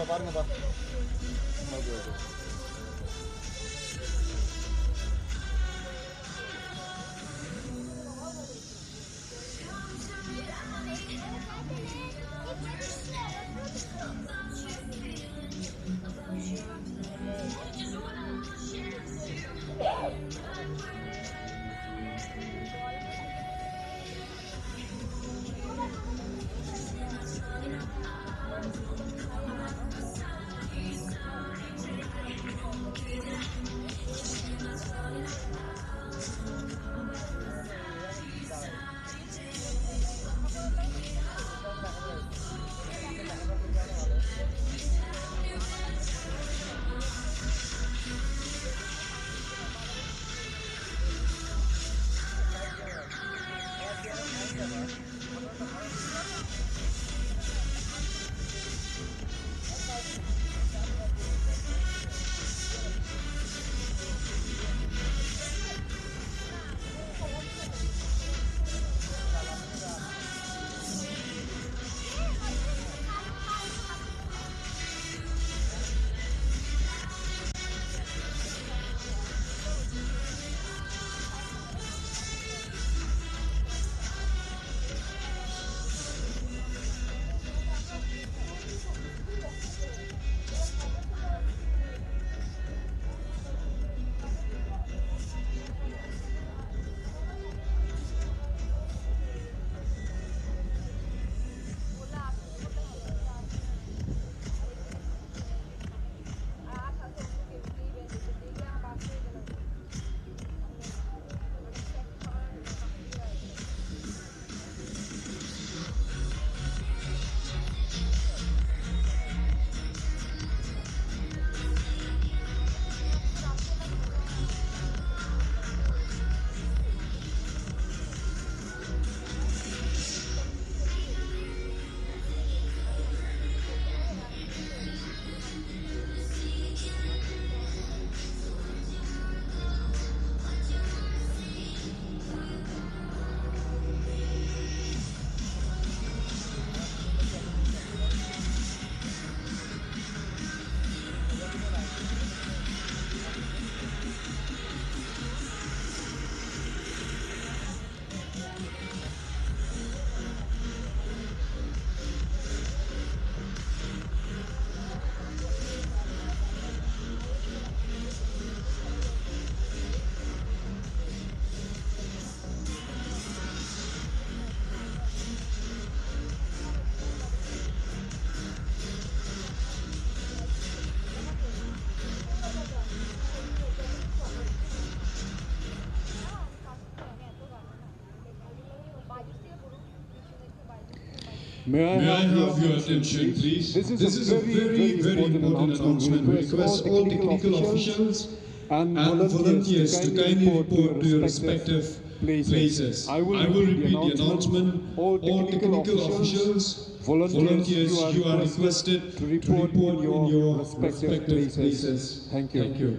பாருங்கப்பா okay May I have your attention, please? This is a very, very important announcement. We request all technical officials and volunteers to kindly report to your respective places. I will repeat the announcement. All technical officials, volunteers, you are requested to report in your respective places. Thank you.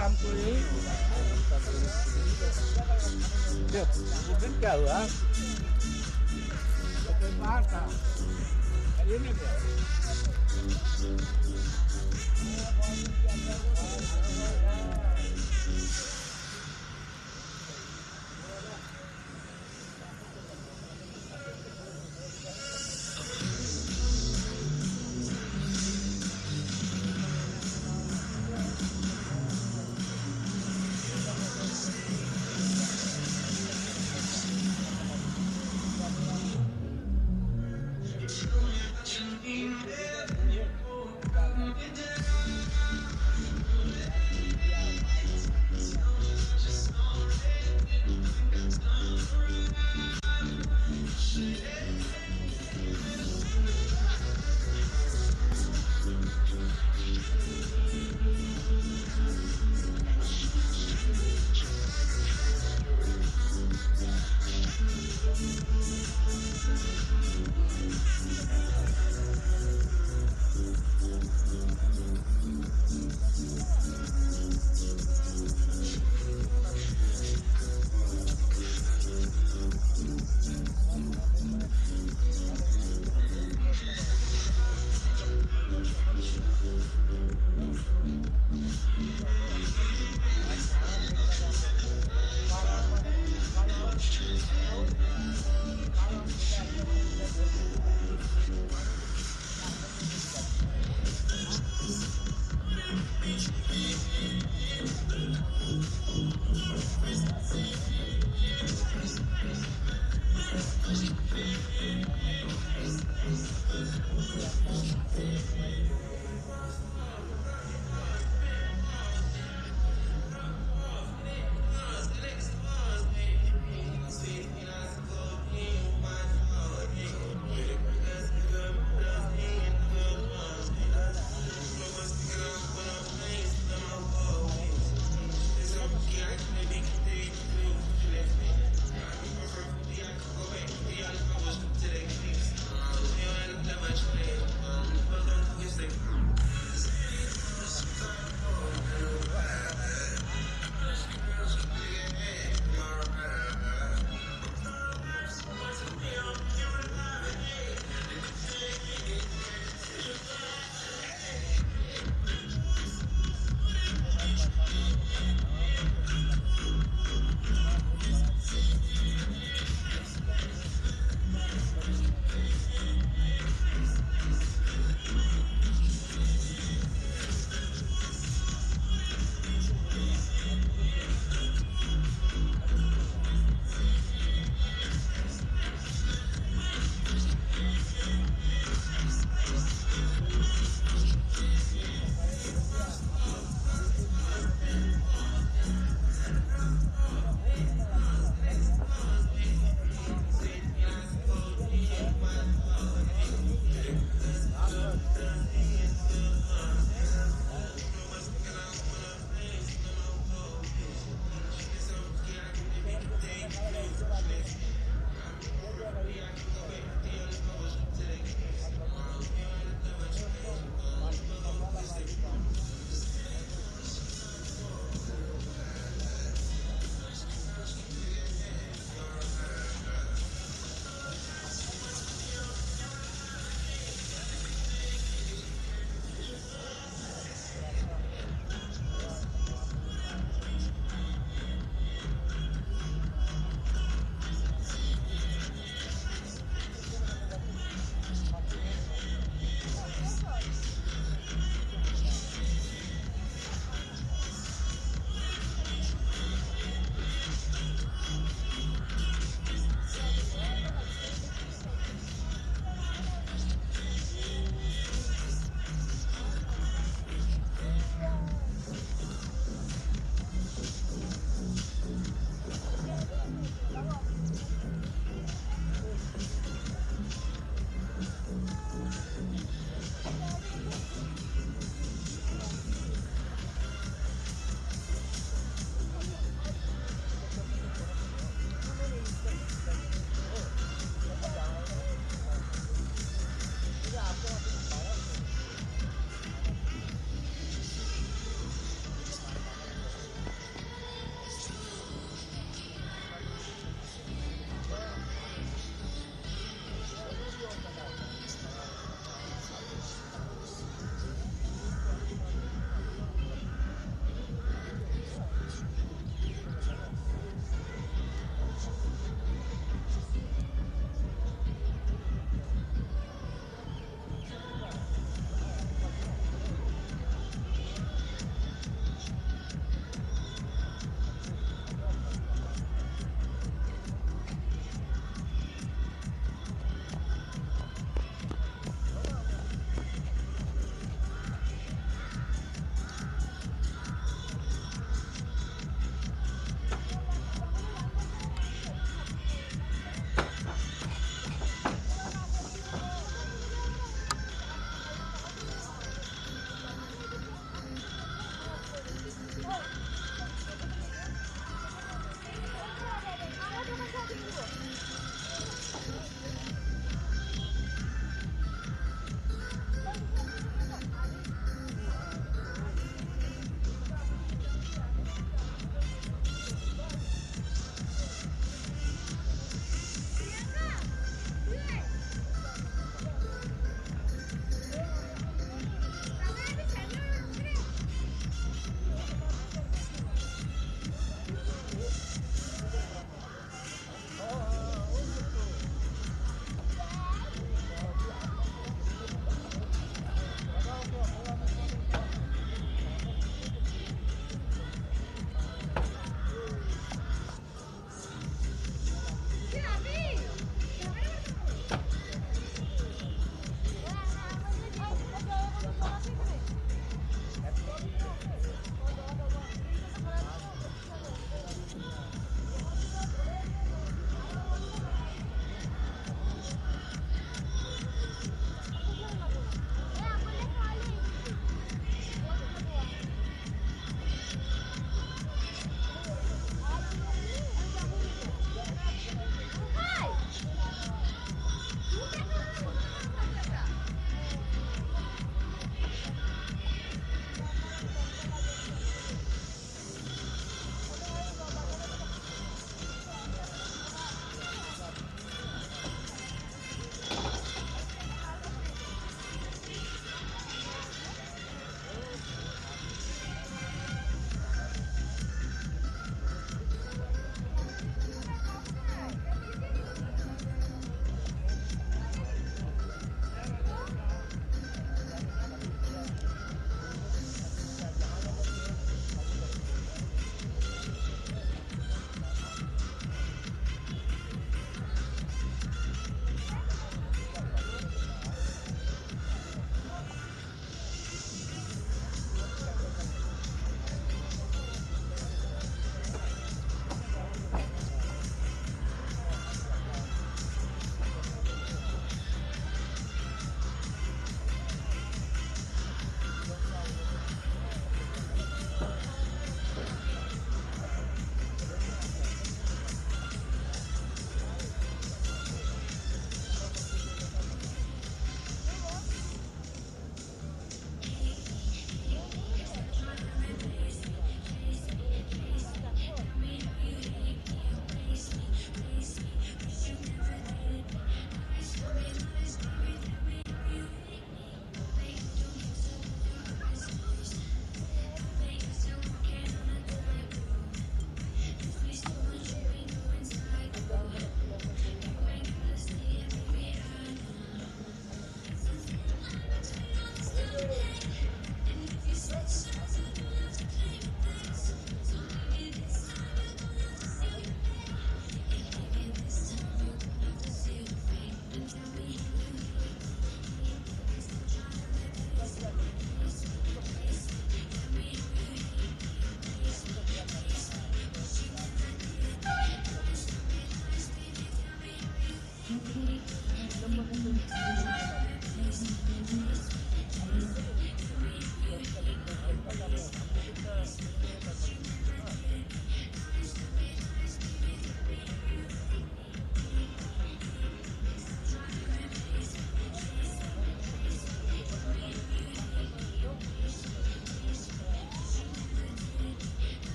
हमको यही उस दिन क्या हुआ तो कोई बाहर था ये नहीं गया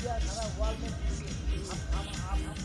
दिया सारा वॉल में आप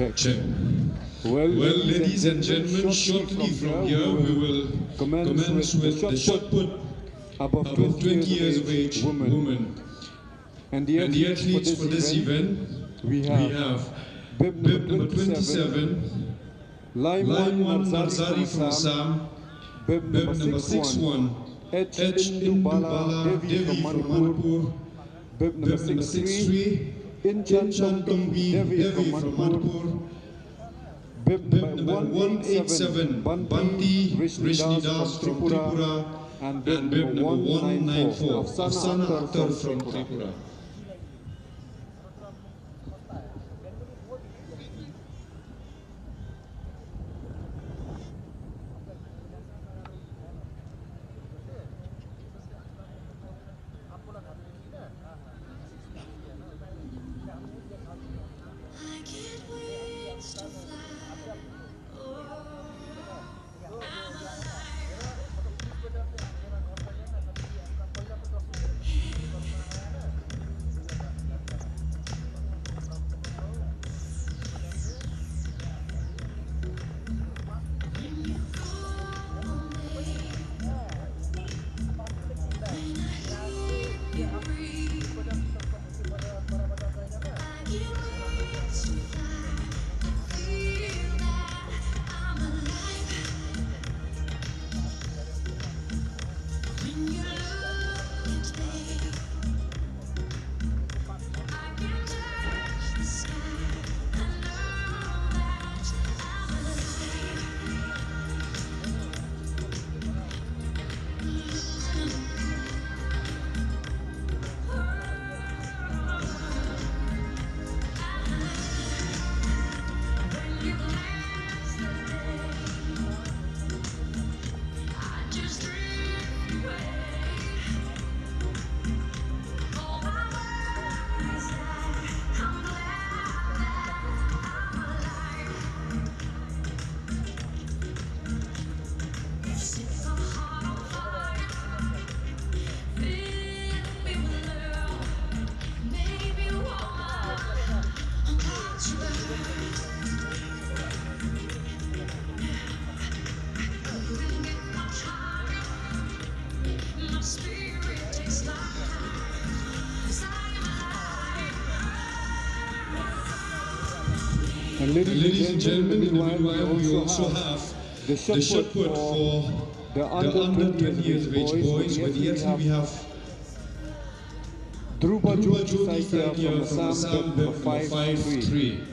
Check. Well, ladies and gentlemen, shortly from here we will commence with the shot put above 20 years of age women. And the athletes for this event, we have bib number 27, Laiman Narzari from Assam, bib number 61, H. Indubala Devi from Manipur, bib number 63, Inchan Tombi Devi from Manipur, bib number 187, Banti Rishni Das from Tripura, and bib number 194, Afsana Akhtar from Tripura. And ladies and gentlemen, meanwhile, we also have the shot put for the under 20 years of age boys. With the athlete we have Dhruva Jyoti Saikia from Assam, number 5'3".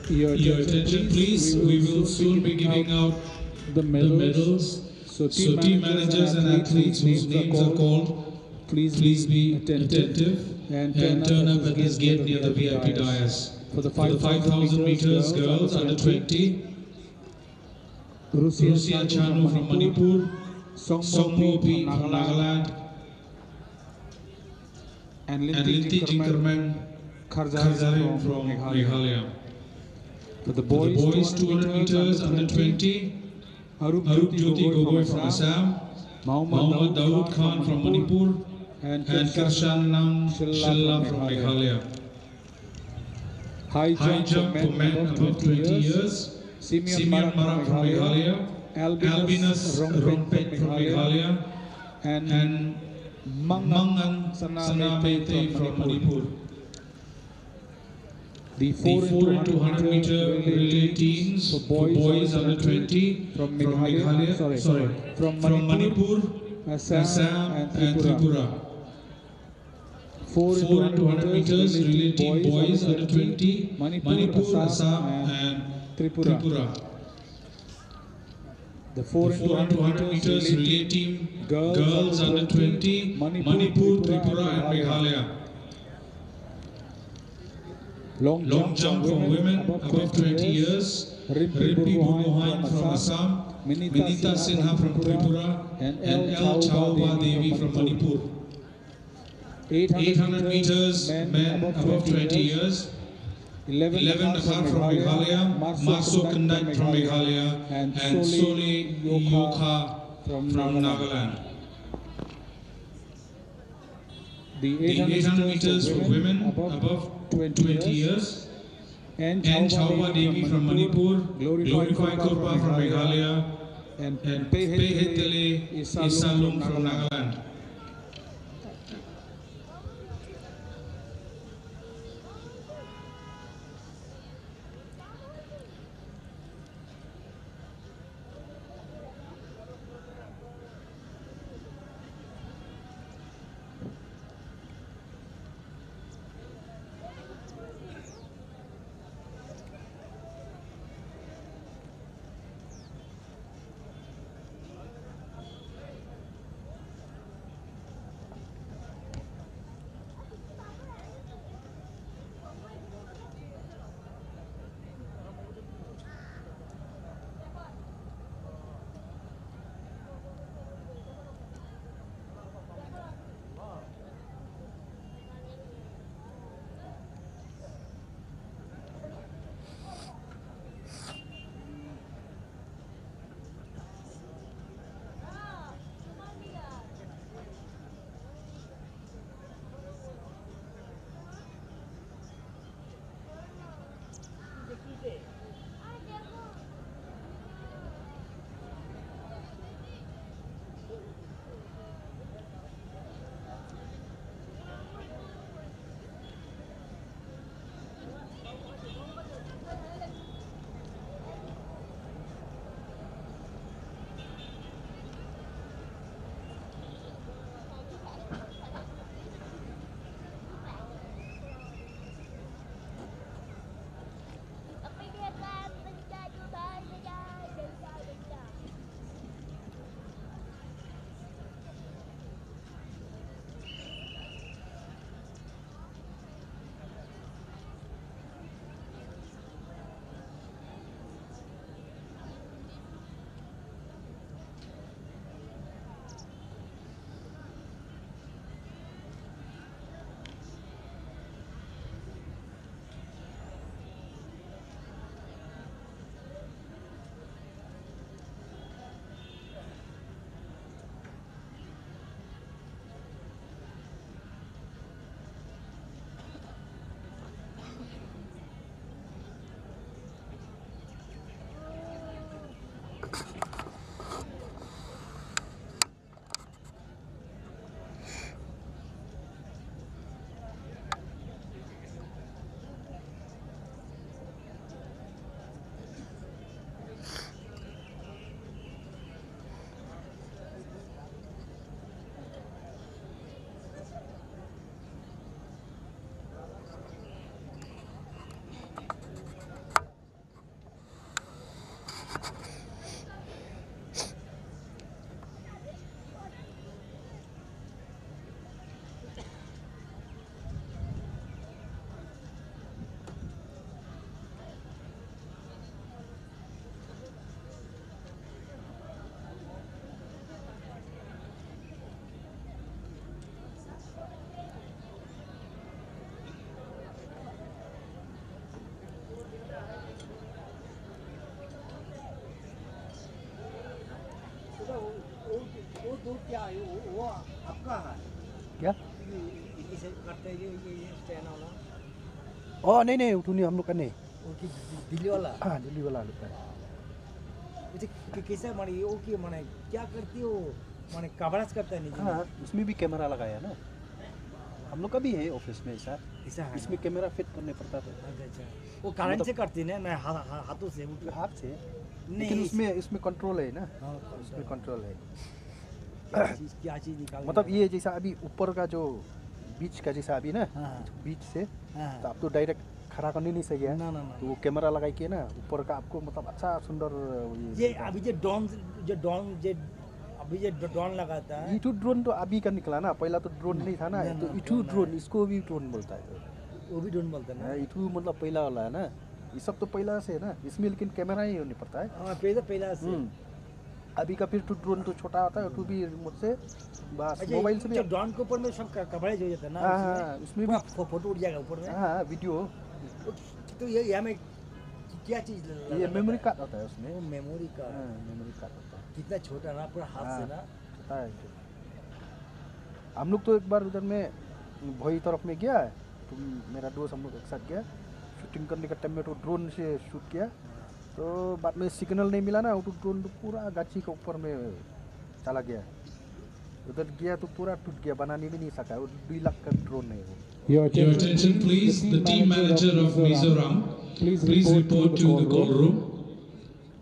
Your attention, please. We will soon be giving out the medals. So team managers and athletes whose names are called, please be attentive and turn up at this gate near the VIP dais. For the 5,000 meters girls under 20, Rusia Chanu from Manipur, Songmo P from Nagaland, and Linti Jinkerman Kharzarin from Meghalaya. For the boys 200 meters under 20, Arup Jyoti Gogoi from Assam, Mohammad Dawood Khan from Manipur, and Kirshan Nam Shilla from Meghalaya. High jump for men above 20 years, Simeon Marak from Meghalaya, Albinus Rompet from Meghalaya, and Mangan Sanapete from Manipur. The 4 into 100 meter relay teams for boys under 20 from Manipur, Assam and Tripura. 4 into 100 meters relay team boys under 20, Manipur, Assam and Tripura. The 4 into 100 meters relay team girls under 20, Manipur, Tripura and Meghalaya. Long jump for women above 20 years, Rimpi Bumohan from Assam, Minita Sinha from Tripura, and L. Chauba Devi from Manipur. 800 meters men above 20 years, 11 Nakhar from Meghalaya, Maso Kandak from Meghalaya, and Soli Yokha from Nagaland. The 800 meters for women above 20 years, and Chauba Devi from Manipur, Glorify Kurpa from Meghalaya, and Pehetele Isalung from Nagaland. वो आपका है क्या? इसे करते हैं ये stand वाला ओ नहीं नहीं उठूनी हम लोग का नहीं, वो की दिल्ली वाला। हाँ दिल्ली वाला लोग का। इसे कैसे माने वो की माने क्या करती हो माने कवरेज करता है नहीं? हाँ उसमें भी कैमरा लगाया ना, हम लोग का भी है ऑफिस में ऐसा, इसमें कैमरा फिट करने पड़ता था। अच्छा वो करंट से करती है ना, हाथों से? हाथ से नहीं, लेकिन उसमें कंट्रोल है ना, उसमें कंट्रोल है। क्या चीज़ निकाल मतलब ये जैसा अभी ऊपर का जो बीच का जैसा अभी ना, बीच से तो आप तो डायरेक्ट खड़ा करने नहीं सके ना तो वो कैमरा लगाई के ना ऊपर का आपको मतलब अच्छा सुंदर ये अभी जो ड्रोन लगाता है। इटू ड्रोन तो अभी का निकला ना, पहला तो ड्रोन नहीं था ना, तो इटू ड्रोन, इसको भी ड्रोन बोलता है। वो भी ड्रोन बोलता है ना, इटू मतलब पहला वाला है ना, ये सब तो पहला से है ना, इसमें लेकिन कैमरा ही होने पड़ता है। हाँ पहला से। अभी का फिर तो ड्रोन तो छोटा होता है, तो भी रिमोट से बस मोबाइल से भी। ड्रोन के ऊपर में सब कवरेज हो जाता है ना, हाँ उसमें भी फोटो उठ जाएगा ऊपर में। हाँ वीडियो। तो ये यहाँ में क्या चीज़? ये मेमोरी कार्ड होता है उसमें। Memory card. मेमोरी कार्ड होता है। कितना छोटा ना, पूरा हाथ से ना छोटा है। हम लोग तो एक बार उधर में भोई तरफ में गया, तो मेरा दोस्त हम लोग एक साथ गया शूटिंग करने का टाइम में, तो ड्रोन से शूट किया, तो बाद में सिग्नल नहीं मिला ना, वो तो ड्रोन तो पूरा गाची के ऊपर में चला गया, उधर गया तो पूरा टूट गया, बनाने भी नहीं सका, वो 2 लाख का ड्रोन है वो। Your attention please, the team manager of Mizoram, please report to the call room.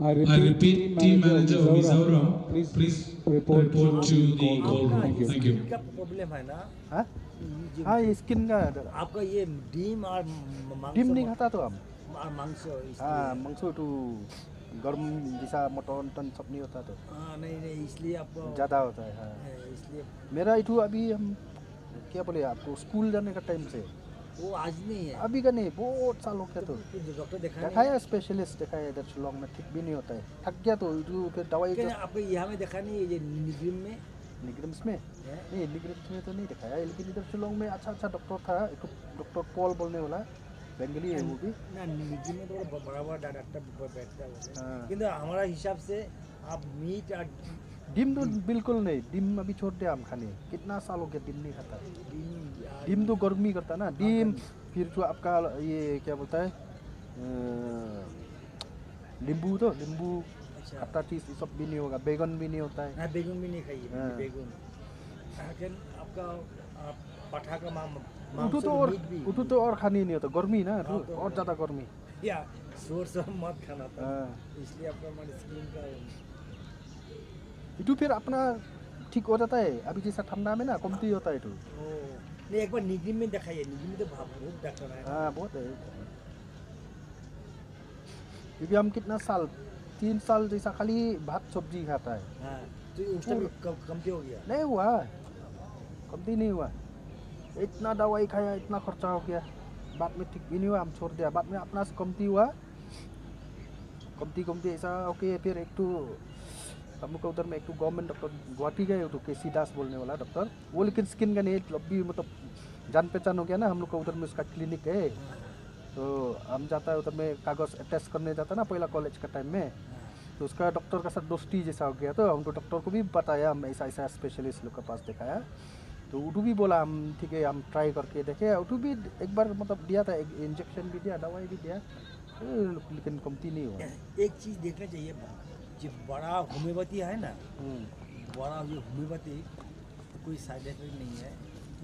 I repeat, team manager of Mizoram, please report to the call room. Thank you. क्या प्रॉब्लम है ना? हाँ ये स्किन का आपका ये डीम और deem नहीं खाता तो हम मांस। हाँ मांस तो गर्म जैसा मटन टन सब नहीं होता तो। हाँ नहीं इसलिए आपको ज़्यादा होता है। हाँ इसलिए मेरा इटू अभी हम क्या बोले आपको, स्कूल जाने का टाइम से वो आज नहीं है, अभी का नहीं, बहुत साल हो गया। तो डॉक्टर दिखाया, स्पेशलिस्ट दिखाया इधर शिलोंग में, ठीक भी नहीं होता है, थक गया तो फिर दवाई। आप यहाँ में देखा नहीं ये निगरिम में? निगरिम्स में नहीं, निगरिम्स में तो नहीं दिखाया, लेकिन इधर शिलोंग में अच्छा डॉक्टर था, एक डॉक्टर पॉल बोलने वाला, बेंगली है वो भी ना। निगरिम में तो बड़ा डॉक्टर बैठता है, किंतु हमारा हिसाब से आप मीट और डिम तो बिल्कुल नहीं, डिम अभी छोड़ दिया हम खाने, कितना साल हो गया डिम नहीं खाता। डिम तो गर्मी करता ना, डिम फिर जो आपका ये क्या बोलता है नींबू, तो नींबू खट्टा चीज ये सब भी नहीं होगा, बैगन भी नहीं होता है। हाँ बैगन भी नहीं खाइए, बैगन आपका पठा का उठू तो और खानी नहीं होता, गर्मी ना और ज़्यादा गर्मी या सोर्स मत खाना था, इसलिए आपका हमारे स्किन का इटू फिर अपना ठीक हो जाता है, अभी जैसा ठंडा में ना कमती होता है इटू। नहीं एक बार निगरिम में दिखाइए, निगरिम में तो बहुत डॉक्टर है। हाँ बहुत है, क्योंकि हम कितना साल 3 साल जैसा खाली भात सब्जी खाता है। हाँ तो उस टाइम कमती हो गया? नहीं हुआ, कमती नहीं हुआ, इतना दवाई खाया, इतना खर्चा हो गया, बाद में ठीक भी नहीं हुआ, हम छोड़ दिया। बाद में अपना से कमती हुआ, कमती ऐसा ओके। फिर एक तो हम लोग उधर में एक तो गवर्नमेंट डॉक्टर गुवाहाटी गए, तो केसी दास बोलने वाला डॉक्टर, वो लेकिन स्किन का नहीं, अभी मतलब जान पहचान हो गया ना हम लोग का, उधर में उसका क्लिनिक है, तो हम जाता है उधर में कागज़ अटैच करने जाता ना पहला कॉलेज का टाइम में, तो उसका डॉक्टर का साथ दोस्ती जैसा हो गया, तो हमको डॉक्टर को भी बताया, हम ऐसा स्पेशलिस्ट लोग के पास दिखाया, तो उठू भी बोला हम ठीक है हम ट्राई करके देखे, उठू भी एक बार मतलब दिया था, एक इंजेक्शन भी दिया, दवाई भी दिया, लेकिन कमती नहीं हुआ। एक चीज़ देखना चाहिए, जो बड़ा होम्योपैथी है ना, बड़ा जो होम्योपैथी कोई साइड इफेक्ट नहीं है,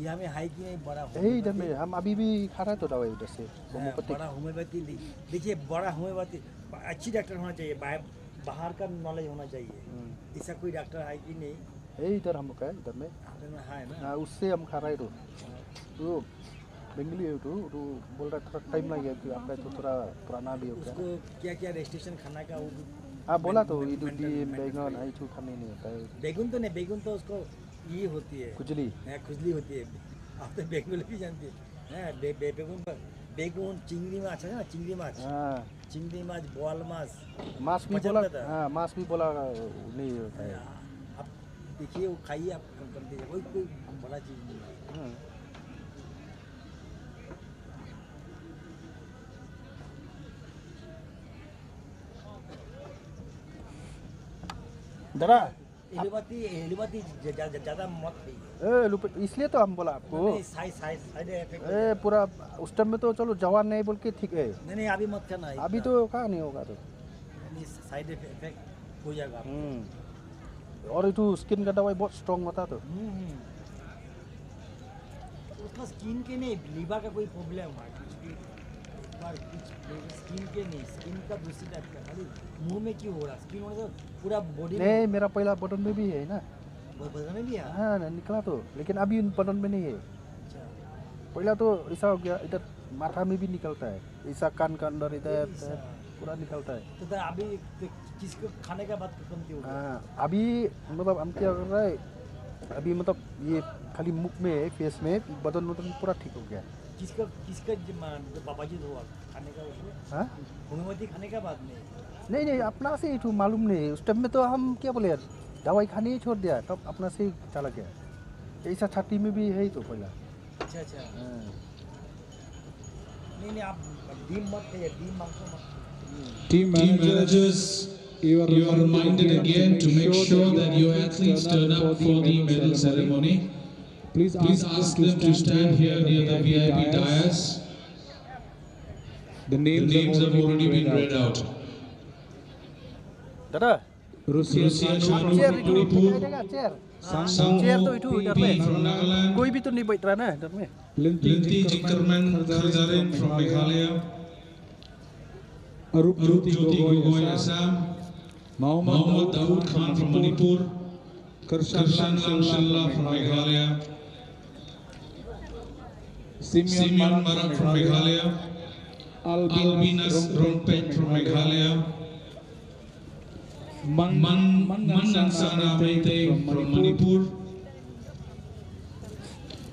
यहाँ में है कि नहीं बड़ा इधर में हम अभी भी खा रहे तो दवाई उधर से बड़ा होम्योपैथी। देखिए बड़ा होम्योपैथी अच्छी डॉक्टर होना चाहिए, बाहर का नॉलेज होना चाहिए, ऐसा कोई डॉक्टर है कि नहीं? इधर हम लोग है, इधर में है ना, उससे हम खा रहे तो बेंगली है, तो बोल रहा थोड़ा टाइम लग गया कि आपका तो थोड़ा पुराना भी हो गया। उसको क्या क्या रेजिस्ट्रेशन खाना का वो हाँ बोला तो बैगन आई तो खाने नहीं होता है। बैगन तो नहीं, बैगन तो उसको ये होती है खुजली होती है, आप तो बेंगुल भी जानते हैं। बेगुन चिंगड़ी माछ है ना, चिंगड़ी माछ बोल माछ भी बोला, हाँ माछ भी बोला नहीं होता है। आप देखिए वो खाइए, आप कर दीजिए, कोई बड़ा चीज़ नहीं है। दादा एलिबाती ज़्यादा मत इसलिए तो हम बोला आपको पूरा उस टाइम में तो चलो जवान नहीं बोल के ठीक है। नहीं अभी मत करना, अभी तो कहाँ नहीं होगा तो साइड इफेक्ट हो जाएगा। और ये तो स्किन का दवाई बहुत स्ट्रॉन्ग होता तो उसका स्किन के नहीं, लीवर का कोई प्रॉब्लम है स्किन के नहीं, स्किन का दूसरी टाइप का, खाली मुंह में क्यों हो रहा, स्किन होने तो पूरा बॉडी नहीं। मेरा पहला बटन में भी है ना, बटन में भी है। हाँ निकला तो, लेकिन अभी बटन में नहीं है। पहला तो ऐसा हो गया, इधर माथा में भी निकलता है, ऐसा कान का अंदर इधर पूरा निकलता है। तो अभी किसको खाने का बात कमती हो गया? हाँ अभी मतलब हम क्या कर रहा है, अभी मतलब ये खाली मुख में फेस में बदन पूरा ठीक हो गया। किसका पापा जी हुआ खाने का उसमें? हाँ होम्योपैथी खाने का बाद में नहीं अपना से ही तो मालूम नहीं, उस टाइम में तो हम क्या बोले यार, दवाई खाने ही छोड़ दिया, तब अपना से ही चला गया। ऐसा छाती में भी है ही तो पहला। अच्छा नहीं आप डीम मत है, डीम मांगो मत। Team managers, you are reminded again to make sure that your athletes turn up for the medal ceremony. Please ask them to stand here near the VIP dais. The names have already been read out. दादा Rusia Chanu chair from Manipur, chair तो इधर P from Nagaland, कोई भी तो नहीं बैठ रहा ना इधर में। Linti Jinkerman Kharjarin from Meghalaya, Arup Jyoti Gogoi Assam, Mohammad Dawood Khan from Manipur, Karshan Langshalla from Meghalaya, Simeon Marak from Meghalaya, Albinas Rompet from Meghalaya, Mannansana Meite from Manipur.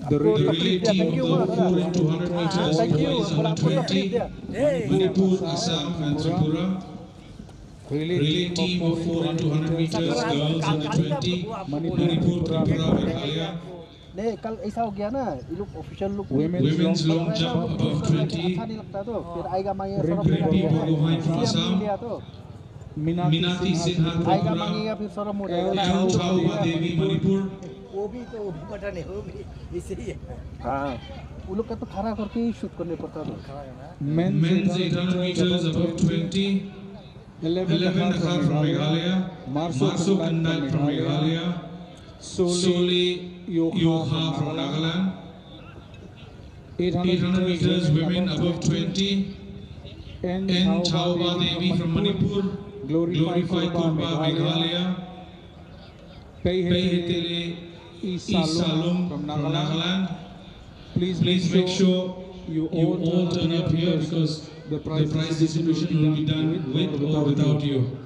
The relay team of the 4 into 100 meters boys under 20, Manipur, Assam and Tripura. Relay team of 4 into 100 meters girls under 20, Manipur, Tripura, Meghalaya. नहीं कल ऐसा हो गया ना, ये लोग official लोग Women's long jump above 20, अच्छा नहीं लगता तो फिर आएगा मांगेगा Rimpy Bogohain from Assam, तो Minati Sinha आएगा Tripura, मांगेगा फिर शर्म हो जाएगा। Chauba Devi Manipur. वो भी पता नहीं, वो भी इसे ही है। हाँ वो लोग का तो खड़ा करके ही शूट करने पड़ता था। Men's 800 meters above 20, 11 Nakhar from Meghalaya, Marso Kandat from Meghalaya, Soli Yoha from Nagaland. 800 meters women above 20, N Chauba Devi from Manipur, Glorify Kumba Meghalaya, Peihetele Isalum from Nagaland. Please make sure you all turn up here because the prize distribution will be done with or without you.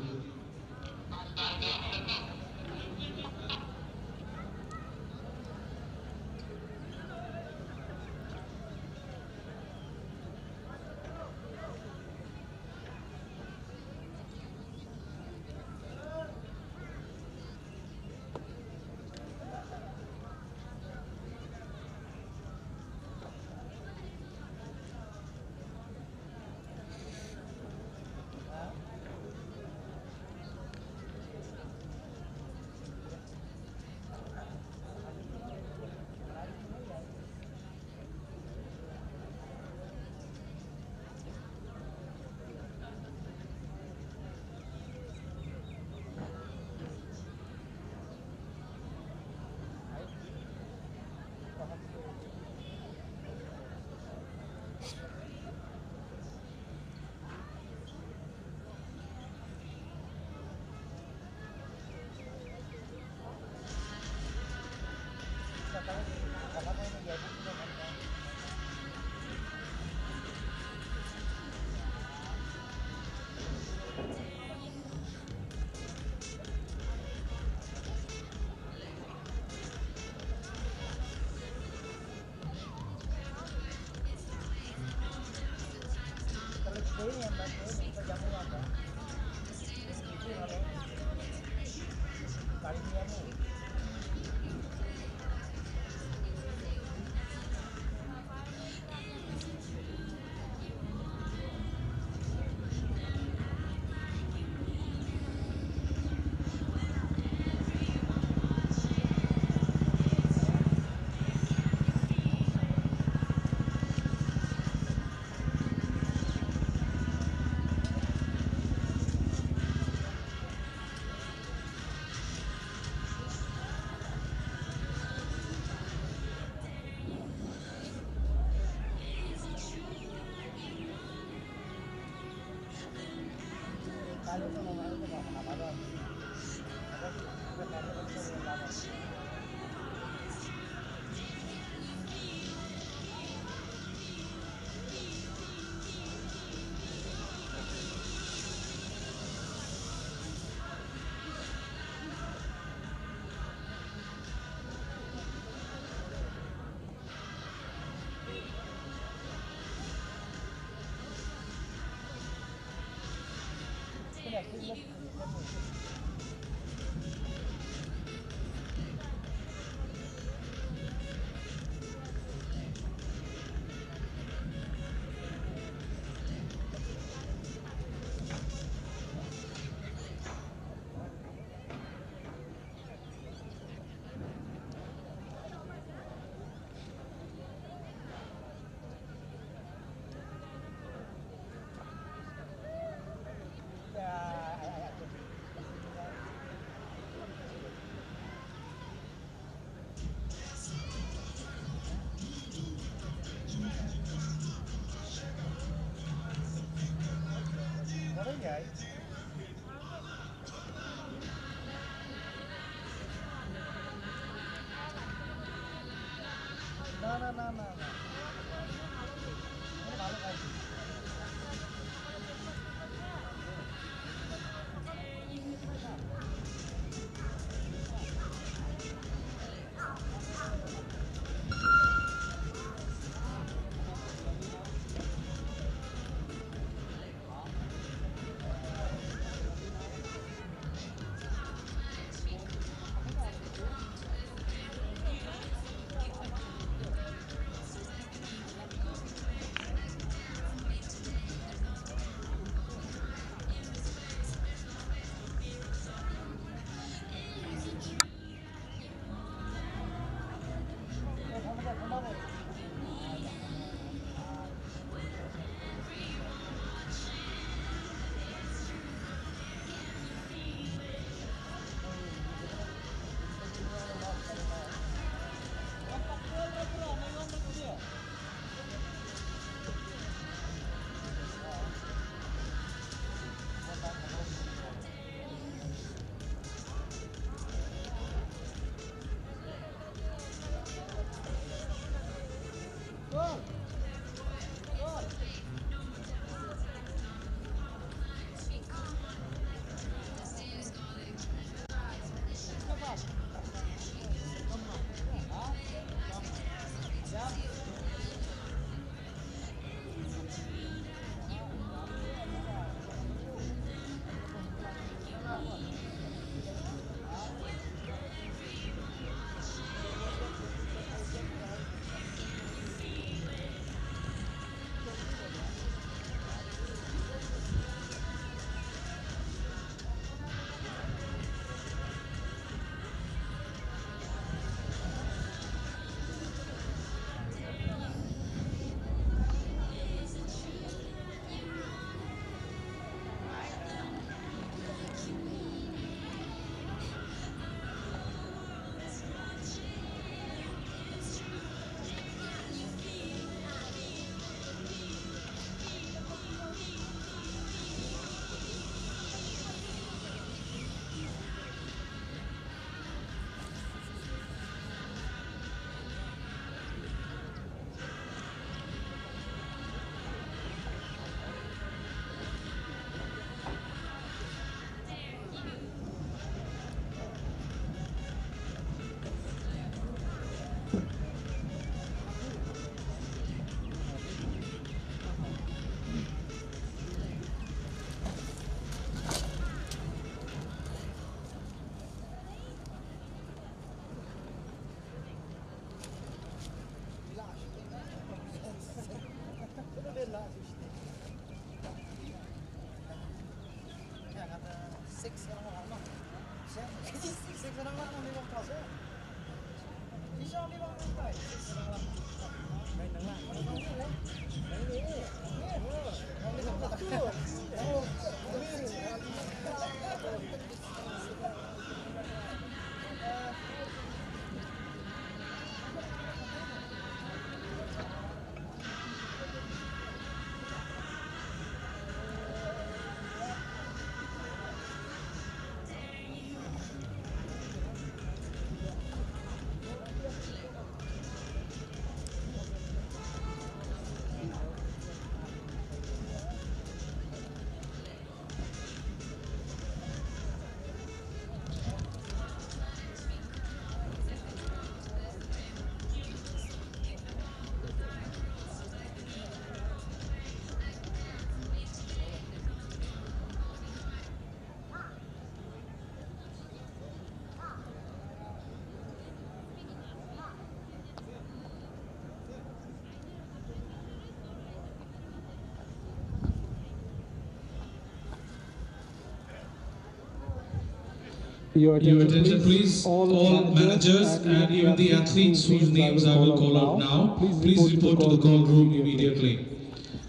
Your Your attention, please. All managers and even the athletes whose names I will call out now, please report to the call room immediately.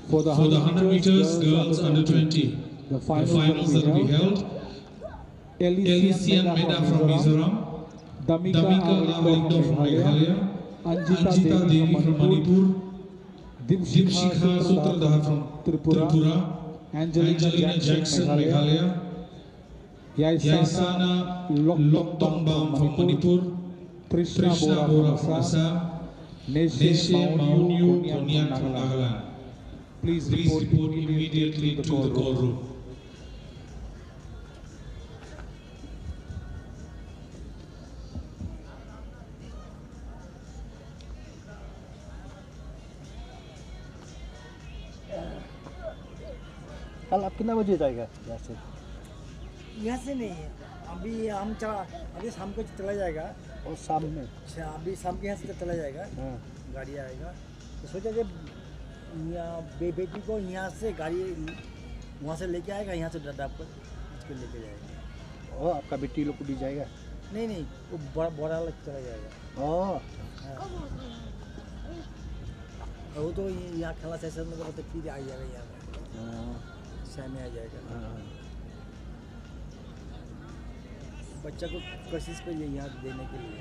For the 100 meters, girls under 20, the finals that will be held. Elysian Meda from Mizoram, Damika Avalingdo from Meghalaya, Anjita Devi from Manipur, Dipshikha Sutradhar from Tripura, Angelina Jackson Meghalaya, Yaisana Loktongbam from Manipur, Trishna Bora from Assam, Neshe Maunyu Konyak from Nagaland. Please report immediately to the call room. कल आप कितना बजे जाएगा यहाँ से? यहाँ से नहीं है, अभी शाम को चला जाएगा। और शाम में? अभी शाम के यहाँ से चला जाएगा। हाँ। गाड़ी आएगा तो सोचा कि यहाँ बेटी को यहाँ से गाड़ी वहाँ से लेके आएगा, यहाँ से डब्बा पर उसको लेके जाएगा। और आपका बेटी लोग को भी जाएगा? नहीं वो बड़ा लग चला जाएगा। ओह वो तो यहाँ खेला सेशन में तो फिर आ जाएगा यहाँ में, शाम में आ जाएगा। बच्चा को कोशिश करिए यहाँ देने के लिए।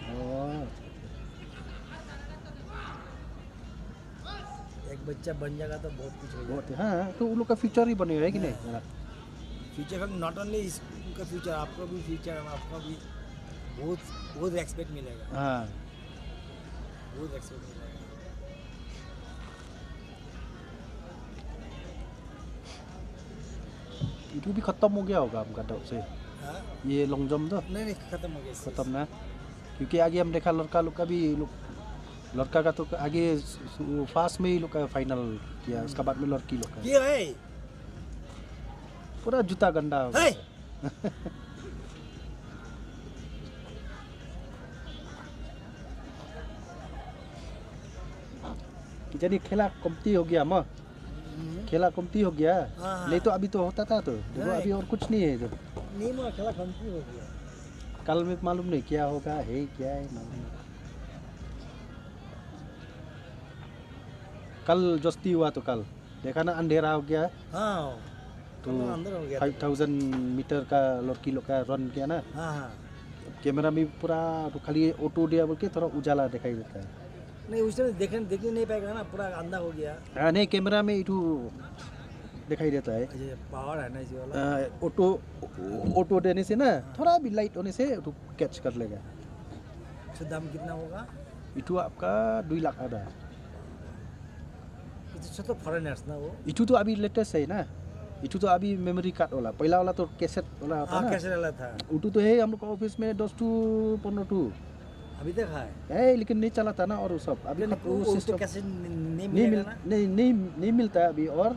एक बच्चा बन जाएगा तो बहुत कुछ हो जाएगा। हाँ, तो उन लोग का फ्यूचर ही बनेगा है कि नहीं? फ्यूचर नॉट ओनली उनका फ्यूचर, आपका भी फ्यूचर है, आपका भी बहुत रेस्पेक्ट मिलेगा। हाँ, बहुत रेस्पेक्ट मिलेगा। itu भी खत्म हो गया होगा आपका डर से? ये लॉन्ग जंप तो नहीं खत्म हो गया, खत्म ना, क्योंकि आगे हम देखा लड़का लोग का भी, लड़का का तो आगे फास्ट में ही लोग का फाइनल किया, उसके बाद में लड़की लोग का ये है पूरा जूता गंदा हो गया। jadi खेला कमती हो गया माँ, खेला कमती हो गया। नहीं तो अभी तो होता था, तो देखो अभी और कुछ नहीं है। तो नहीं माँ, खेला कमती हो गया। कल में मालूम नहीं क्या होगा, है क्या है मालूम। कल जस्ती हुआ तो कल देखा ना, अंधेरा हो गया। हाँ, तो 5000 मीटर का लड़की लोग का रन किया ना। हाँ, कैमरा में पूरा तो खाली ऑटो दिया बोल के थोड़ा उजाला दिखाई देता है। नहीं उस टाइम देखने नहीं पाएगा ना, पूरा अंधा हो गया। हाँ नहीं, कैमरा में इटू दिखाई देता है। पावर है ना इसी वाला। ऑटो देने से ना थोड़ा भी लाइट होने से तो कैच कर लेगा। तो दाम कितना होगा? इटू आपका 2 लाख आधा। तो फॉरेनर्स ना वो। इटू तो अभी लेटेस्ट है ना, इटू तो अभी मेमोरी कार्ड वाला, पहला वाला तो कैसेट वाला होता है ना। कैसेट वाला था। उटू तो है हम लोग का ऑफिस में 10 to 15 अभी तक है, लेकिन नहीं चला था ना। और वो सब अभी तो कैसे नहीं मिलता है अभी। और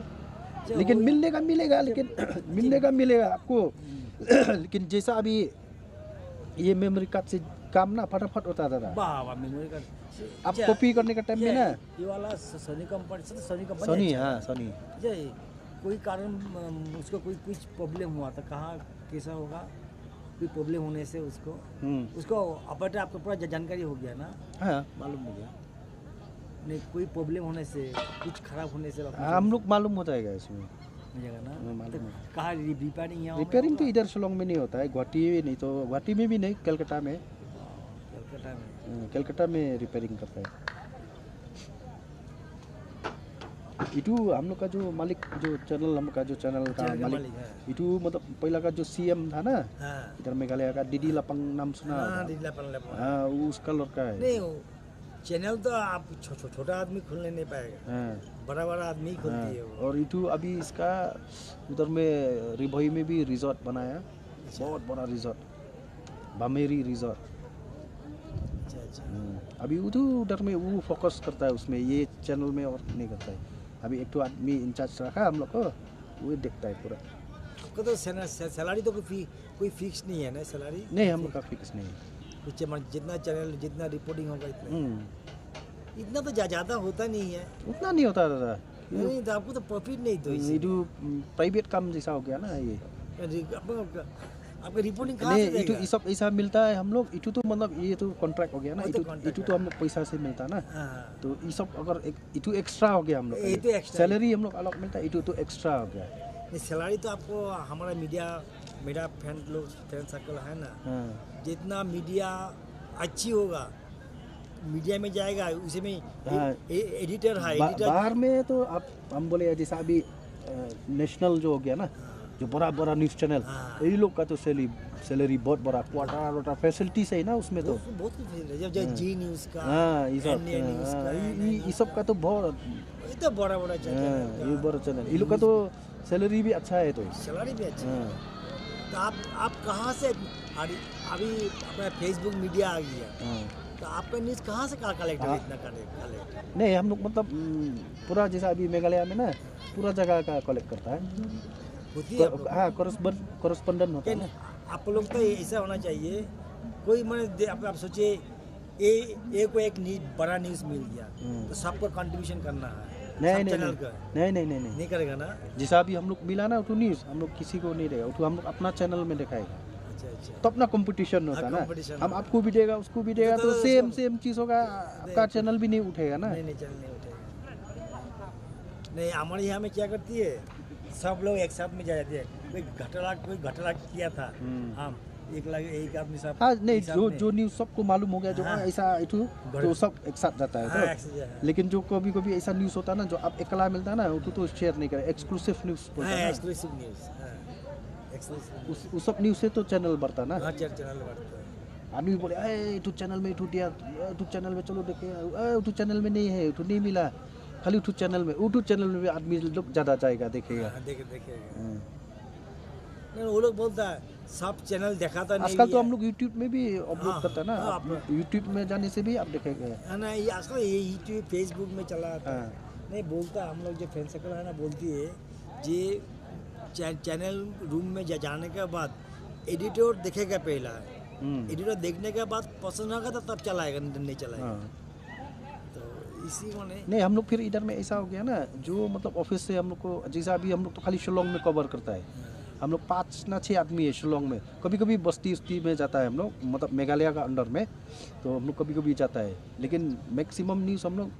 लेकिन मिलेगा लेकिन मिलेगा आपको। लेकिन जैसा अभी ये मेमोरी कार्ड से काम ना फटाफट होता था। मेमोरी कार्ड आप कॉपी करने का टाइम में ना, ये वाला सोनी कंपनी से, सोनी कंपनी सोनी। हाँ सोनी। कोई कारण उसको कुछ प्रॉब्लम हुआ था, कहाँ कैसा होगा, कोई प्रॉब्लम होने से उसको अपडेट आपको पूरा जानकारी हो गया ना। हाँ मालूम हो गया। नहीं कोई प्रॉब्लम होने से, कुछ खराब होने से हम लोग मालूम हो जाएगा इसमें ना। तो कहाँ रिपेयरिंग तो इधर शिलोंग में नहीं होता है, गुवाहाटी नहीं तो गुवाहाटी में भी नहीं, कलकत्ता में रिपेयरिंग करता है। इटू हम लोग का जो मालिक, जो चैनल हम लोग का जो चैनल का मालिक इटू मतलब पहला का जो सीएम था ना इधर मेघालय का, डीडी लापंग नाम सुना? हाँ उसका लड़का है। नहीं चैनल तो आप छोटा आदमी खोलने नहीं पाएगा, बड़ा आदमी खोलती है। और इटू अभी इसका उधर में रिभोई में भी रिजॉर्ट बनाया, बहुत बड़ा रिजॉर्ट, बामेरी रिजॉर्ट। अभी उधर में वो फोकस करता है उसमें, ये चैनल में और नहीं करता है। अभी एक तो आदमी इंचार्ज रखा हम लोग को, वो देखता है पूरा। आपका तो सैलरी तो कोई फिक्स नहीं है ना? सैलरी नहीं हम लोग का फिक्स नहीं है। जितना चैनल, जितना रिपोर्टिंग होगा इतना तो ज़्यादा होता नहीं है। उतना नहीं होता दादा। नहीं तो आपको तो प्रॉफिट नहीं, तो प्राइवेट काम जैसा हो गया ना ये। आपका रिपोर्टिंग कहाँ से नहीं देगा? ये सब ऐसा मिलता है हम लोग इटू तो मतलब ये तो कॉन्ट्रैक्ट हो गया ना वो तो contract इटू तो हम लोग पैसा से मिलता ना हाँ। तो ये सब अगर इटू एक्स्ट्रा हो गया हम लोग ये तो extra सैलरी हम लोग अलग मिलता है इटू तो एक्स्ट्रा हो गया नहीं सैलरी तो आपको हमारा मीडिया मेरा फैन सर्कल है ना, हाँ। जितना मीडिया अच्छी होगा मीडिया में जाएगा उसी में हाँ। एडिटर है बाहर में तो आप हम बोले जैसा अभी नेशनल जो हो गया ना जो बड़ा बड़ा न्यूज़ चैनल ये लोग का तो सैलरी बहुत बड़ा क्वार्टर फैसिलिटीज है ना उसमें तो बहुत कुछ है जब जी न्यूज़ का हाँ ये सब NDN न्यूज़ का ये सब का तो बहुत ये तो बड़ा बड़ा चैनल ये बड़ा चैनल ये लोग का तो सैलरी भी अच्छा है तो सैलरी भी अच्छा है। तो आप कहाँ से अभी अपना फेसबुक मीडिया आ गया तो आपका न्यूज़ कहाँ से कलेक्ट इतना कलेक्ट नहीं हम लोग मतलब पूरा जैसा अभी मेघालय में ना पूरा जगह का कलेक्ट करता है हाँ कॉरेस्पोंडेंट होता है ना आप लोग तो ऐसा होना चाहिए कोई मैंने आप सोचिए ए को एक बड़ा न्यूज़ मिल गया तो सबको कंट्रीब्यूशन करना है नहीं करेगा ना जैसा अभी हम लोग मिला ना तो न्यूज़ हम लोग किसी को नहीं देगा तो हम लोग अपना चैनल में दिखाएगा तो अपना कंपटीशन होता है ना हम आपको भी देगा उसको भी देगा तो सेम चीज़ होगा आपका चैनल भी नहीं उठेगा ना नहीं चैनल नहीं उठेगा नहीं हमारे यहाँ में क्या करती है सब लोग एक साथ में जाते हैं कोई घटना किया था हम एक आदमी सब हाँ नहीं जो न्यूज़ सबको मालूम हो गया जो ऐसा तो सब एक साथ जाता है तो लेकिन जो कभी कभी ऐसा न्यूज़ होता है ना जो आप अकेला मिलता है ना तो शेयर नहीं करे एक्सक्लूसिव न्यूज़ उस सब न्यूज़ से तो चैनल बढ़ता ना चैनल बढ़ता है आदमी बोले यूट्यूब चैनल में यूट्यूब चैनल में चलो देखे यूट्यूब चैनल में नहीं है यूट्यूब नहीं मिला खाली यूट्यूब चैनल में भी आदमी लोग ज़्यादा जाएगा देखेगा नहीं वो लोग बोलता है सब चैनल दिखाता नहीं आजकल तो हम लोग यूट्यूब में भी अपलोड करता है ना यूट्यूब में जाने से भी आप देखेंगे ना ये आजकल ये यूट्यूब फेसबुक में चला आता है नहीं बोलता हम लोग जो फ्रेंड सर्कल है ना बोलती है जे चैनल रूम में जाने के बाद एडिटर देखेगा पहला एडिटर देखने के बाद पसंद होगा तो तब चलाएगा नहीं चलाएगा तो इसी को नहीं हम लोग फिर इधर में ऐसा हो गया ना जो मतलब ऑफिस से हम लोग को जैसा अभी हम लोग तो खाली शिलोंग में कवर करता है हम लोग 5 ना 6 आदमी है शिलोंग में कभी कभी बस्ती में जाता है हम लोग मतलब मेघालय का अंडर में तो हम लोग कभी कभी जाता है लेकिन मैक्सिमम न्यूज़ हम लोग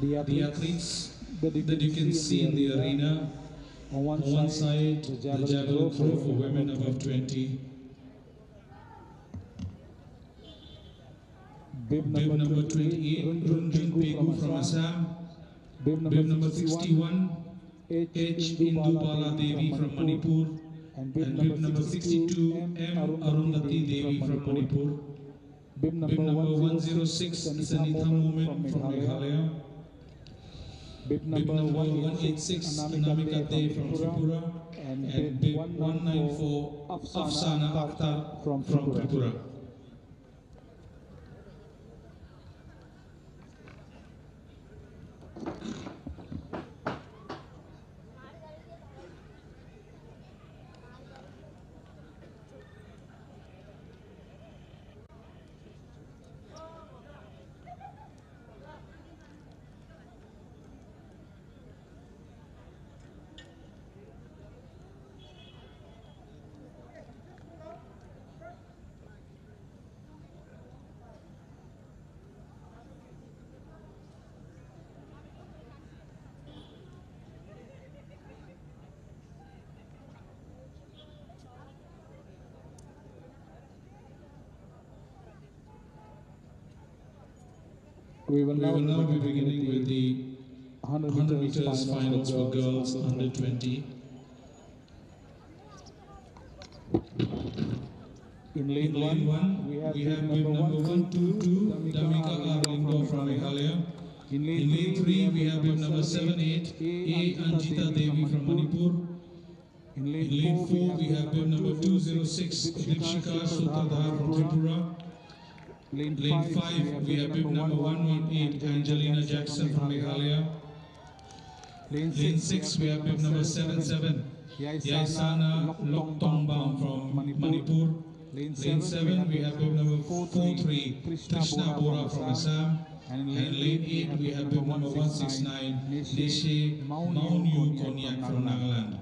the athletes that you can see in the arena. On one side, the javelin throw for women above 20. Bib number 28, Runjun Pegu from Assam. Bib number 61, H. Indubala Devi from Manipur. And bib number 62, M. Arundhati Devi from Manipur. Bib number 106, Sanitha Moomin from Meghalaya. Bib number 186, Anamika De from Tripura. And bib 194, Afsana Akhtar from Tripura. We will now be beginning with the 100 meters finals for girls under 20. In lane 1, we have bib number 122, Damika Arlindo from Meghalaya. In lane 3, we have bib number 78, A. Anjita Devi from Manipur. In lane 4, we have bib number 206, Dikshika Sutardhar from Tripura. Lane 5, we have bib number 118, Angelina Jackson from Meghalaya. Lane 6, we have bib number 77, Yaisana Loktongbam from Manipur. Lane 7, we have bib number 43, Krishna Bora from Assam. And in lane 8, we have bib number 169, Deshe Maunyu Konyak from Nagaland.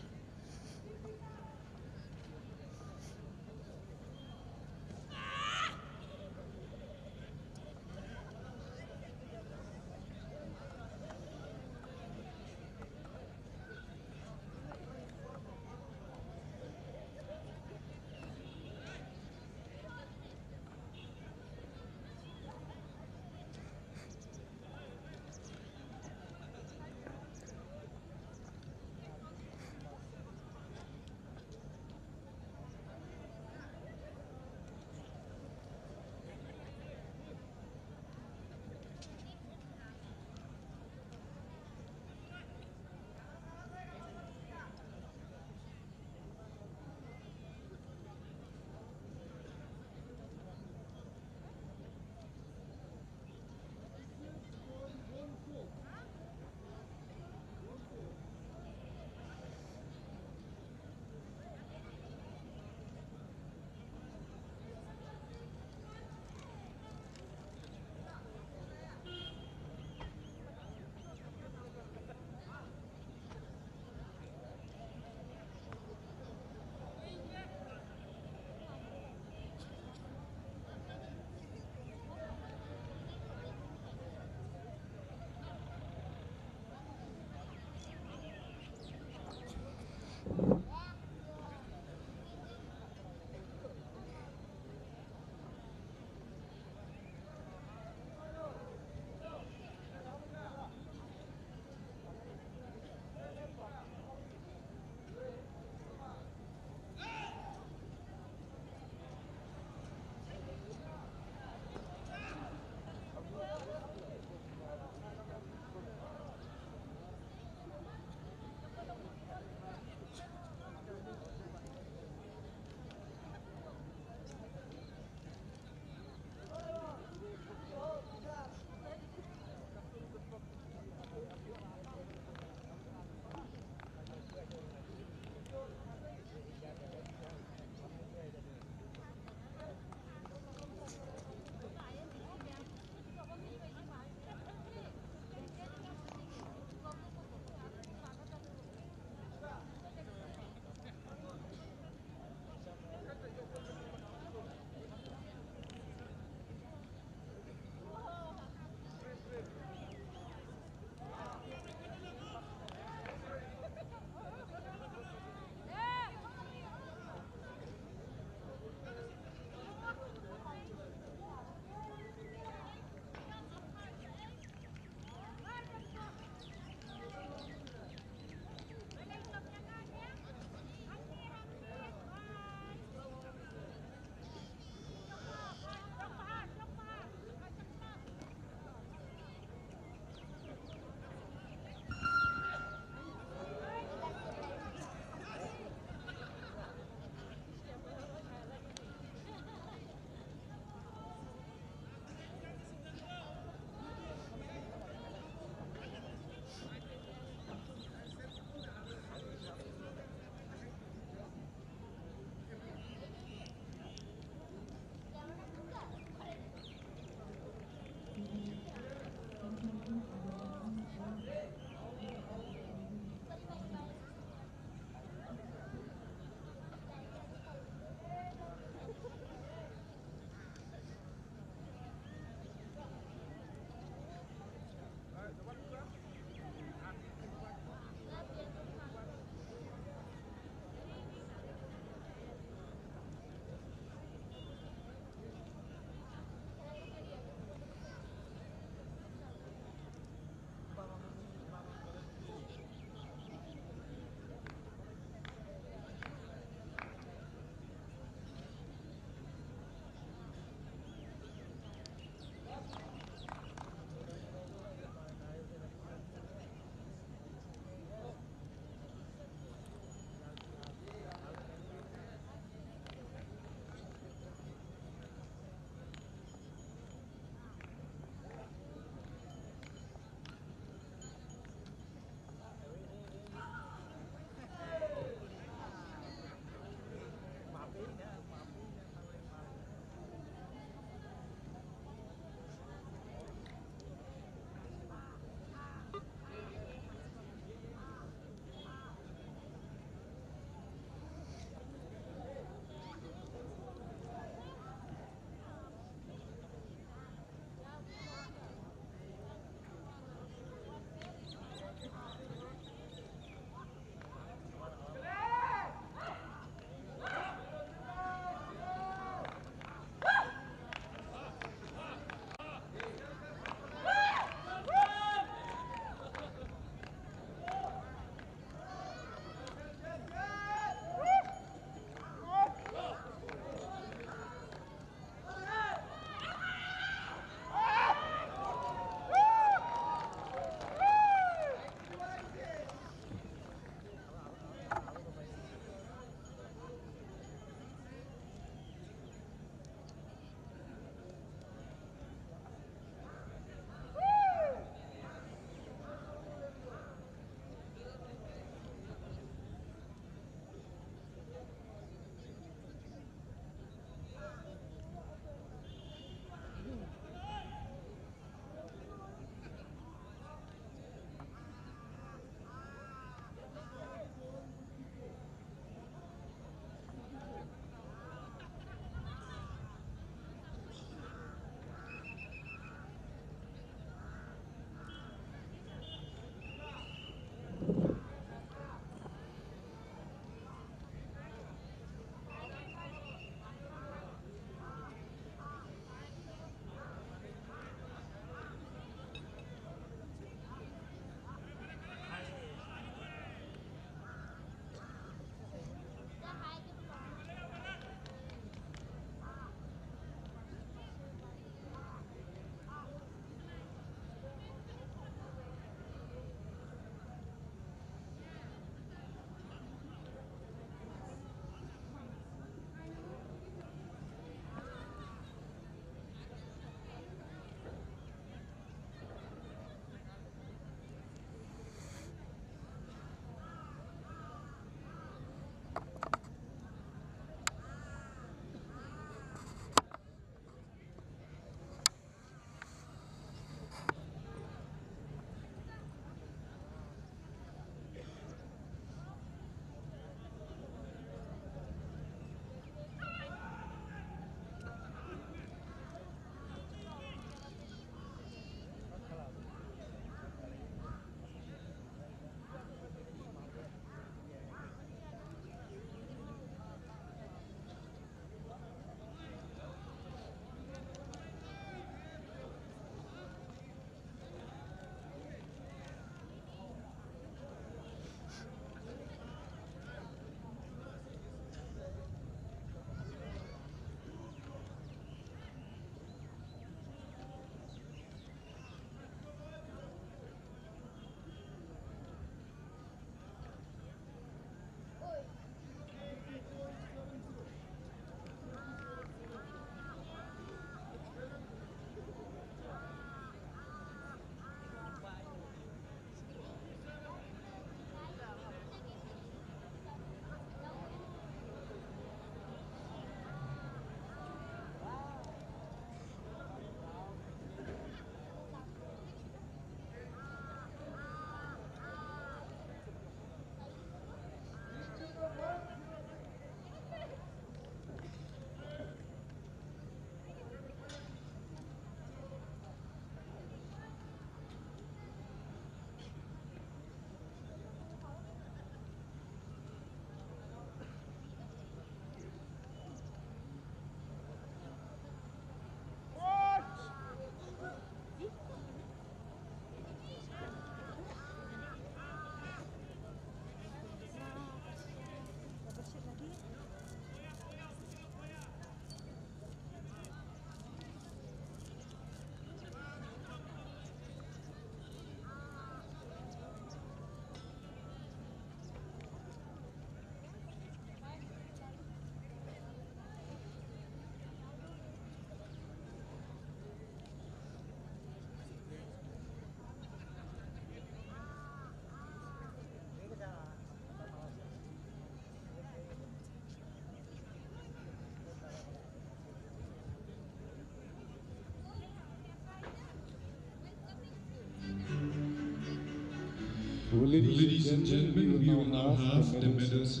Well, ladies and gentlemen, we will now have the medals.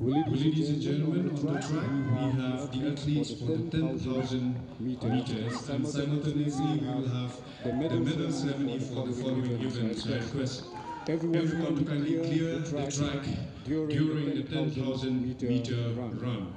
Well, ladies and gentlemen, on the track we have the athletes for the 10,000 meters, and simultaneously we will have the medal ceremony for the following events. I request everyone to kindly clear the track during the 10,000 meter run.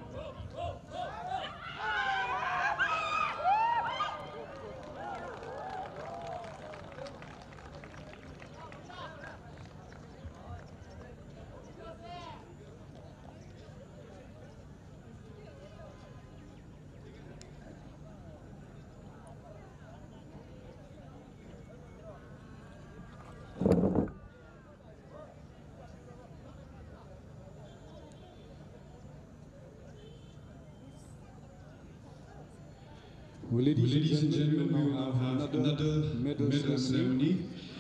Well, ladies and gentlemen, we will now have another medal ceremony,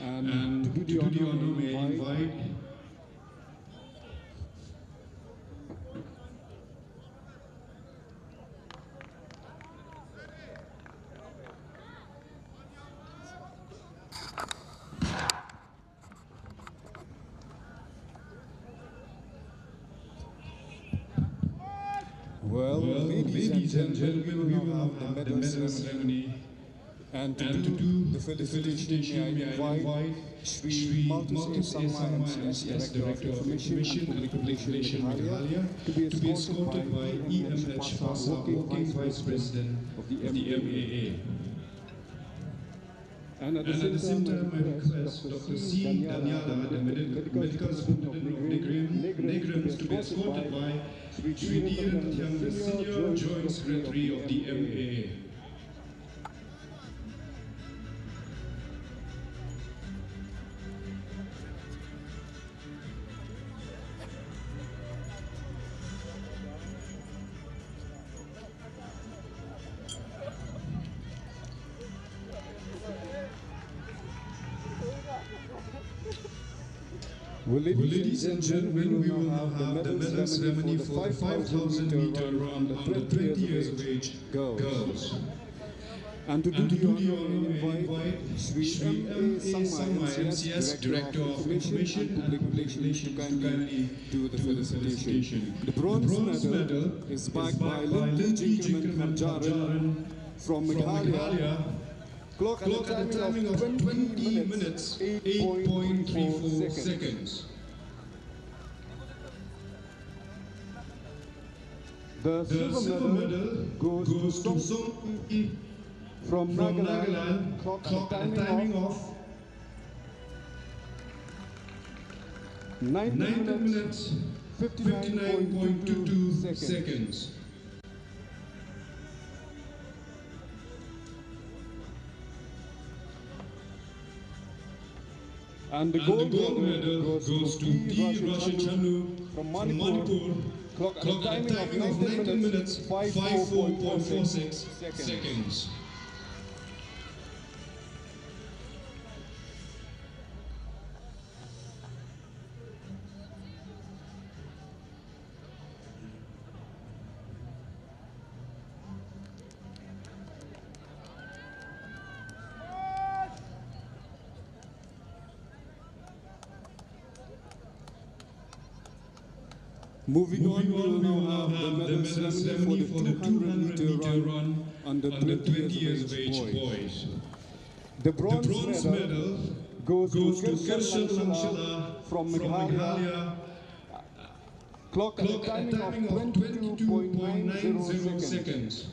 and to do the honor, may I invite Well, ladies and gentlemen, we will now have the medal ceremony, and to do the felicitation, may I invite Shri Malthus A. Sangma, MCS, Director of Information and Public Relations, Meghalaya, to be escorted by EMH Fasa, Working Vice President of the MAA. And at the same time, I request Dr. C. Danyala, the Medical Superintendent of NEGRIM, to be escorted by Sri Dhiren Thyang, the Senior Joint Secretary of the MAA. Well, ladies and gentlemen, we will now have the medal ceremony for the 5,000 meter run under 20 years of age girls. And to do the honor, I invite Shri M.A. Sangma, MCS, Director of Information and Public Relations, to kindly do the felicitation. The bronze medal is backed by Lindy Jinkerman Harjaran from Meghalaya. Clock at the timing of 20 minutes, 8.34 seconds. The silver medal goes to Song I from Nagaland. Clock at the timing of 19 minutes, 59.22 seconds. And the gold medal goes to D. Rashid from Manipur. Clock at the timing of 19 minutes, 54.46 seconds. Moving on, we will now have the medal ceremony for the 200-meter run under 20 years of age boys. The bronze medal goes to Kirshal Langshila from Meghalaya. Clock at a timing of 22.90 seconds.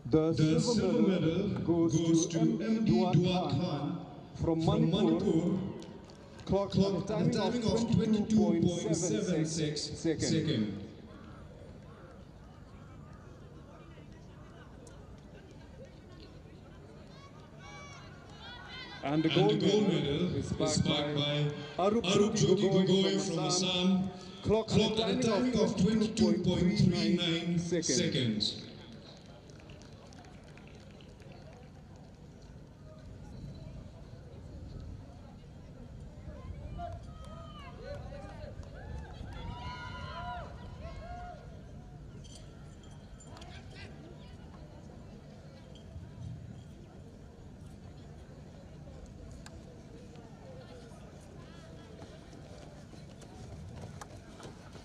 The silver medal goes to MD Duat Khan from Manipur. Clock at a timing of 22.76 seconds. And the gold medal is backed by Arup Jyoti Gogoi from Assam. Clock at a timing of 22.39 seconds.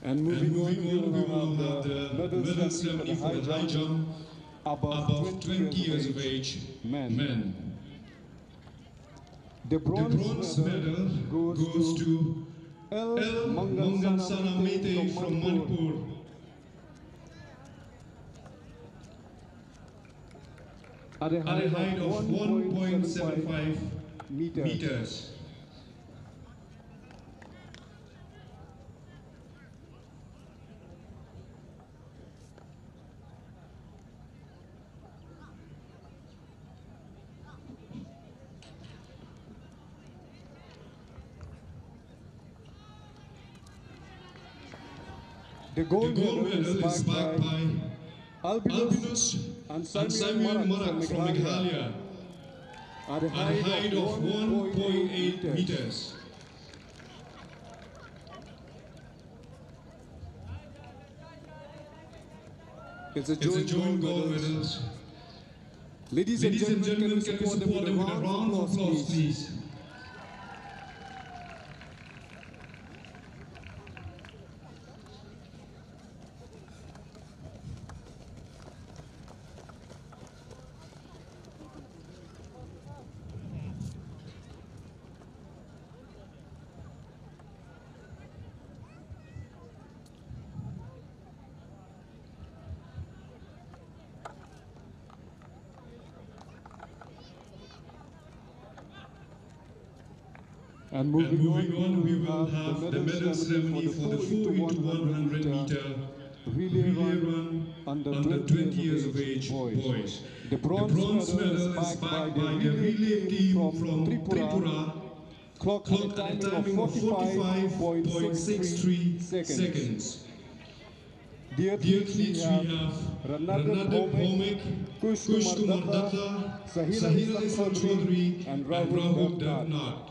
And moving on, we will have the medal ceremony for the high jump above 20 years of age, men. The bronze medal goes to L. Mangansana Mete from Manipur. At a height of 1.75 meters. The gold medal is backed by Albinos and Simeon Marak from Meghalaya at a height of 1.8 meters. It's a joint gold medal. Ladies and gentlemen, can we support them with a round of applause, please? And moving on, we will have the medal ceremony for the 4x100 meter relay run under 20 years of age boys. The bronze medal is backed by the relay team from Tripura. Clock at a timing of 45.63 seconds. Dear athletes, we have Ranadip Bhomik, Kush Kumar Datta, Sahil Islam Chaudhary, and Rahul Devnath.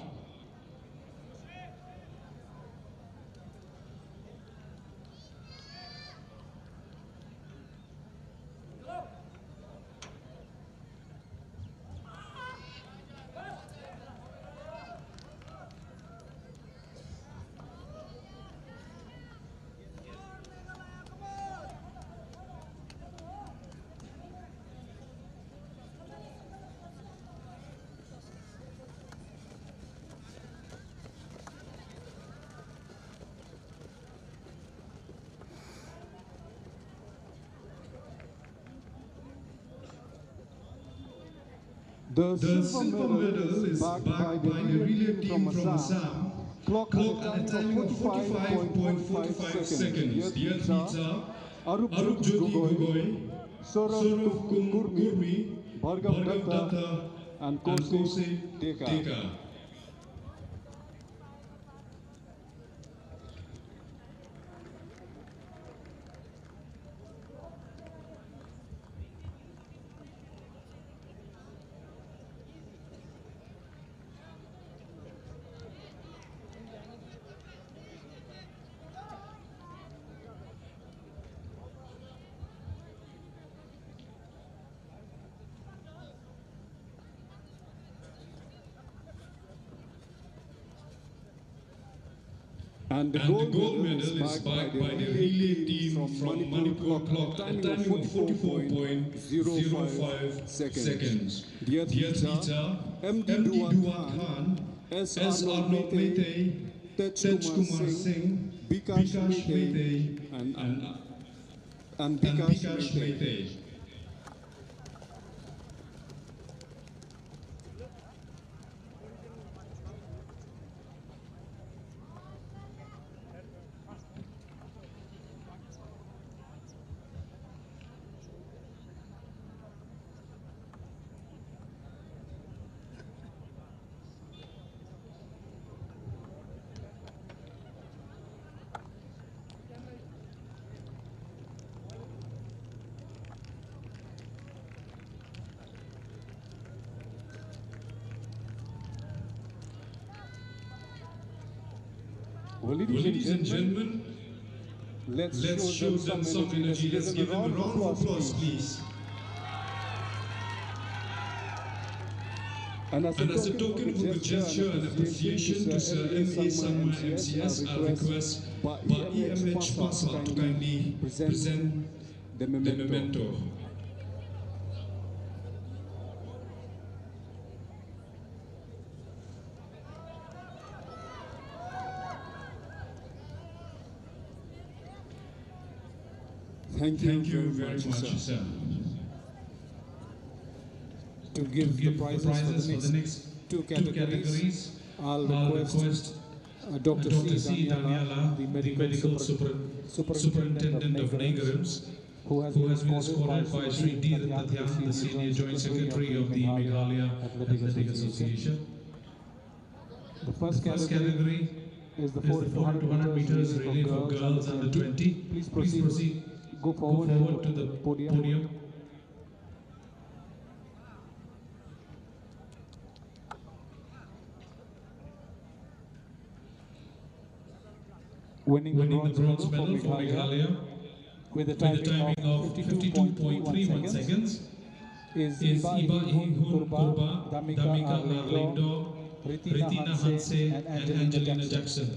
The silver medal is backed by the relay team from Assam. Clock at a timing of 45.45 seconds. The athletes are Arup Jyoti Gogoi, Saurav Kurmi, Bhargav Datta, and Kose Teka. And the gold medal is backed by the relay team from Manipur clock at a timing of 44.05 seconds. Dear Teacher, MD Duan Khan, S. Arnold Mete, Tej Kumar Singh, Bikash Mete, and Bikash Mete. Well, ladies and gentlemen, let's show them some energy. Let's give them a round of applause, please. And as a token of good gesture and appreciation to Sir M.A. Sangma MCS, I request by EMH Paswa to kindly present the memento. Thank you very much, sir. To give the prizes for the next two categories, I'll request Dr. C. Daniela, the medical superintendent of Nagarims, who has been escorted by Sri D. Rattathian, the senior joint secretary of the Meghalaya Athletic Association. The first category is the 4 to 100 meters relay for girls under 20. Please proceed. Go forward to the podium. Winning the bronze medal for Meghalaya with a timing of 52.31 seconds is Iba Ihun Kurba, Damika Arlindo, Ritina Hanse, and Angelina Jackson.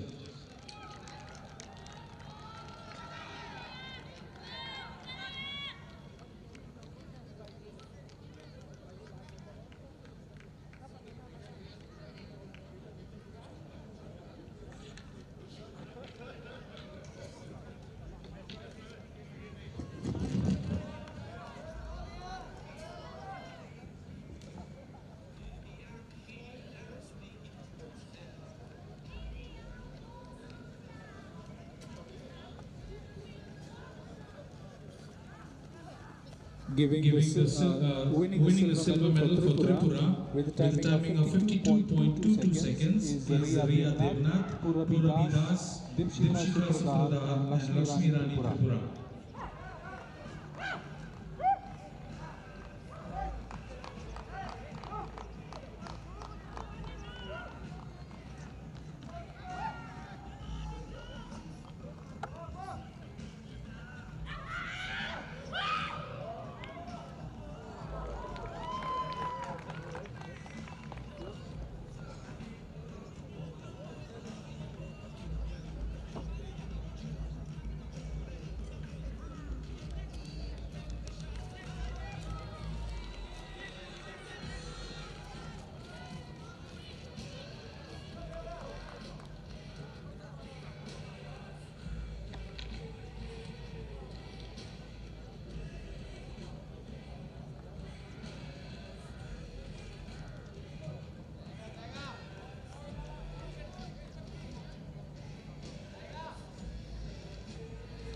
Winning the silver medal for Tripura with a timing of 52.22 seconds is Ria Devnath, Purabi Das, Dipshika Supradar, and Lakshmi Rani Tripura.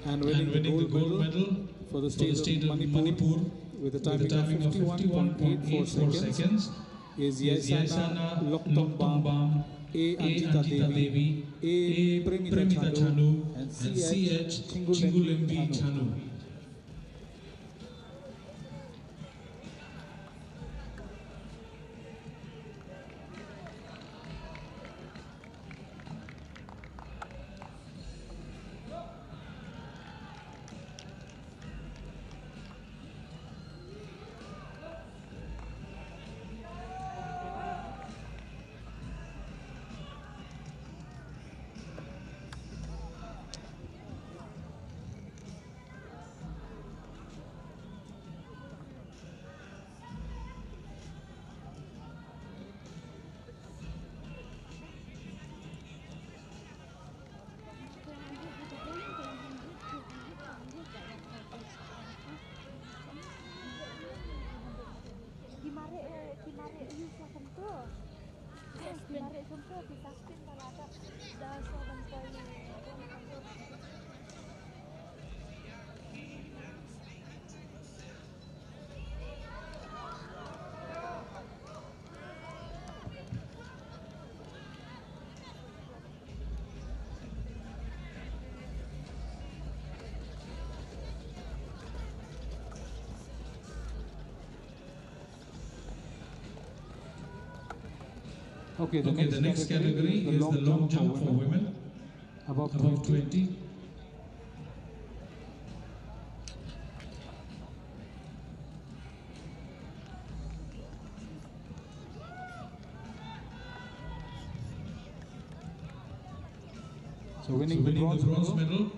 And winning the gold medal for the state of Manipur with a timing of 51.84 seconds is Yaisana Loktongbam, A. Anjita Devi, A. Premita Chanu, and C.H. Chingulembi Chanu. Okay, the next category is the long jump for women above 20. So winning the bronze medal,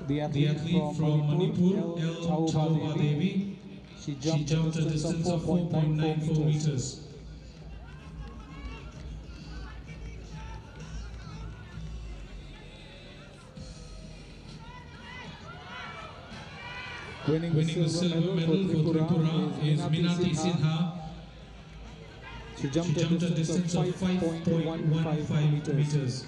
the athlete from Manipur, L. Chauba Devi. She jumped a distance of 4.94 meters. Winning the silver medal for Tripura is Minati Sinha. She jumped a distance of 5.15 meters.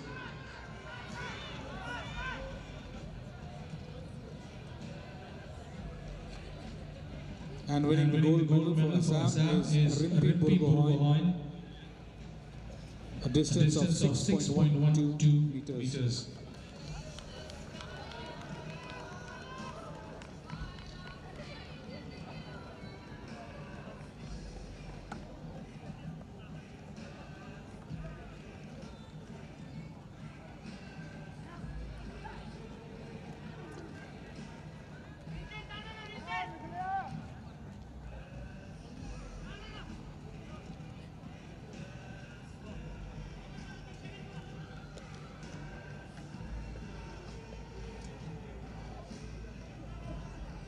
And winning the gold medal for Assam is Rimpi Burgohain, a distance of 6.12 meters.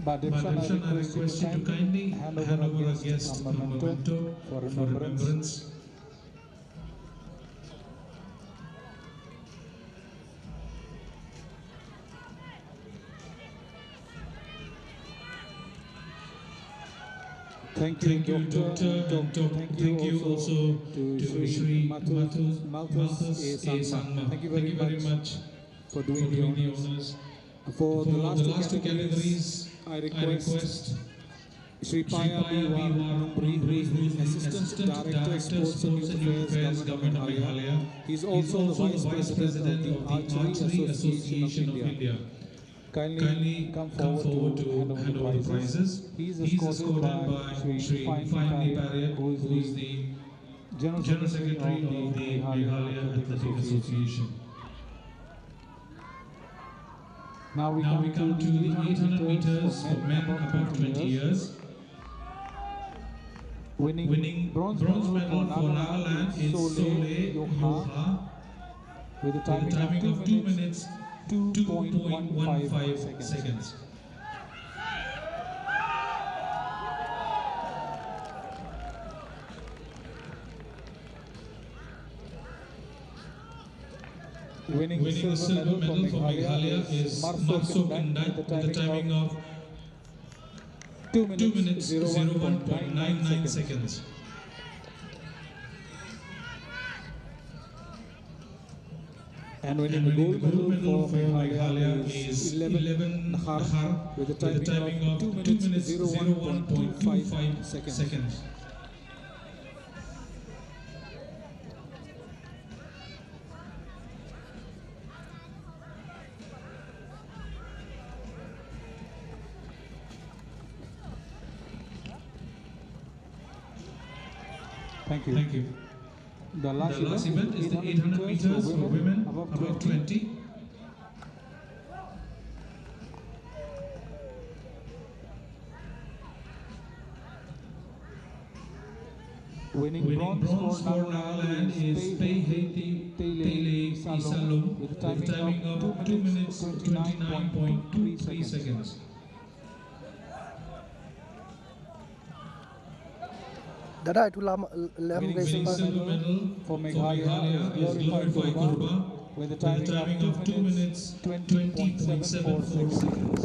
Badimshan, I request you to kindly hand over a guest a memento for remembrance. Thank you, Doctor. Thank you also to Shri Malthus A. Sangma. Thank you very much for doing the honors. For the last two categories, I request Shri Paya B. Warumbri, who is the Assistant Director, Sports and Youth Affairs, Government of Meghalaya. He is also the Vice President of the Archery Association of India. Kindly come forward to hand over the prizes. He is escorted by Shri Fine Parrier, who is the General Secretary of the Meghalaya Athletic Association. Now we come to the 800 meters for men above 20 years. Winning bronze medal for Nagaland is Sole Yoha with a timing of 2 minutes 2.15 seconds. Winning the silver medal for Meghalaya is Marso Kindat with a timing of 2 minutes 0.99 seconds. And winning the gold medal for Meghalaya is 11 Nahar with a timing of 2 minutes 0.25 seconds. Thank you. The last event is the 800 meters for women above 20. Winning bronze for Nagaland is Peheti Tele Isalom with a timing of 2 minutes 29.23 seconds. Dada itu lama Winning silver medal for Meghalaya is Glorified Kurba with a timing of 2 minutes 20.74 seconds.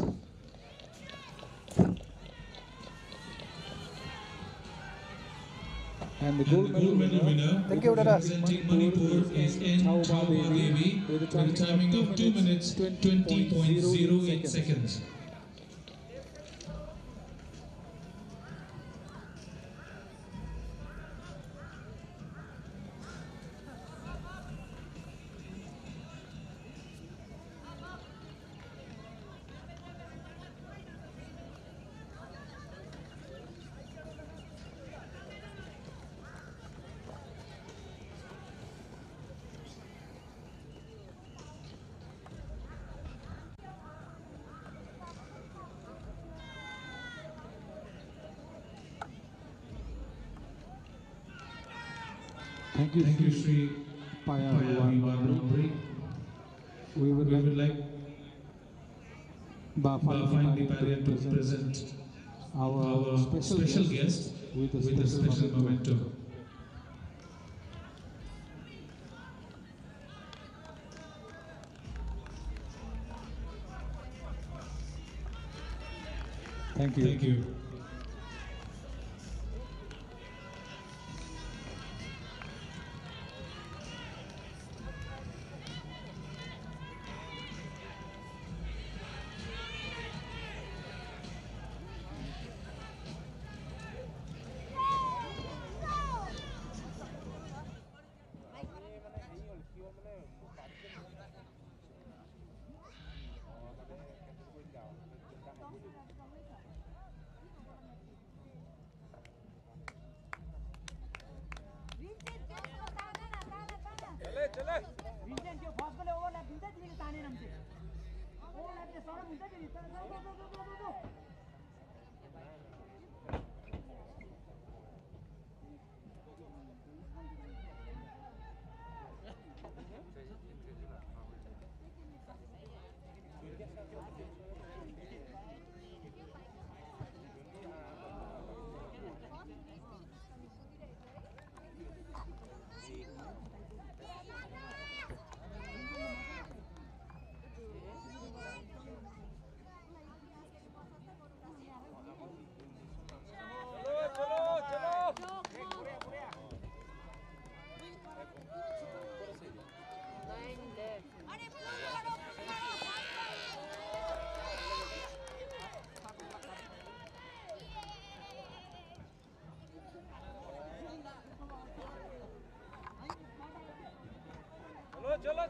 And the gold medal winner representing Manipur is N. Chauba Devi with a timing of 2 minutes 20.08 seconds. Thank you, Sri Paya Bhagwan. We would like Bafani Pariat to present our special guest with a special memento. Thank you.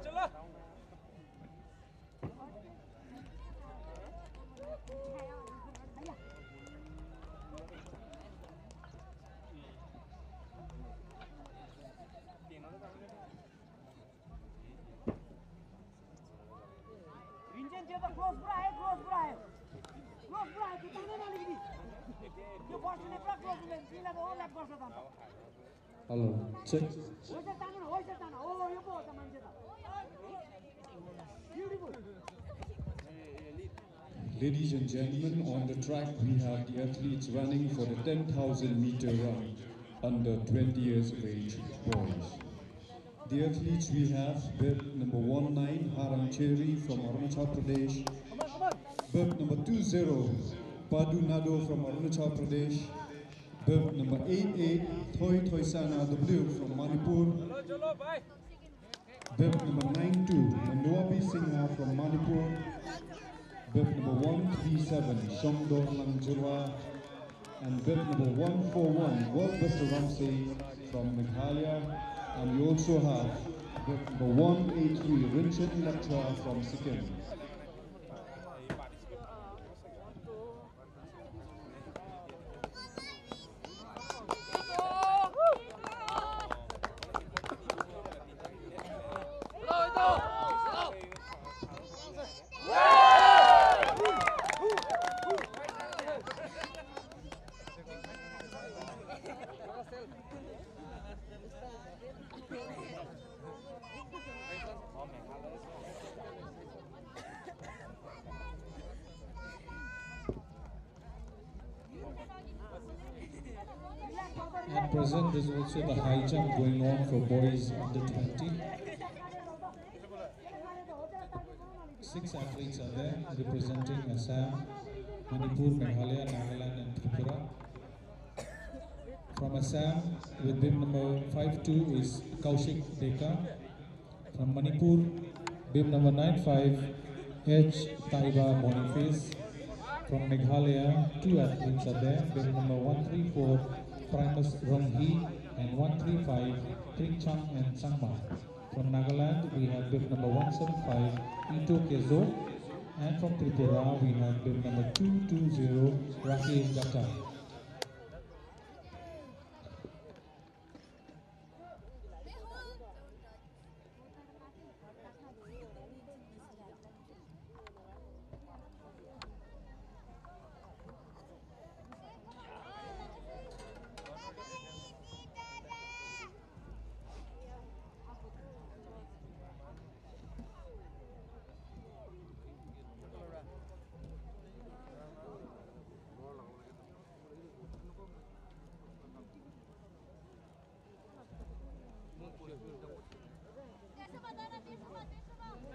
चलो Hello, check. Ladies and gentlemen, on the track we have the athletes running for the 10,000 meter run under 20 years of age boys. The athletes we have, bib number 19, Haram Cheri from Arunachal Pradesh, bib number 20, Padu Nado from Arunachal Pradesh, bib number 88, Thoi Thoisana W from Manipur, bib number 92, Manduabi Singha from Manipur, bib number 137, Shomdor Langjurwa, and bib number 141, World Buster Ramsey from Meghalaya, and we also have bib number 183, Rinchen Latra from Sikkim. At present, there's also the high jump going on for boys under 20. 6 athletes are there representing Assam, Manipur, Meghalaya, Nagaland and Tripura. From Assam with bib number 52 is Kaushik Deka. From Manipur, bib number 95, H. Taiba Boniface. From Meghalaya, 2 athletes are there. Bib number 134, Primus Ronghi, and 135, Tring Chang and Sangma. From Nagaland, we have bib number 175, Ito Kezo. And from Tripura, we have bib number 220, Rakesh Datta.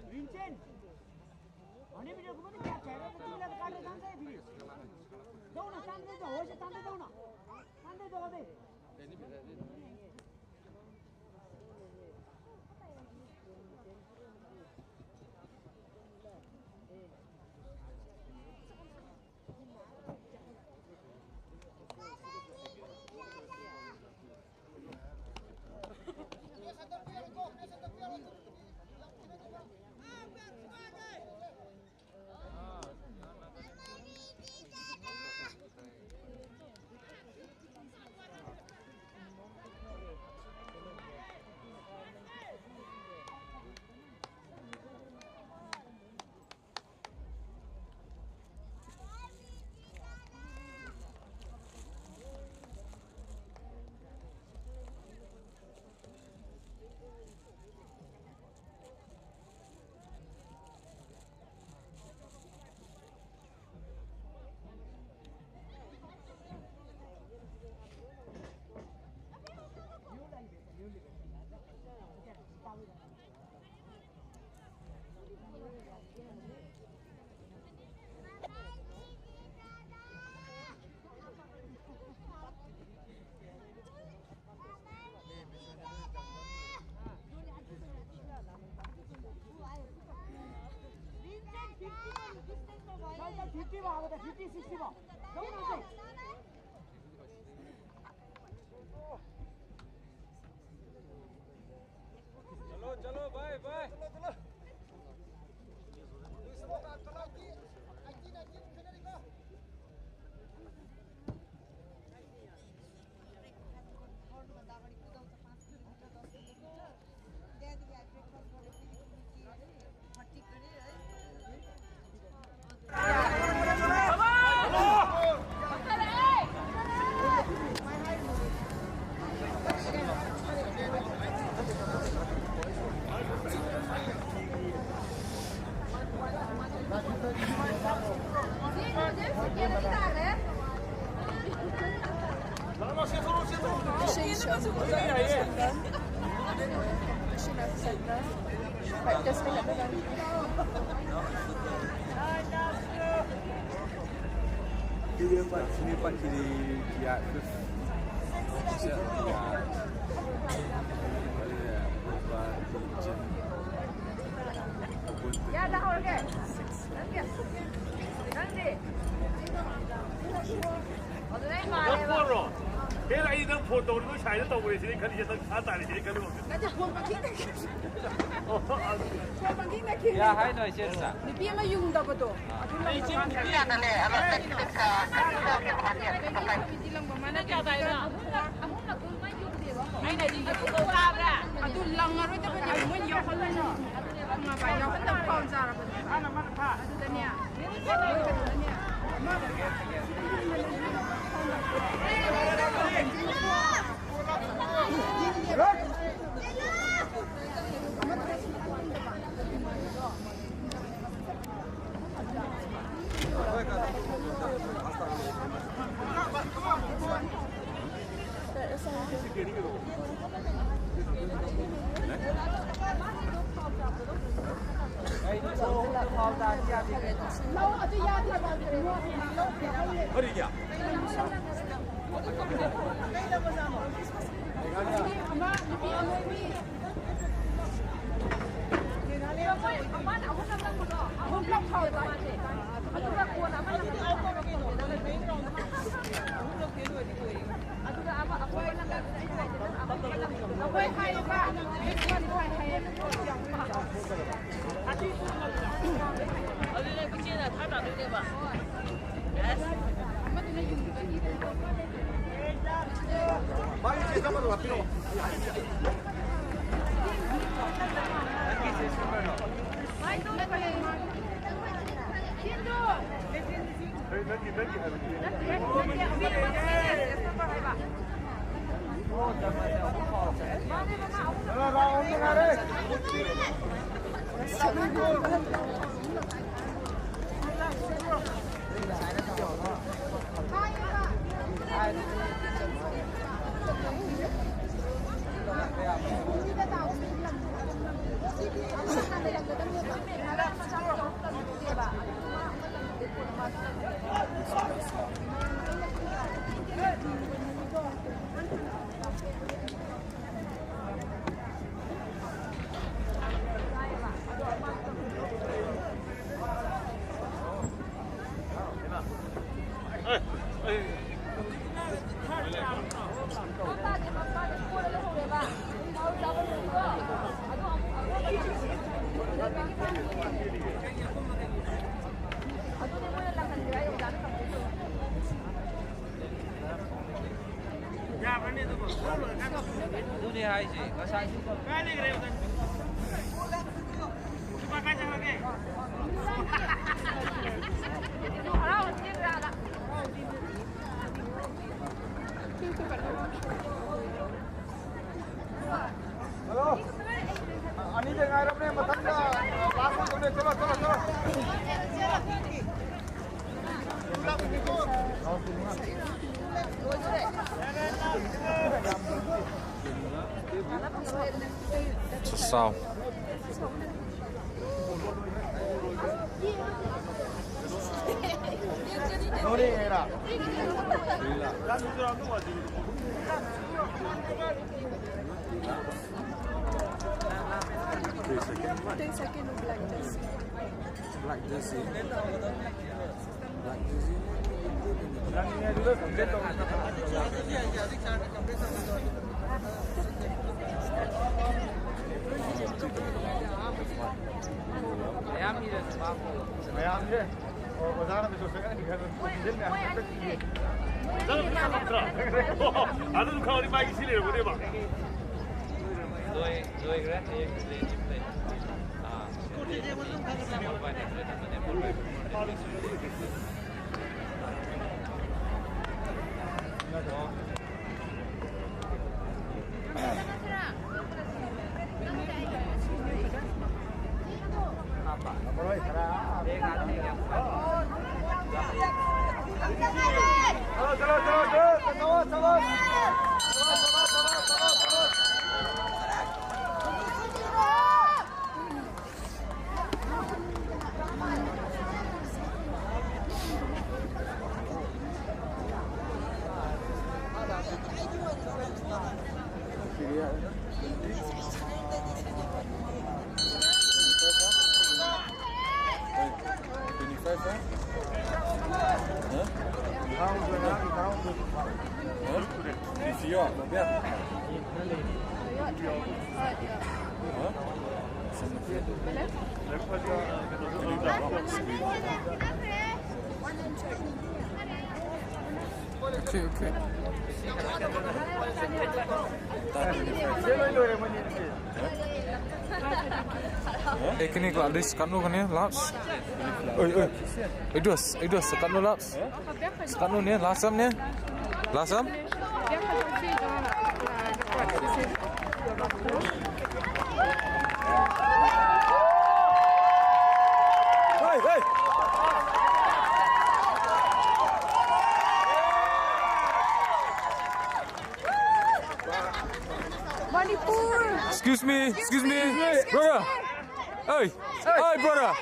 Vincent, अनि video को पनि capture गरेर तिमीलाई काटेर जान्छ है फेरि जाऊ न तान्दै जाऊ होस् तान्दै जाऊ न तान्दै जाऊ अझै चलो चलो bye bye 야, 하이너 있었어. 비에마 용다고도. Sao? Kini kalau ada sekat nu kan ya, laps. Idus, sekat nu laps. Sekat nu ni, lasam ni, lasam. Hey. Manipur. Excuse me, brother. Hey, brother.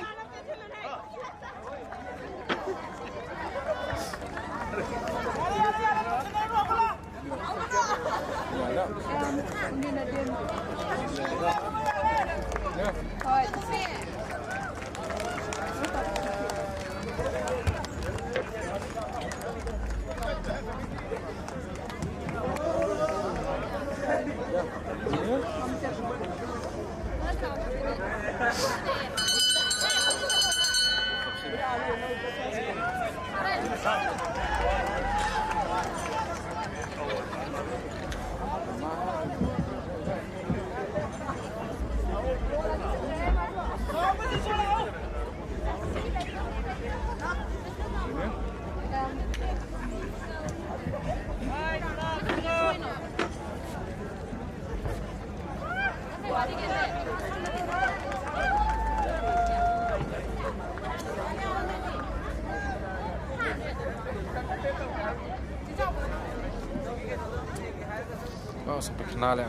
Oh, sampai kenal ya.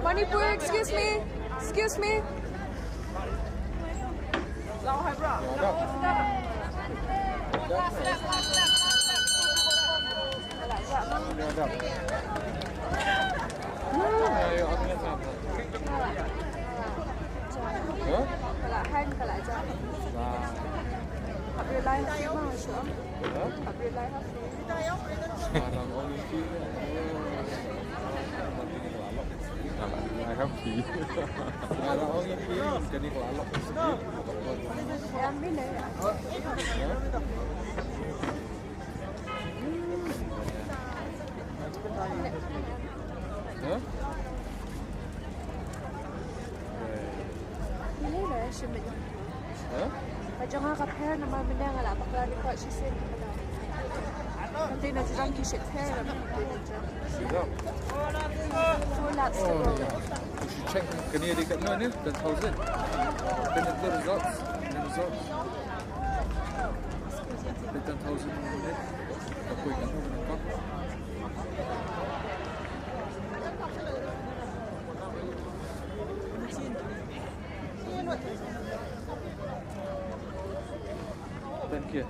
Manipur, excuse me. Excuse me. Have key. Jadi kelalok. Ini lah cuma. Macam apa pair nama benda yang ala bakal report sih. Nanti nanti orang kisah pair lah. Oh, you should check kena dekat mana ni 10,000. Kena the results. The results. The 10,000 ni. Apa yang kamu nampak? Thank you.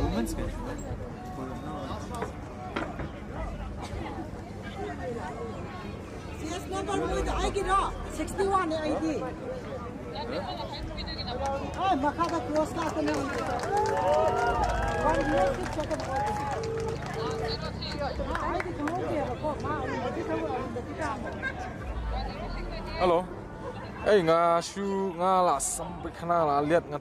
Women's game. CS number with ID 61 ID. Oh, makada cross ka na. Hello. Eh, nga shu nga la sampai kena la lihat nga.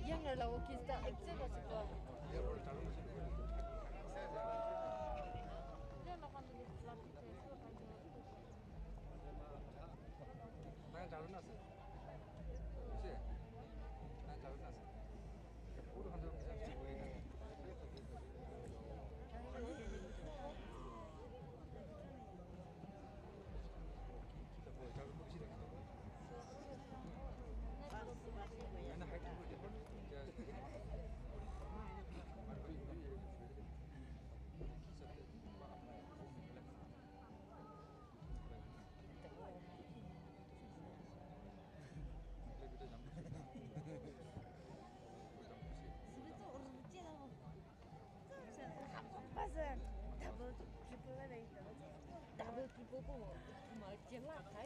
Yang adalah wakil tak ekstrim masuk ke. Dia makan di sebelah kita. Tangan calon nasi. Sih. Tangan calon nasi. Udah kan bisa 不我买煎辣台